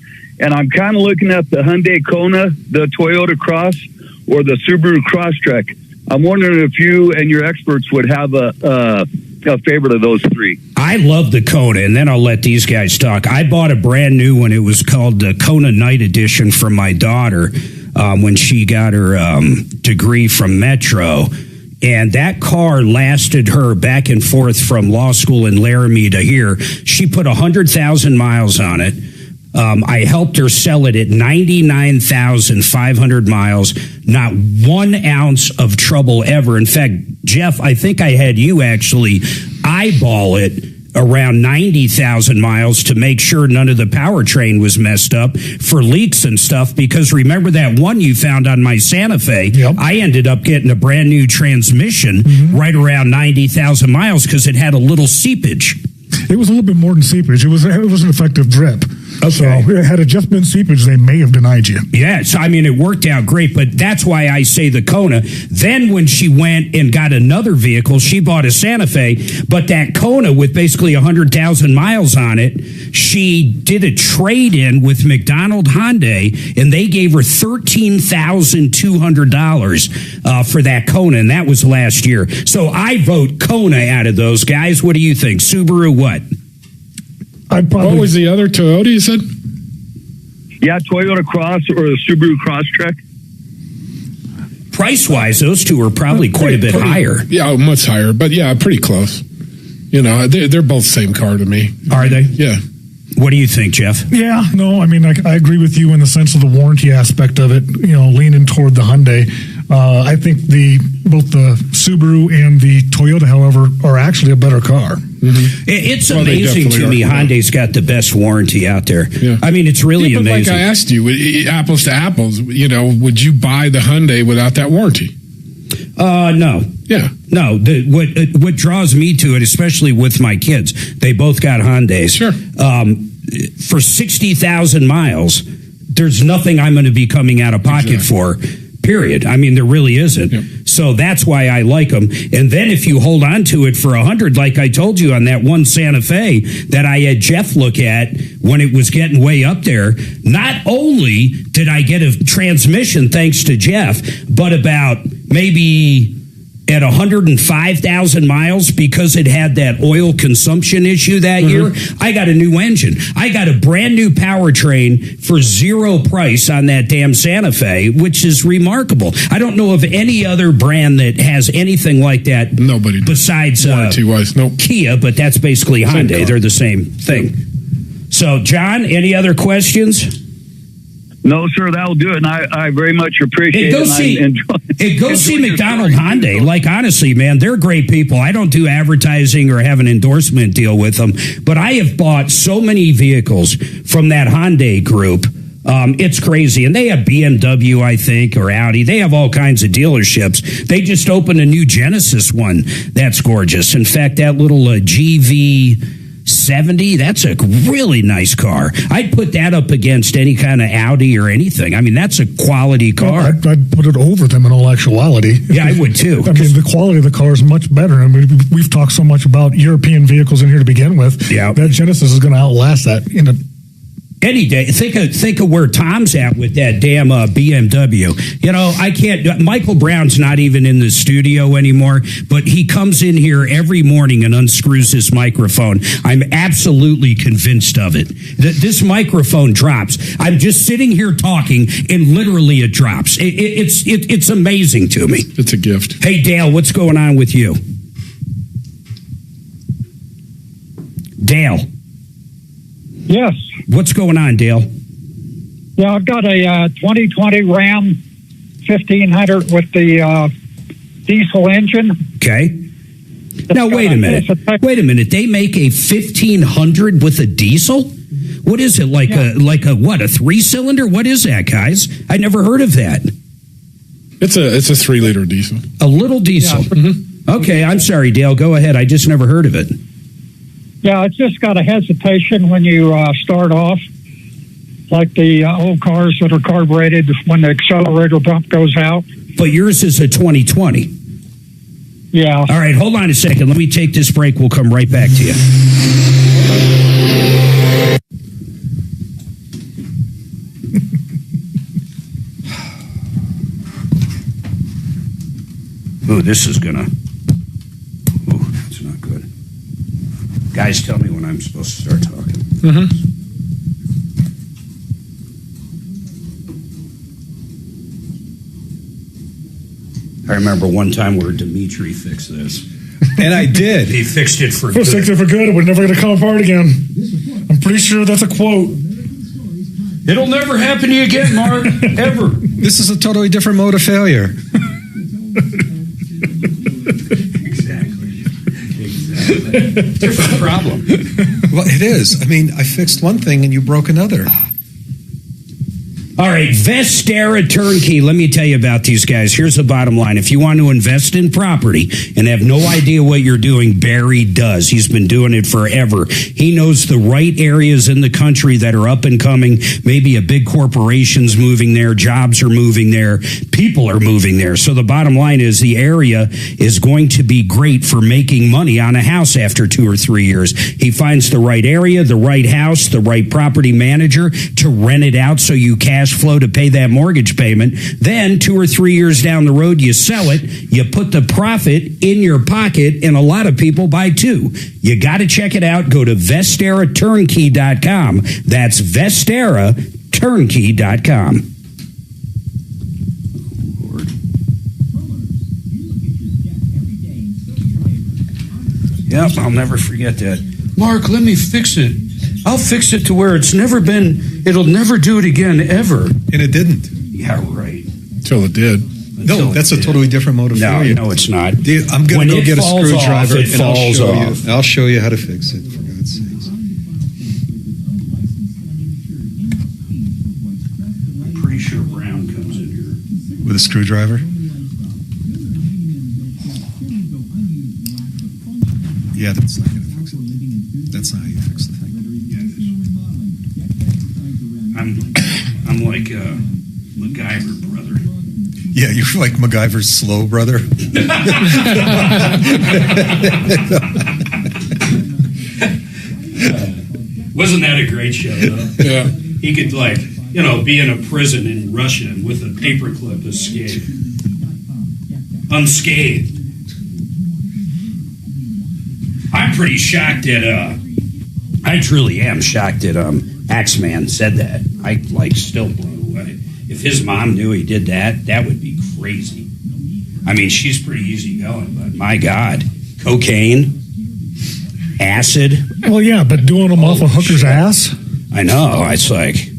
and I'm kind of looking at the Hyundai Kona, the Toyota Cross, or the Subaru Crosstrek. I'm wondering if you and your experts would have a favorite of those three. I love the Kona, and then I'll let these guys talk. I bought a brand new one. It was called the Kona Night Edition for my daughter when she got her degree from Metro. And that car lasted her back and forth from law school in Laramie to here. She put 100,000 miles on it. I helped her sell it at 99,500 miles. Not 1 ounce of trouble ever. In fact, Jeff, I think I had you actually eyeball it around 90,000 miles to make sure none of the powertrain was messed up for leaks and stuff. Because remember that one you found on my Santa Fe? Yep. I ended up getting a brand new transmission right around 90,000 miles because it had a little seepage. It was a little bit more than seepage. It was an effective drip. Okay. So had it just been seepage, they may have denied you. Yeah, so I mean, it worked out great, but that's why I say the Kona. Then when she went and got another vehicle, she bought a Santa Fe, but that Kona with basically 100,000 miles on it, she did a trade-in with McDonald Hyundai, and they gave her $13,200 for that Kona, and that was last year. So I vote Kona out of those guys. What do you think? Subaru, what? What was the other Toyota you said? Yeah, Toyota Cross or the Subaru Crosstrek. Price-wise, those two are probably quite a bit higher. Yeah, much higher, but yeah, pretty close. You know, they're both the same car to me. Are they? Yeah. What do you think, Jeff? Yeah, no, I mean, I agree with you in the sense of the warranty aspect of it, you know, leaning toward the Hyundai. I think both the Subaru and the Toyota, however, are actually a better car. It's amazing to me Hyundai's got the best warranty out there. Yeah. I mean, it's really amazing. Like I asked you, apples to apples, you know, would you buy the Hyundai without that warranty? No. Yeah. No. What draws me to it, especially with my kids, they both got Hyundais. Sure. For 60,000 miles, there's nothing I'm going to be coming out of pocket for. Period. I mean, there really isn't. Yeah. So that's why I like them. And then if you hold on to it for 100, like I told you on that one Santa Fe that I had Jeff look at when it was getting way up there, not only did I get a transmission thanks to Jeff, but about maybe at 105,000 miles, because it had that oil consumption issue that year, I got a new engine. I got a brand new powertrain for zero price on that damn Santa Fe, which is remarkable. I don't know of any other brand that has anything like that. Nobody besides warranty-wise, nope. Kia, but that's basically Hyundai. They're the same thing. So, John, any other questions? No, sir, that'll do it. And I very much appreciate it. Go see McDonald Hyundai. Like, honestly, man, they're great people. I don't do advertising or have an endorsement deal with them, but I have bought so many vehicles from that Hyundai group. It's crazy. And they have BMW, I think, or Audi. They have all kinds of dealerships. They just opened a new Genesis one. That's gorgeous. In fact, that little GV70, that's a really nice car. I'd put that up against any kind of Audi or anything. I mean, that's a quality car. I'd put it over them in all actuality. Yeah, I would too. I mean, the quality of the car is much better. I mean, we've talked so much about European vehicles in here to begin with. Yeah. That Genesis is going to outlast that in a any day. Think of where Tom's at with that damn BMW. You know, I can't. Michael Brown's not even in the studio anymore, but he comes in here every morning and unscrews his microphone. I'm absolutely convinced of it. This microphone drops. I'm just sitting here talking, and literally it drops. It's amazing to me. It's a gift. Hey, Dale, what's going on with you? Dale. Yes. What's going on, Dale? Yeah, I've got a 2020 Ram 1500 with the diesel engine. Okay. Now, wait a minute. Wait a minute. They make a 1500 with a diesel? What is it, like a what, a 3-cylinder? What is that, guys? I never heard of that. It's a 3-liter diesel. A little diesel. Yeah. Okay, I'm sorry, Dale. Go ahead. I just never heard of it. Yeah, it's just got a hesitation when you start off, like the old cars that are carbureted when the accelerator pump goes out. But yours is a 2020. Yeah. All right, hold on a second. Let me take this break. We'll come right back to you. Ooh, this is gonna... Ooh, that's not good. Guys, tell me when I'm supposed to start talking. I remember one time where Dimitri fixed this. And I did. He fixed it for good. Fixed it for good. We're never going to come apart again. I'm pretty sure that's a quote. It'll never happen to you again, Mark. Ever. This is a totally different mode of failure. Different problem. Well, it is. I mean, I fixed one thing and you broke another. All right, Vestera Turnkey. Let me tell you about these guys. Here's the bottom line. If you want to invest in property and have no idea what you're doing, Barry does. He's been doing it forever. He knows the right areas in the country that are up and coming. Maybe a big corporation's moving there. Jobs are moving there. People are moving there. So the bottom line is the area is going to be great for making money on a house after 2 or 3 years. He finds the right area, the right house, the right property manager to rent it out so you cash flow to pay that mortgage payment. Then 2 or 3 years down the road, you sell it, you put the profit in your pocket, and a lot of people buy too. You got to check it out. Go to VesteraTurnkey.com. That's VesteraTurnkey.com. Yep, I'll never forget that. Mark, let me fix it. I'll fix it to where it'll never do it again, ever. And it didn't. Yeah, right. Until it did. No, that's a totally different mode of failure. No, it's not. I'm going to go get a screwdriver and I'll show you how to fix it, for God's sakes. I'm pretty sure Brown comes in here. With a screwdriver? Yeah, that's not going to fix it. That's not how you fix the thing. I'm like MacGyver, brother. Yeah, you're like MacGyver's slow brother. Wasn't that a great show, though? Yeah. He could, be in a prison in Russia and with a paperclip escape. Unscathed. I'm pretty shocked at, I truly am shocked that, Axeman said that. I, still blown away. If his mom knew he did that, that would be crazy. I mean, she's pretty easy going, but my God. Cocaine? Acid? Well, yeah, but doing them off a hooker's ass? I know. It's jeez,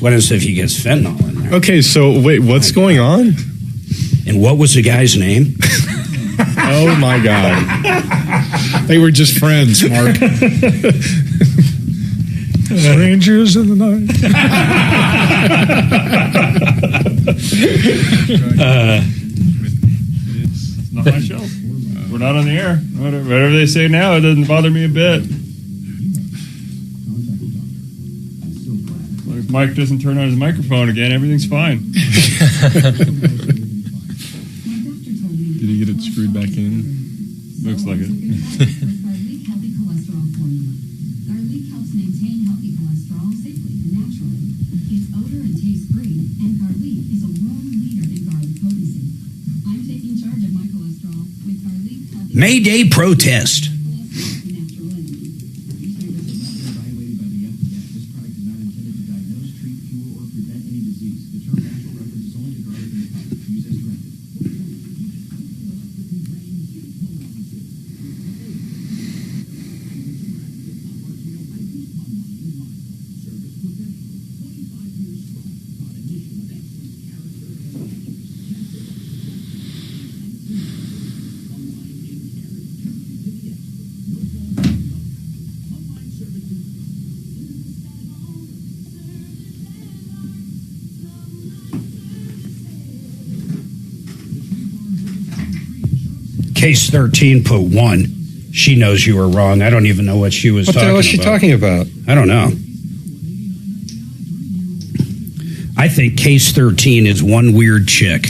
what if he gets fentanyl in there? Okay, so wait, what's going on? And what was the guy's name? Oh my God. They were just friends, Mark. Strangers in the night. It's not my show. We're not on the air. Whatever they say now, it doesn't bother me a bit. If Mike doesn't turn on his microphone again, everything's fine. Did he get it screwed back in? Looks like it. May Day protest. Case 13 put 1. She knows you were wrong. I don't even know what she was talking about. What the hell is she talking about? I don't know. I think Case 13 is one weird chick.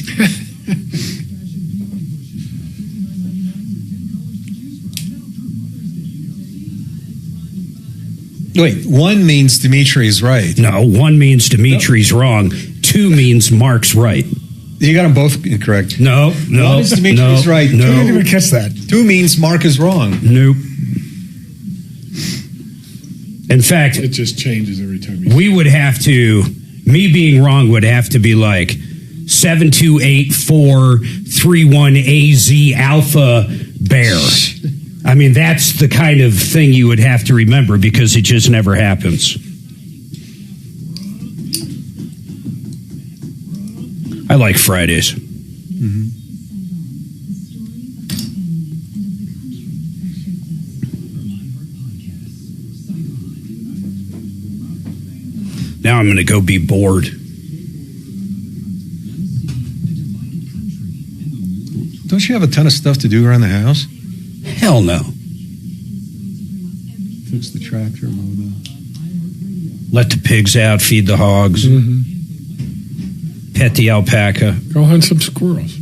Wait, 1 means Dimitri's right. No, 1 means Dimitri's wrong. 2 means Mark's right. You got them both incorrect. No. 1 is Dimitri's right. I didn't even catch that. 2 means Mark is wrong. Nope. In fact, it just changes every time. We would have to, me being wrong would have to be like 7284331AZ Alpha Bear. I mean, that's the kind of thing you would have to remember because it just never happens. I like Fridays. Mm-hmm. Now I'm going to go be bored. Don't you have a ton of stuff to do around the house? Hell no. Fix the tractor, mow the... Let the pigs out, feed the hogs. Mm-hmm. Pet the alpaca. Go hunt some squirrels.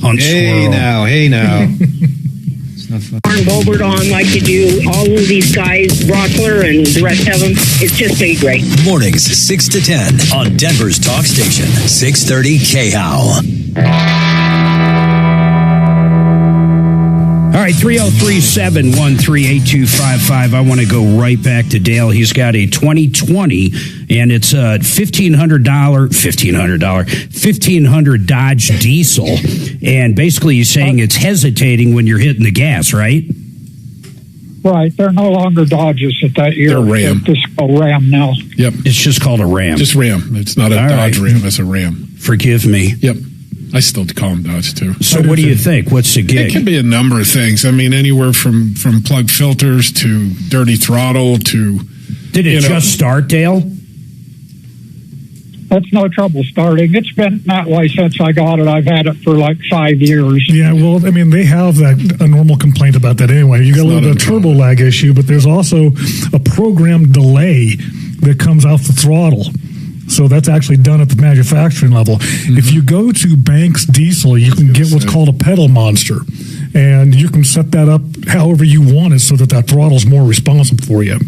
Hunt Hey squirrel. now. It's not fun. Bolbert on like you do all of these guys, Rockler and the rest of them. It's just been great. Mornings 6 to 10 on Denver's talk station, 630 KHOW. All right, 303-713-8255. I want to go right back to Dale. He's got a 2020, and it's a $1,500 Dodge diesel. And basically he's saying it's hesitating when you're hitting the gas, right? Right. They're no longer Dodges at that year. They're Ram. They're just a Ram now. Yep. It's just called a Ram. Just Ram. It's not a All Dodge right. Ram. It's a Ram. Forgive me. Yep. I still call them Dodge, too. So what do you think? What's the gig? It can be a number of things. I mean, anywhere from plug filters to dirty throttle to... Did it just start, Dale? That's no trouble starting. It's been that way since I got it. I've had it for like 5 years. Yeah, well, I mean, they have a normal complaint about that anyway. You got a little bit of turbo lag issue, but there's also a program delay that comes off the throttle. So that's actually done at the manufacturing level. If you go to Banks Diesel, you can get what's called a pedal monster. And you can set that up however you want it so that throttle's more responsive for you.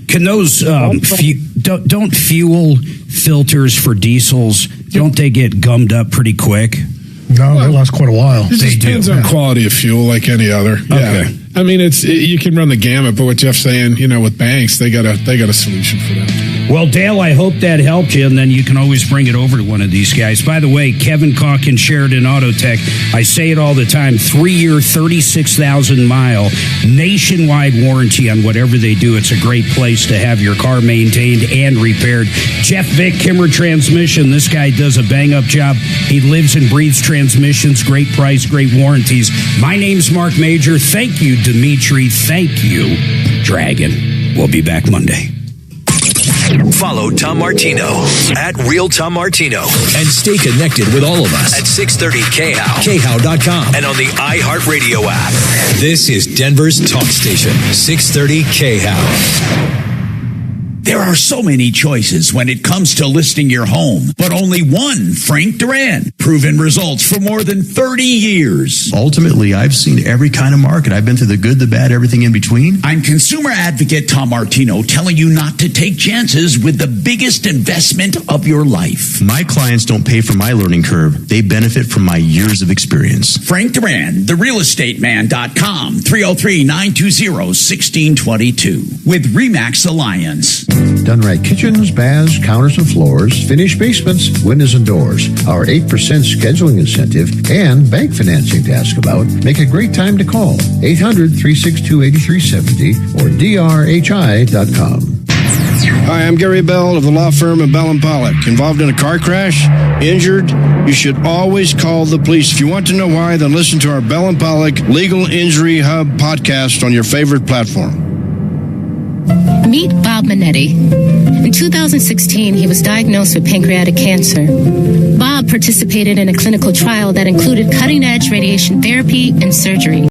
Can those don't fuel filters for diesels, don't they get gummed up pretty quick? No, they last quite a while. It just depends on quality of fuel, like any other. Yeah. Okay. I mean, you can run the gamut, but what Jeff's saying, with Banks, they got a solution for that. Well, Dale, I hope that helped you, and then you can always bring it over to one of these guys. By the way, Kevin Calkin, Sheridan Auto Tech, I say it all the time, 3-year, 36,000-mile, nationwide warranty on whatever they do. It's a great place to have your car maintained and repaired. Jeff Vick, Kimmer Transmission, this guy does a bang-up job. He lives and breathes transmissions, great price, great warranties. My name's Marc Mager. Thank you, Dimitri. Thank you, Dragon. We'll be back Monday. Follow Tom Martino at Real Tom Martino and stay connected with all of us at 630KHOW, KHOW.com, and on the iHeartRadio app. This is Denver's talk station, 630KHOW. There are so many choices when it comes to listing your home, but only one, Frank Duran. Proven results for more than 30 years. Ultimately, I've seen every kind of market. I've been through the good, the bad, everything in between. I'm consumer advocate Tom Martino, telling you not to take chances with the biggest investment of your life. My clients don't pay for my learning curve. They benefit from my years of experience. Frank Duran, therealestateman.com, 303-920-1622 with RE/MAX Alliance. Done right kitchens, baths, counters and floors, finished basements, windows and doors. Our 8% scheduling incentive and bank financing to ask about make a great time to call. 800-362-8370 or drhi.com. Hi, I'm Gary Bell of the law firm of Bell & Pollock. Involved in a car crash? Injured? You should always call the police. If you want to know why, then listen to our Bell & Pollock Legal Injury Hub podcast on your favorite platform. Meet Bob Minetti. In 2016, he was diagnosed with pancreatic cancer. Bob participated in a clinical trial that included cutting-edge radiation therapy and surgery.